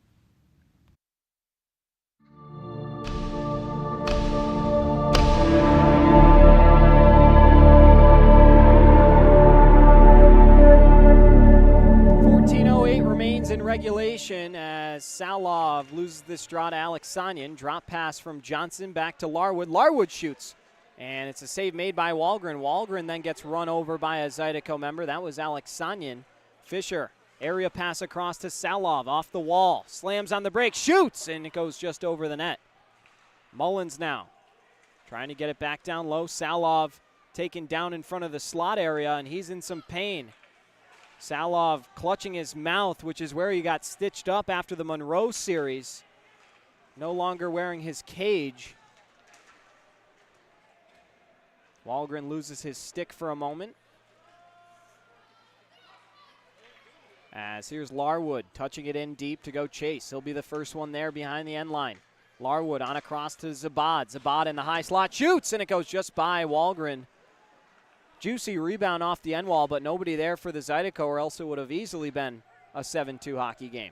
regulation as Salov loses this draw to Alexanian. Drop pass from Johnson back to Larwood. Larwood shoots, and it's a save made by Wahlgren. Wahlgren then gets run over by a Zydeco member. That was Alexanian. Fisher, area pass across to Salov, off the wall. Slams on the break, shoots, and it goes just over the net. Mullins now trying to get it back down low. Salov taken down in front of the slot area, and he's in some pain. Salov clutching his mouth, which is where he got stitched up after the Monroe series. No longer wearing his cage. Wahlgren loses his stick for a moment. As here's Larwood touching it in deep to go chase. He'll be the first one there behind the end line. Larwood on across to Zabad. Zabad in the high slot shoots, and it goes just by Wahlgren. Juicy rebound off the end wall, but nobody there for the Zydeco, or else it would have easily been a 7-2 hockey game.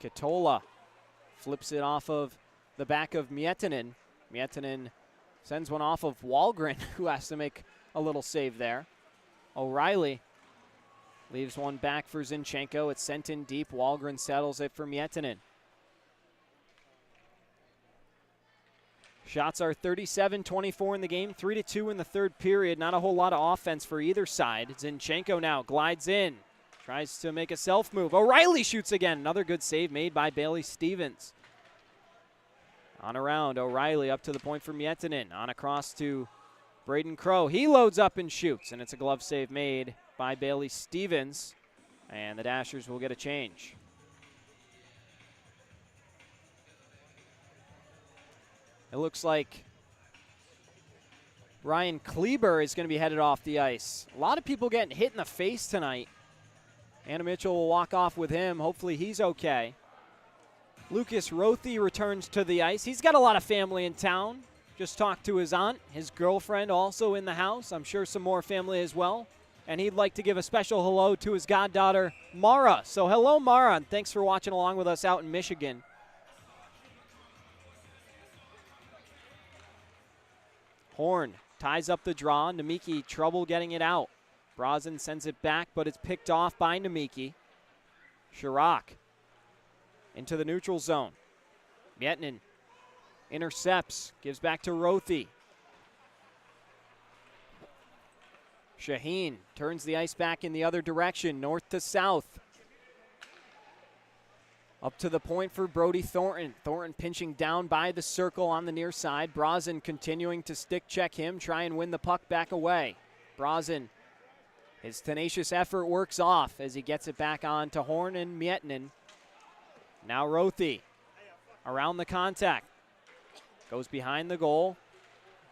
Katola flips it off of the back of Miettinen. Miettinen sends one off of Wahlgren, who has to make a little save there. O'Reilly leaves one back for Zinchenko. It's sent in deep. Wahlgren settles it for Miettinen. Shots are 37-24 in the game, 3-2 in the third period. Not a whole lot of offense for either side. Zinchenko now glides in, tries to make a self-move. O'Reilly shoots again. Another good save made by Bailey Stevens. On around, O'Reilly up to the point for Miettinen. On across to Braden Crow. He loads up and shoots, and it's a glove save made by Bailey Stevens. And the Dashers will get a change. It looks like Ryan Kleber is going to be headed off the ice. A lot of people getting hit in the face tonight. Anna Mitchell will walk off with him. Hopefully he's okay. Lucas Rothy returns to the ice. He's got a lot of family in town. Just talked to his aunt, his girlfriend also in the house. I'm sure some more family as well. And he'd like to give a special hello to his goddaughter, Mara. So hello, Mara, and thanks for watching along with us out in Michigan. Horn ties up the draw. Nemeki trouble getting it out. Brazen sends it back, but it's picked off by Nemeki. Chirac into the neutral zone. Miettinen intercepts, gives back to Rothy. Shaheen turns the ice back in the other direction, north to south. Up to the point for Brody Thornton. Thornton pinching down by the circle on the near side. Brazen continuing to stick check him, try and win the puck back away. Brazen, his tenacious effort works off as he gets it back on to Horn and Miettinen. Now Rothy around the contact. Goes behind the goal.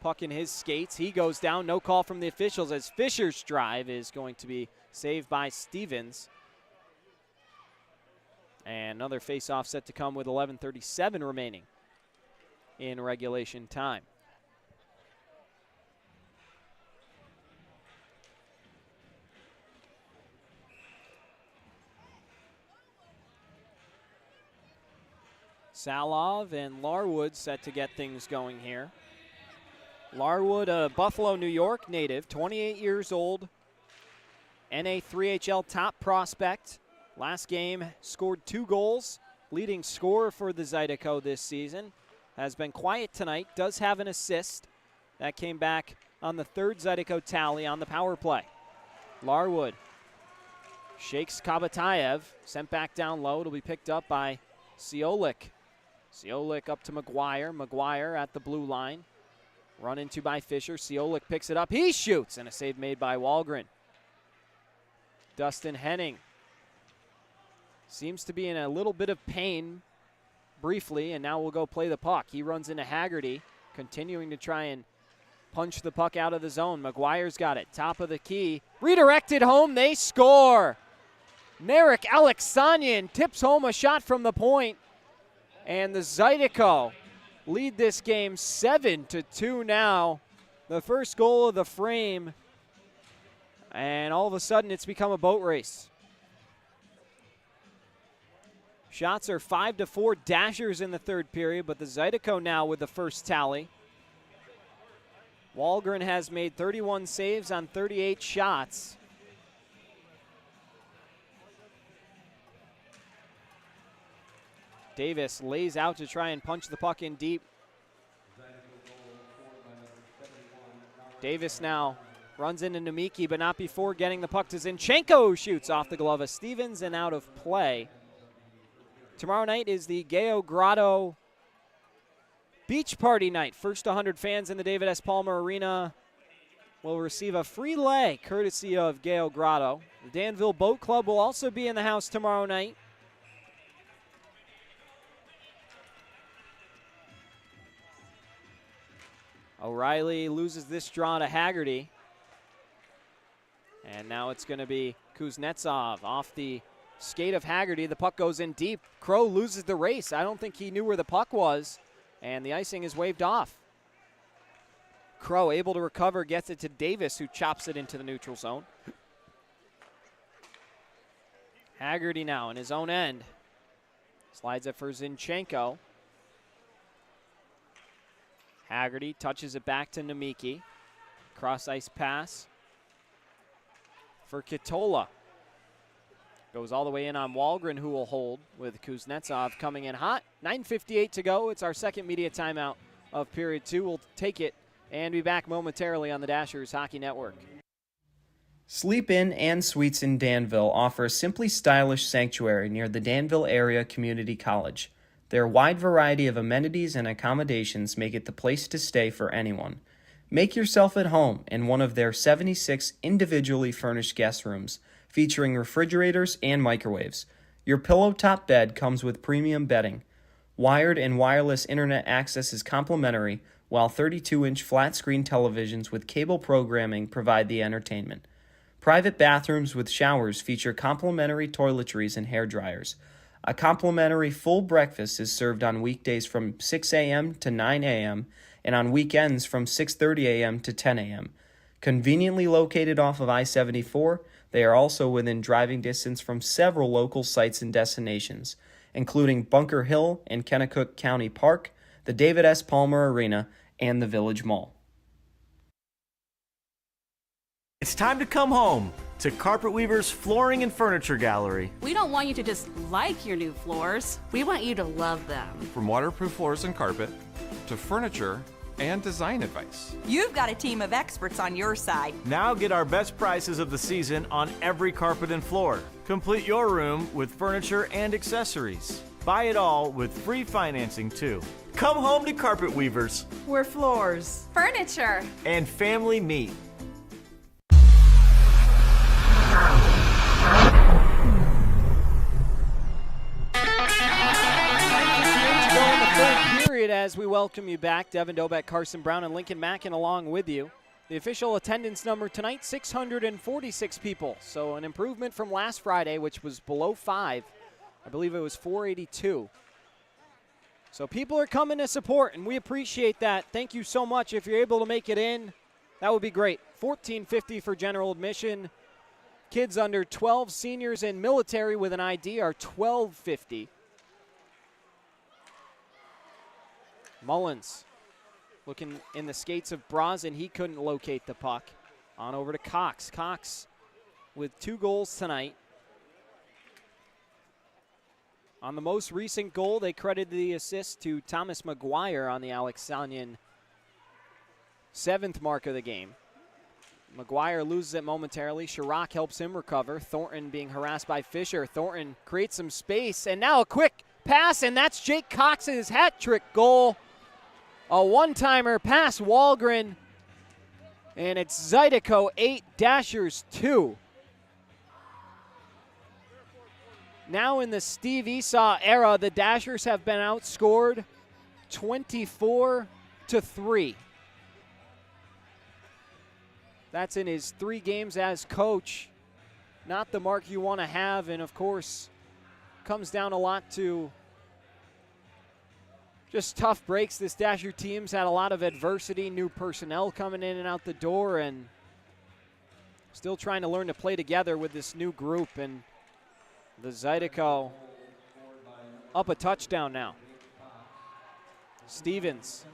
Puck in his skates. He goes down. No call from the officials as Fisher's drive is going to be saved by Stevens. And another face-off set to come with 11:37 remaining in regulation time. Salov and Larwood set to get things going here. Larwood, a Buffalo, New York native, 28 years old, NA 3HL top prospect. Last game scored 2 goals, leading scorer for the Zydeco this season. Has been quiet tonight, does have an assist. That came back on the third Zydeco tally on the power play. Larwood shakes Kabatayev, sent back down low. It'll be picked up by Siolik. Siolik up to McGuire. McGuire at the blue line. Run into by Fisher. Siolik picks it up. He shoots, and a save made by Wahlgren. Dustin Henning seems to be in a little bit of pain briefly, and now we'll go play the puck. He runs into Haggerty, continuing to try and punch the puck out of the zone. McGuire's got it. Top of the key. Redirected home. They score. Narek Alexanian tips home a shot from the point, and the Zydeco lead this game 7-2 now. The first goal of the frame, and all of a sudden it's become a boat race. Shots are 5-4 Dashers in the third period, but the Zydeco now with the first tally. Wahlgren has made 31 saves on 38 shots. Davis lays out to try and punch the puck in deep. Davis now runs into Nemiki, but not before getting the puck to Zinchenko. Shoots off the glove of Stevens and out of play. Tomorrow night is the Geo Grotto Beach Party night. First 100 fans in the David S. Palmer Arena will receive a free leg courtesy of Geo Grotto. The Danville Boat Club will also be in the house tomorrow night. O'Reilly loses this draw to Haggerty. And now it's going to be Kuznetsov off the skate of Haggerty. The puck goes in deep. Crow loses the race. I don't think he knew where the puck was, and the icing is waved off. Crow able to recover, gets it to Davis, who chops it into the neutral zone. Haggerty now in his own end. Slides it for Zinchenko. Haggerty touches it back to Nemiki. Cross ice pass for Kitola. Goes all the way in on Walgren, who will hold with Kuznetsov coming in hot. 9:58 to go. It's our second media timeout of period 2. We'll take it and be back momentarily on the Dashers Hockey Network. Sleep Inn and Suites in Danville offer a simply stylish sanctuary near the Danville Area Community College. Their wide variety of amenities and accommodations make it the place to stay for anyone. Make yourself at home in one of their 76 individually furnished guest rooms, featuring refrigerators and microwaves. Your pillow-top bed comes with premium bedding. Wired and wireless internet access is complimentary, while 32-inch flat-screen televisions with cable programming provide the entertainment. Private bathrooms with showers feature complimentary toiletries and hairdryers. A complimentary full breakfast is served on weekdays from 6 a.m. to 9 a.m. and on weekends from 6:30 a.m. to 10 a.m. Conveniently located off of I-74, they are also within driving distance from several local sites and destinations, including Bunker Hill and Kennecook County Park, the David S. Palmer Arena, and the Village Mall. It's time to come home to Carpet Weaver's Flooring and Furniture Gallery. We don't want you to just like your new floors. We want you to love them. From waterproof floors and carpet to furniture and design advice. You've got a team of experts on your side. Now get our best prices of the season on every carpet and floor. Complete your room with furniture and accessories. Buy it all with free financing too. Come home to Carpet Weavers. We're floors, Furniture. And family meet. As we welcome you back, Devin Dobek, Carson Brown, and Lincoln Mackin along with you. The official attendance number tonight, 646 people. So an improvement from last Friday, which was below 5. I believe it was 482. So people are coming to support, and we appreciate that. Thank you so much. If you're able to make it in, that would be great. $14.50 for general admission. Kids under 12, seniors, and military with an ID are $12.50. Mullins looking in the skates of Brozin. He couldn't locate the puck. On over to Cox. Cox with 2 goals tonight. On the most recent goal, they credited the assist to Thomas McGuire on the Alexandrian 7th mark of the game. McGuire loses it momentarily. Chirac helps him recover. Thornton being harassed by Fisher. Thornton creates some space, and now a quick pass, and that's Jake Cox's hat trick goal. A one-timer past Walgren, and it's Zydeco 8, Dashers 2. Now in the Steve Esau era, the Dashers have been outscored 24-3. That's in his 3 games as coach. Not the mark you want to have, and of course, comes down a lot to just tough breaks. This Dasher team's had a lot of adversity, new personnel coming in and out the door, and still trying to learn to play together with this new group. And the Zydeco up a touchdown now. Stevens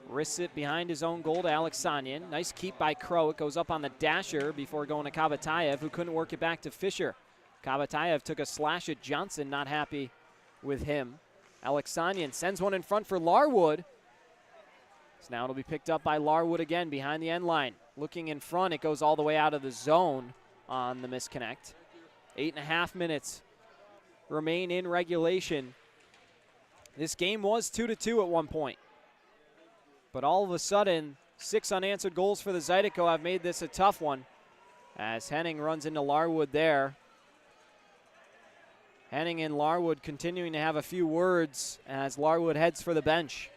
risks it behind his own goal to Alexandrian. Nice keep by Crow. It goes up on the dasher before going to Kabatayev, who couldn't work it back to Fisher. Kabatayev took a slash at Johnson, not happy with him. Alexanian sends one in front for Larwood. So now it'll be picked up by Larwood again behind the end line. Looking in front, it goes all the way out of the zone on the misconnect. 8.5 minutes remain in regulation. This game was 2-2 at one point. But all of a sudden, 6 unanswered goals for the Zydeco have made this a tough one as Henning runs into Larwood there. Henning and Larwood continuing to have a few words as Larwood heads for the bench.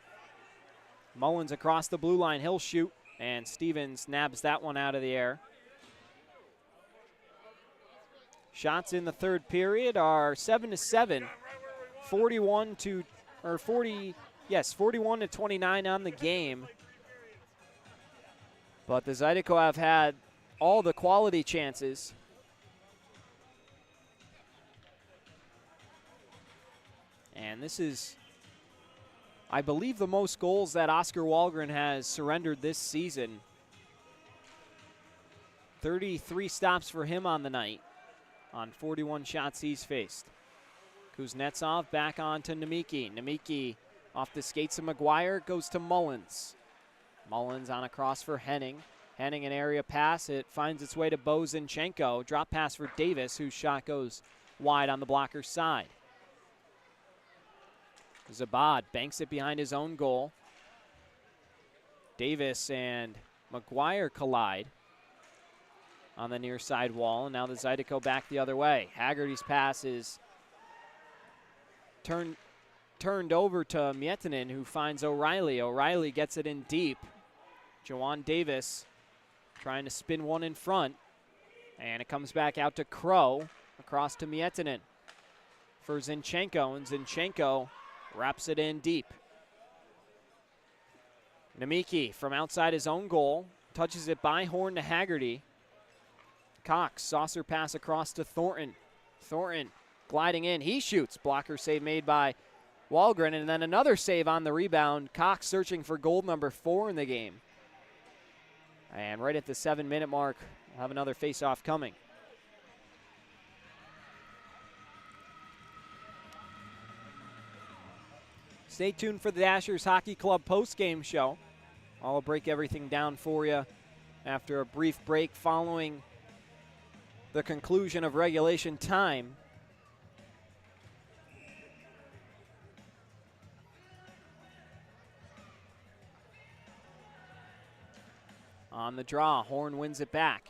Mullins across the blue line, he'll shoot, and Stevens nabs that one out of the air. Shots in the third period are 7-7, 41 to 29 on the game. But the Zydeco have had all the quality chances. And this is, I believe, the most goals that Oscar Wahlgren has surrendered this season. 33 stops for him on the night on 41 shots he's faced. Kuznetsov back on to Nemeki. Nemeki off the skates of McGuire, goes to Mullins. Mullins on a cross for Henning. Henning an area pass. It finds its way to Bozinchenko. Drop pass for Davis, whose shot goes wide on the blocker's side. Zabad banks it behind his own goal. Davis and McGuire collide on the near side wall, and now the Zydeco back the other way. Haggerty's pass is turned over to Miettinen, who finds O'Reilly. O'Reilly gets it in deep. Jawan Davis trying to spin one in front, and it comes back out to Crow, across to Miettinen for Zinchenko, and Zinchenko wraps it in deep. Nemeki from outside his own goal, touches it by Horn to Haggerty. Cox, saucer pass across to Thornton. Thornton gliding in, he shoots. Blocker save made by Wahlgren, and then another save on the rebound. Cox searching for goal number 4 in the game. And right at the 7-minute mark, we'll have another face-off coming. Stay tuned for the Dashers Hockey Club post-game show. I'll break everything down for you after a brief break following the conclusion of regulation time. On the draw, Horn wins it back.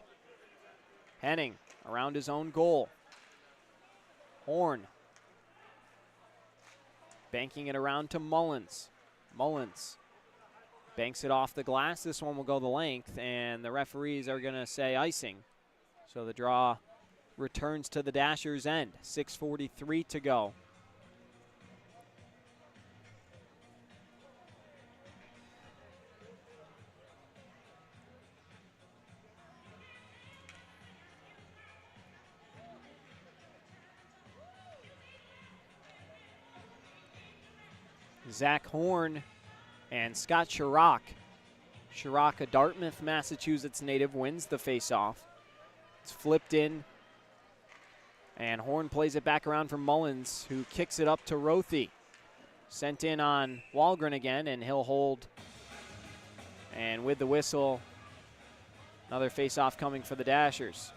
Henning around his own goal. Horn banking it around to Mullins. Mullins banks it off the glass. This one will go the length, and the referees are going to say icing. So the draw returns to the Dashers' end. 6:43 to go. Zach Horn and Scott Chirac. Chirac, a Dartmouth, Massachusetts native, wins the faceoff. It's flipped in, and Horn plays it back around for Mullins, who kicks it up to Rothy. Sent in on Wahlgren again, and he'll hold. And with the whistle, another faceoff coming for the Dashers.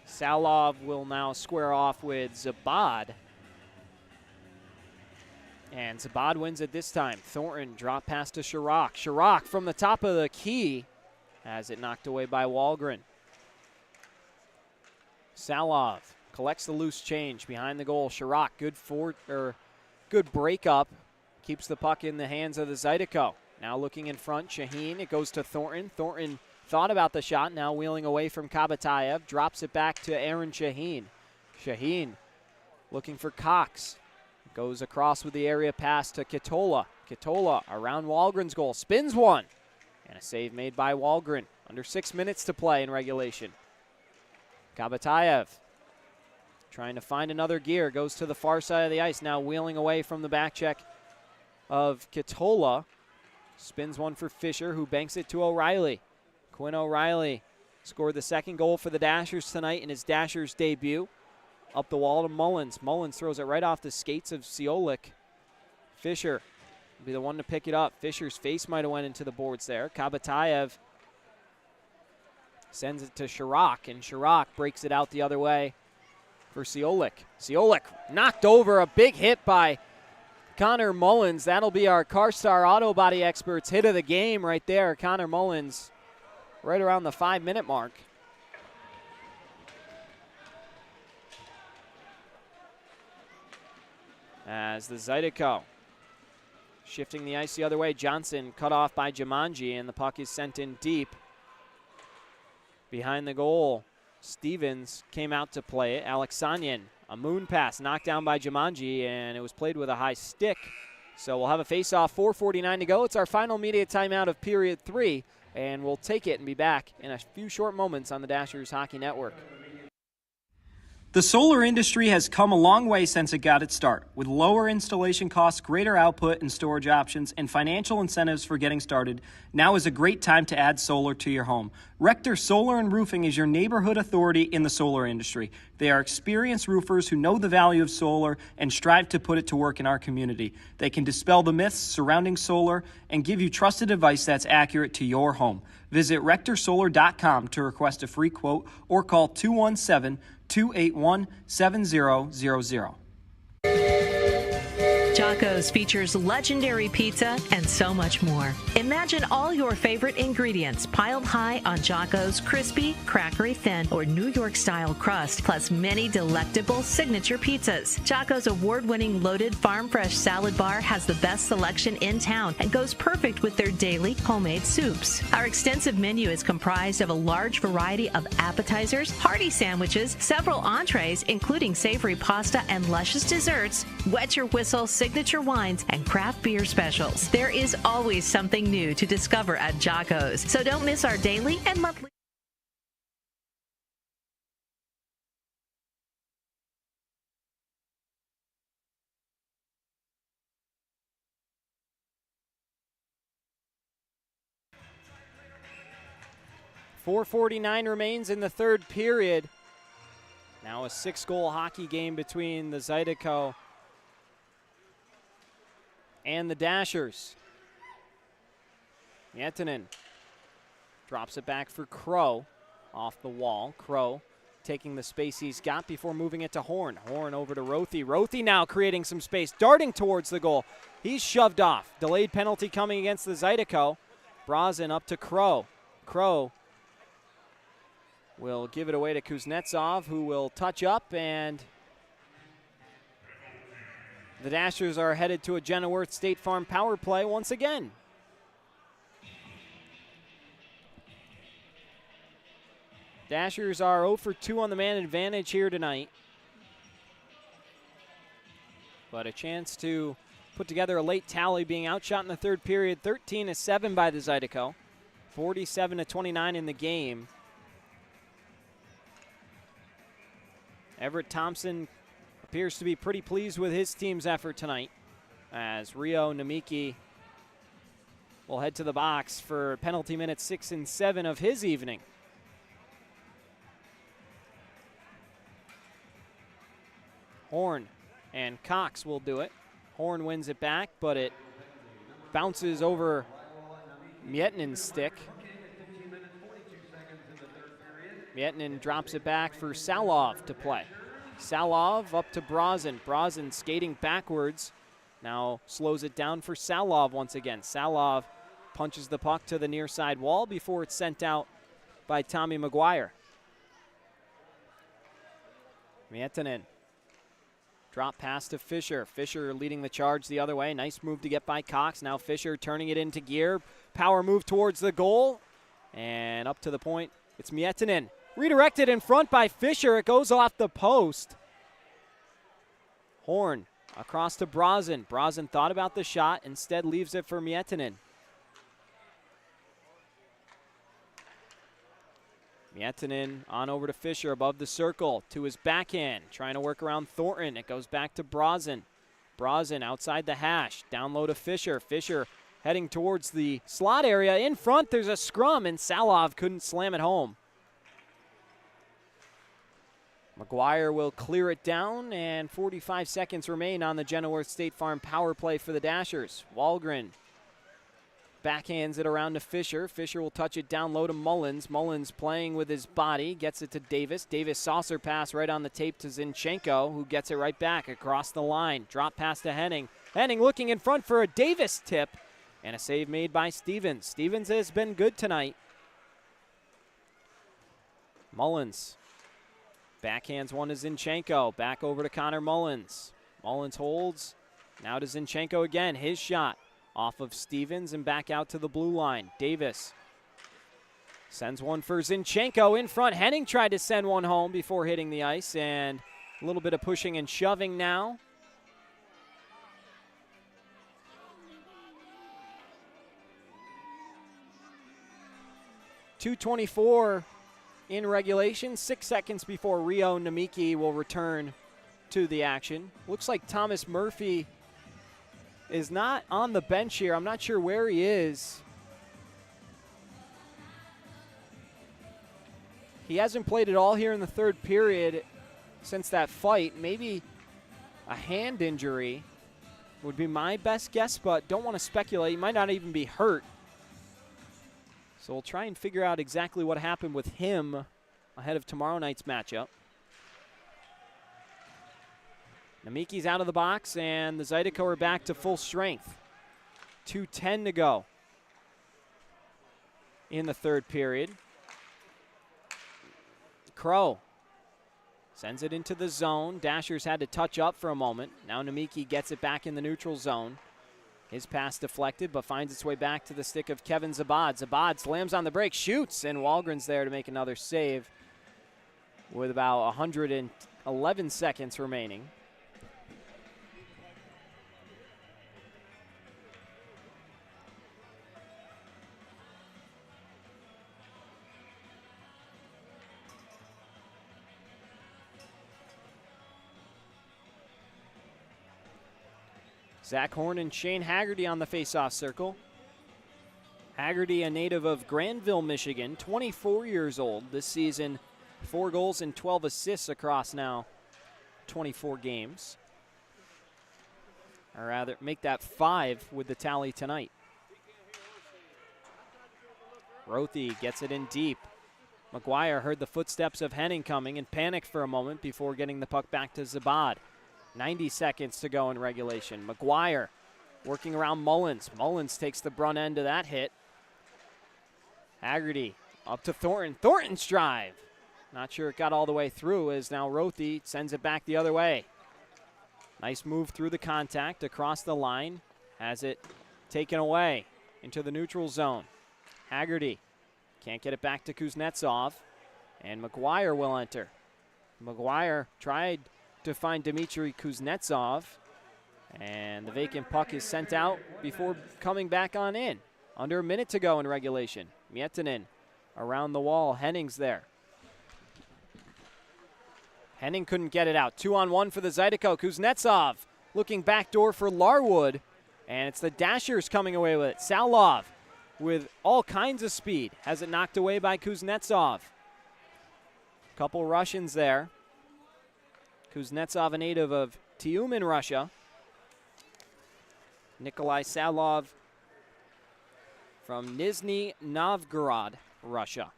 Salov will now square off with Zabad. And Zabad wins it this time. Thornton drop pass to Chirac. Chirac from the top of the key has it knocked away by Wahlgren. Salov collects the loose change behind the goal. Chirac, good breakup. Keeps the puck in the hands of the Zydeco. Now looking in front, Shaheen. It goes to Thornton. Thornton thought about the shot, now wheeling away from Kabatayev. Drops it back to Aaron Shaheen. Shaheen looking for Cox. Goes across with the area pass to Kitola. Kitola around Wahlgren's goal. Spins one. And a save made by Wahlgren. Under 6 minutes to play in regulation. Kabatayev trying to find another gear. Goes to the far side of the ice. Now wheeling away from the back check of Katola. Spins one for Fisher, who banks it to O'Reilly. Quinn O'Reilly scored the second goal for the Dashers tonight in his Dashers debut. Up the wall to Mullins. Mullins throws it right off the skates of Ciolik. Fisher will be the one to pick it up. Fisher's face might have went into the boards there. Kabatayev sends it to Chirac, and Chirac breaks it out the other way for Ciolik. Ciolik knocked over, a big hit by Connor Mullins. That'll be our CarStar Auto Body Experts hit of the game right there. Connor Mullins right around the 5-minute mark. As the Zydeco shifting the ice the other way. Johnson cut off by Jumanji, and the puck is sent in deep. Behind the goal, Stevens came out to play it. Alexanian, a moon pass knocked down by Jumanji, and it was played with a high stick. So we'll have a face-off, 4:49 to go. It's our final media timeout of period 3, and we'll take it and be back in a few short moments on the Dashers Hockey Network. The solar industry has come a long way since it got its start, with lower installation costs, greater output and storage options, and financial incentives for getting started. Now is a great time to add solar to your home. Rector Solar and Roofing is your neighborhood authority in the solar industry. They are experienced roofers who know the value of solar and strive to put it to work in our community. They can dispel the myths surrounding solar and give you trusted advice that's accurate to your home. Visit rectorsolar.com to request a free quote or call 217-281-7000. Jocko's features legendary pizza and so much more. Imagine all your favorite ingredients piled high on Jocko's crispy, crackery thin, or New York-style crust, plus many delectable signature pizzas. Jocko's award-winning loaded farm-fresh salad bar has the best selection in town and goes perfect with their daily homemade soups. Our extensive menu is comprised of a large variety of appetizers, hearty sandwiches, several entrees, including savory pasta and luscious desserts, wet your whistle signature wines, and craft beer specials. There is always something new to discover at Jocko's, so don't miss our daily and monthly. .449 remains in the third period. Now a 6-goal hockey game between the Zydeco and the Dashers. Miettinen drops it back for Crow off the wall. Crow taking the space he's got before moving it to Horn. Horn over to Rothy. Rothy now creating some space, darting towards the goal. He's shoved off. Delayed penalty coming against the Zydeco. Brazen up to Crow. Crow will give it away to Kuznetsov, who will touch up, and the Dashers are headed to a Genworth State Farm power play once again. Dashers are 0 for 2 on the man advantage here tonight. But a chance to put together a late tally, being outshot in the third period, 13-7 by the Zydeco, 47-29 in the game. Everett Thompson appears to be pretty pleased with his team's effort tonight, as Rio Namiki will head to the box for penalty minutes 6 and 7 of his evening. Horn and Cox will do it. Horn wins it back, but it bounces over Miettinen's stick. Miettinen drops it back for Salov to play. Salov up to Brazen. Brazen skating backwards. Now slows it down for Salov once again. Salov punches the puck to the near side wall before it's sent out by Tommy McGuire. Miettinen. Drop pass to Fisher. Fisher leading the charge the other way. Nice move to get by Cox. Now Fisher turning it into gear. Power move towards the goal. And up to the point, it's Miettinen. Redirected in front by Fisher. It goes off the post. Horn across to Brazen. Brazen thought about the shot, instead leaves it for Miettinen. Miettinen on over to Fisher above the circle to his backhand. Trying to work around Thornton. It goes back to Brazen. Brazen outside the hash. Down low to Fisher. Fisher heading towards the slot area. In front, there's a scrum, and Salov couldn't slam it home. McGuire will clear it down, and 45 seconds remain on the Genworth State Farm power play for the Dashers. Wahlgren backhands it around to Fisher. Fisher will touch it down low to Mullins. Mullins playing with his body, gets it to Davis. Davis saucer pass right on the tape to Zinchenko, who gets it right back across the line. Drop pass to Henning. Henning looking in front for a Davis tip, and a save made by Stevens. Stevens has been good tonight. Mullins backhands one to Zinchenko. Back over to Connor Mullins. Mullins holds. Now to Zinchenko again. His shot off of Stevens and back out to the blue line. Davis sends one for Zinchenko in front. Henning tried to send one home before hitting the ice, and a little bit of pushing and shoving now. .224 in regulation, 6 seconds before Rio Namiki will return to the action. Looks like Thomas Murphy is not on the bench here. I'm not sure where he is. He hasn't played at all here in the third period since that fight. Maybe a hand injury would be my best guess, but don't want to speculate. He might not even be hurt. So we'll try and figure out exactly what happened with him ahead of tomorrow night's matchup. Namiki's out of the box, and the Zydeco are back to full strength. 2:10 to go in the third period. Crow sends it into the zone. Dashers had to touch up for a moment. Now Namiki gets it back in the neutral zone. His pass deflected, but finds its way back to the stick of Kevin Zabad. Zabad slams on the break, shoots, and Wahlgren's there to make another save with about 111 seconds remaining. Zach Horn and Shane Haggerty on the face-off circle. Haggerty, a native of Granville, Michigan, 24 years old. This season, 4 goals and 12 assists across now 24 games. Or rather, make that 5 with the tally tonight. Rothy gets it in deep. McGuire heard the footsteps of Henning coming and panicked for a moment before getting the puck back to Zabad. 90 seconds to go in regulation. McGuire working around Mullins. Mullins takes the brunt end of that hit. Haggerty up to Thornton. Thornton's drive. Not sure it got all the way through as now Rothy sends it back the other way. Nice move through the contact across the line. Has it taken away into the neutral zone. Haggerty can't get it back to Kuznetsov. And McGuire will enter. McGuire tried to find Dmitry Kuznetsov, and the vacant puck is sent out before coming back on in. Under a minute to go in regulation. Miettinen around the wall. Henning's there. Henning couldn't get it out. 2-on-1 for the Zydeco. Kuznetsov looking backdoor for Larwood, and it's the Dashers coming away with it. Salov with all kinds of speed has it knocked away by Kuznetsov. Couple Russians there. Kuznetsov, a native of Tyumen, Russia. Nikolai Salov from Nizhny Novgorod, Russia.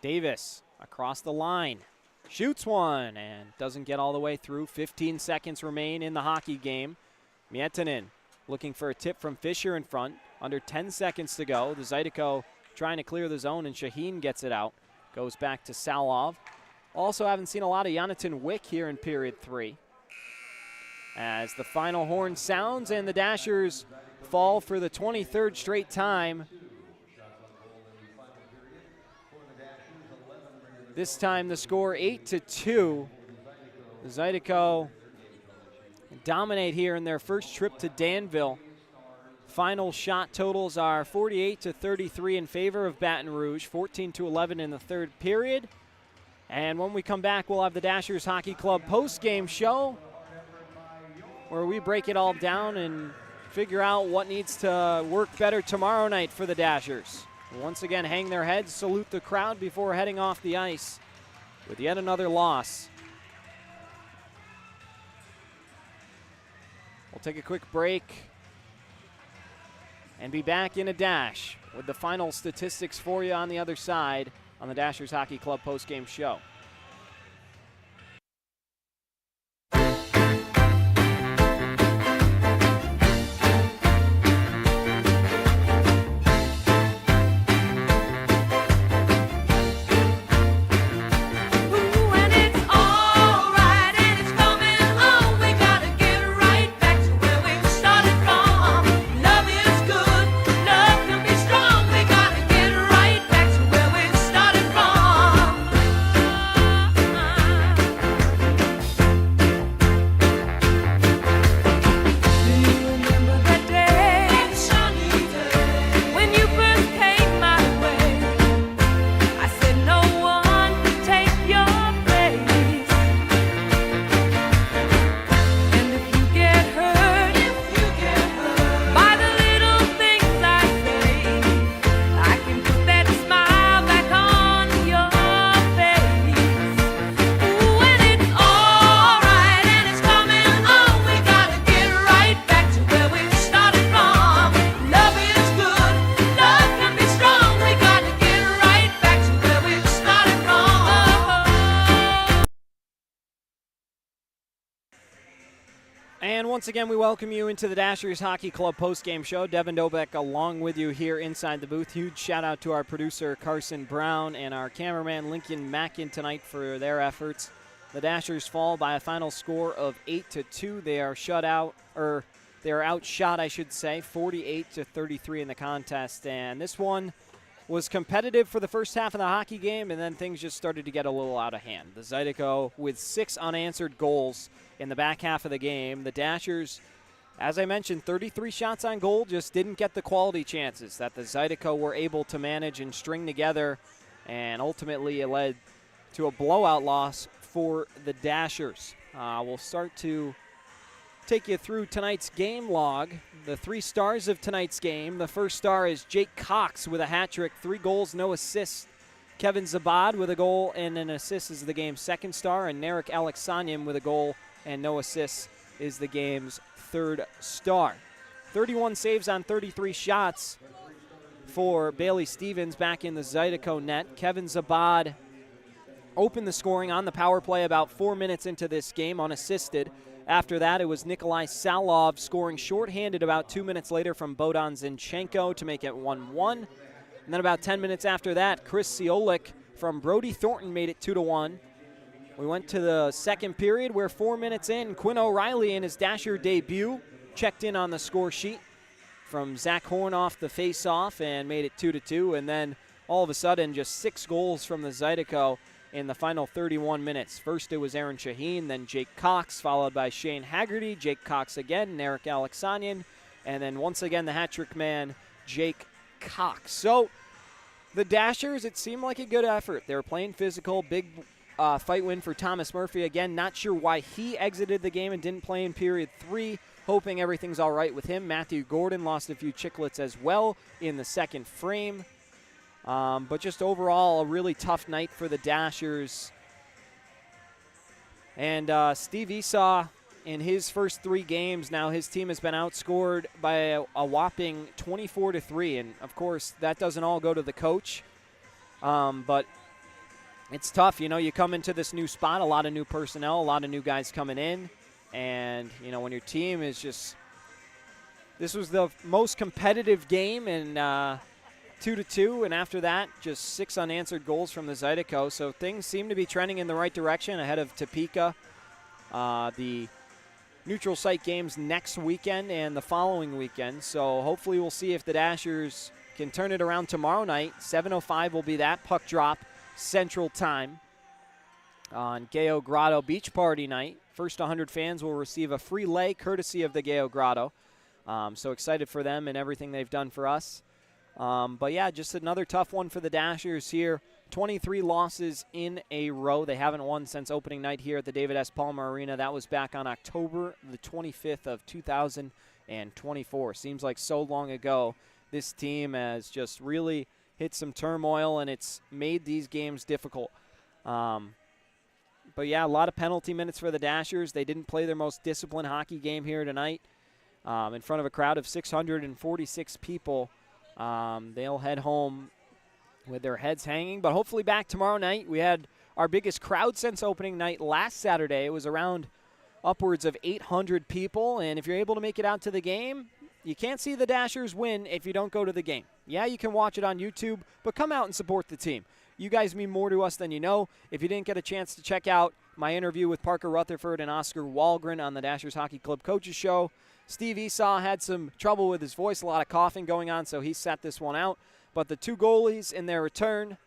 Davis across the line. Shoots one and doesn't get all the way through. 15 seconds remain in the hockey game. Miettinen looking for a tip from Fisher in front. Under 10 seconds to go. The Zydeco trying to clear the zone, and Shaheen gets it out. Goes back to Salov. Also haven't seen a lot of Jonathan Wick here in period 3. As the final horn sounds and the Dashers fall for the 23rd straight time. This time the score 8-2. The Zydeco dominate here in their first trip to Danville. Final shot totals are 48-33 in favor of Baton Rouge, 14-11 in the third period. And when we come back, we'll have the Dashers Hockey Club post-game show where we break it all down and figure out what needs to work better tomorrow night for the Dashers. Once again, hang their heads, salute the crowd before heading off the ice with yet another loss. We'll take a quick break and be back in a dash with the final statistics for you on the other side on the Dashers Hockey Club postgame show. And once again, we welcome you into the Dashers Hockey Club postgame show. Devin Dobek along with you here inside the booth. Huge shout out to our producer Carson Brown and our cameraman Lincoln Mackin tonight for their efforts. The Dashers fall by a final score of 8-2. They are shut out, or they are outshot, I should say, 48-33 in the contest. And this one was competitive for the first half of the hockey game, and then things just started to get a little out of hand. The Zydeco with 6 unanswered goals in the back half of the game. The Dashers, as I mentioned, 33 shots on goal, just didn't get the quality chances that the Zydeco were able to manage and string together, and ultimately it led to a blowout loss for the Dashers. We'll start to take you through tonight's game log. The 3 stars of tonight's game. The first star is Jake Cox with a hat trick, 3 goals, no assists. Kevin Zabad with a goal and an assist is the game's second star, and Narek Alexanian with a goal and no assists is the game's third star. 31 saves on 33 shots for Bailey Stevens back in the Zydeco net. Kevin Zabad opened the scoring on the power play about 4 minutes into this game, unassisted. After that, it was Nikolai Salov scoring shorthanded about 2 minutes later from Bodan Zinchenko to make it 1-1. And then about 10 minutes after that, Chris Siolik from Brody Thornton made it 2-1. We went to the second period where 4 minutes in, Quinn O'Reilly in his Dasher debut checked in on the score sheet from Zach Horn off the face-off and made it 2-2. And then all of a sudden, just 6 goals from the Zydeco in the final 31 minutes. First it was Aaron Shaheen, then Jake Cox, followed by Shane Haggerty, Jake Cox again, Narek Alexanian, and then once again the hat-trick man, Jake Cox. So the Dashers, it seemed like a good effort. They were playing physical, big fight win for Thomas Murphy. Again, not sure why he exited the game and didn't play in period 3, hoping everything's all right with him. Matthew Gordon lost a few chicklets as well in the second frame. But just overall, a really tough night for the Dashers. And Steve Esau, in his first 3 games now, his team has been outscored by a whopping 24-3. And, of course, that doesn't all go to the coach. But it's tough. You know, you come into this new spot, a lot of new personnel, a lot of new guys coming in. And, you know, when your team is just – this was the most competitive game in 2-2, and after that, just 6 unanswered goals from the Zydeco. So things seem to be trending in the right direction ahead of Topeka. The neutral site games next weekend and the following weekend. So hopefully we'll see if the Dashers can turn it around tomorrow night. 7:05 will be that puck drop Central Time on Gayo Grotto Beach Party night. First 100 fans will receive a free lei courtesy of the Gayo Grotto. So excited for them and everything they've done for us. But yeah, just another tough one for the Dashers here 23 losses in a row. They haven't won since opening night here at the David S. Palmer Arena. That was back on October the 25th of 2024. Seems like so long ago. This team has just really hit some turmoil, and it's made these games difficult. But, yeah, a lot of penalty minutes for the Dashers. They didn't play their most disciplined hockey game here tonight in front of a crowd of 646 people. They'll head home with their heads hanging, but hopefully back tomorrow night. We had our biggest crowd since opening night last Saturday. It was around upwards of 800 people, and if you're able to make it out to the game, you can't see the Dashers win if you don't go to the game. Yeah, you can watch it on YouTube, but come out and support the team. You guys mean more to us than you know. If you didn't get a chance to check out my interview with Parker Rutherford and Oscar Walgren on the Dashers Hockey Club Coaches Show, Steve Esau had some trouble with his voice, a lot of coughing going on, so he sat this one out. But the two goalies in their return,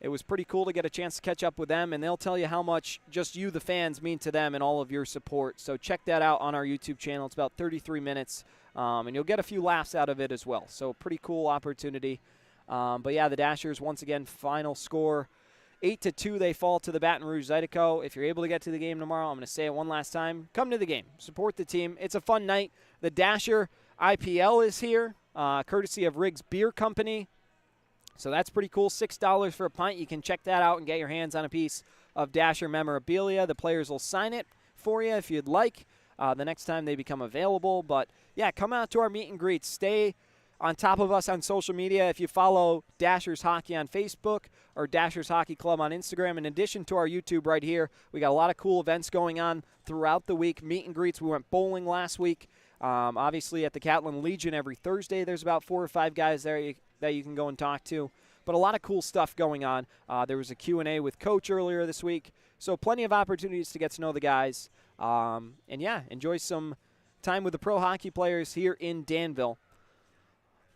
it was pretty cool to get a chance to catch up with them, and they'll tell you how much just you, the fans, mean to them and all of your support. So check that out on our YouTube channel. It's about 33 minutes, and you'll get a few laughs out of it as well. So pretty cool opportunity. But, yeah, the Dashers, once again, final score, 8-2. They fall to the Baton Rouge Zydeco. If you're able to get to the game tomorrow, I'm going to say it one last time, come to the game. Support the team. It's a fun night. The Dasher IPL is here, courtesy of Riggs Beer Company. So that's pretty cool. $6 for a pint. You can check that out and get your hands on a piece of Dasher memorabilia. The players will sign it for you if you'd like the next time they become available. But, yeah, come out to our meet and greets. Stay on top of us on social media. If you follow Dashers Hockey on Facebook or Dashers Hockey Club on Instagram, in addition to our YouTube right here, we got a lot of cool events going on throughout the week. Meet and greets. We went bowling last week. Obviously, at the Catlin Legion every Thursday, there's about 4 or 5 guys there that you can go and talk to. But a lot of cool stuff going on. There was a Q&A with Coach earlier this week. So plenty of opportunities to get to know the guys. And, yeah, enjoy some time with the pro hockey players here in Danville.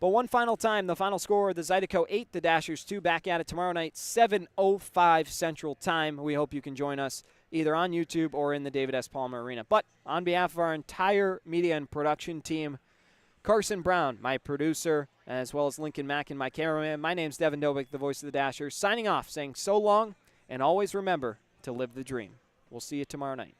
But one final time, the final score, the Zydeco 8, the Dashers 2. Back at it tomorrow night, 7:05 Central Time. We hope you can join us either on YouTube or in the David S. Palmer Arena. But on behalf of our entire media and production team, Carson Brown, my producer, as well as Lincoln Mackin, my cameraman, my name's Devin Dobik, the voice of the Dashers, signing off, saying so long, and always remember to live the dream. We'll see you tomorrow night.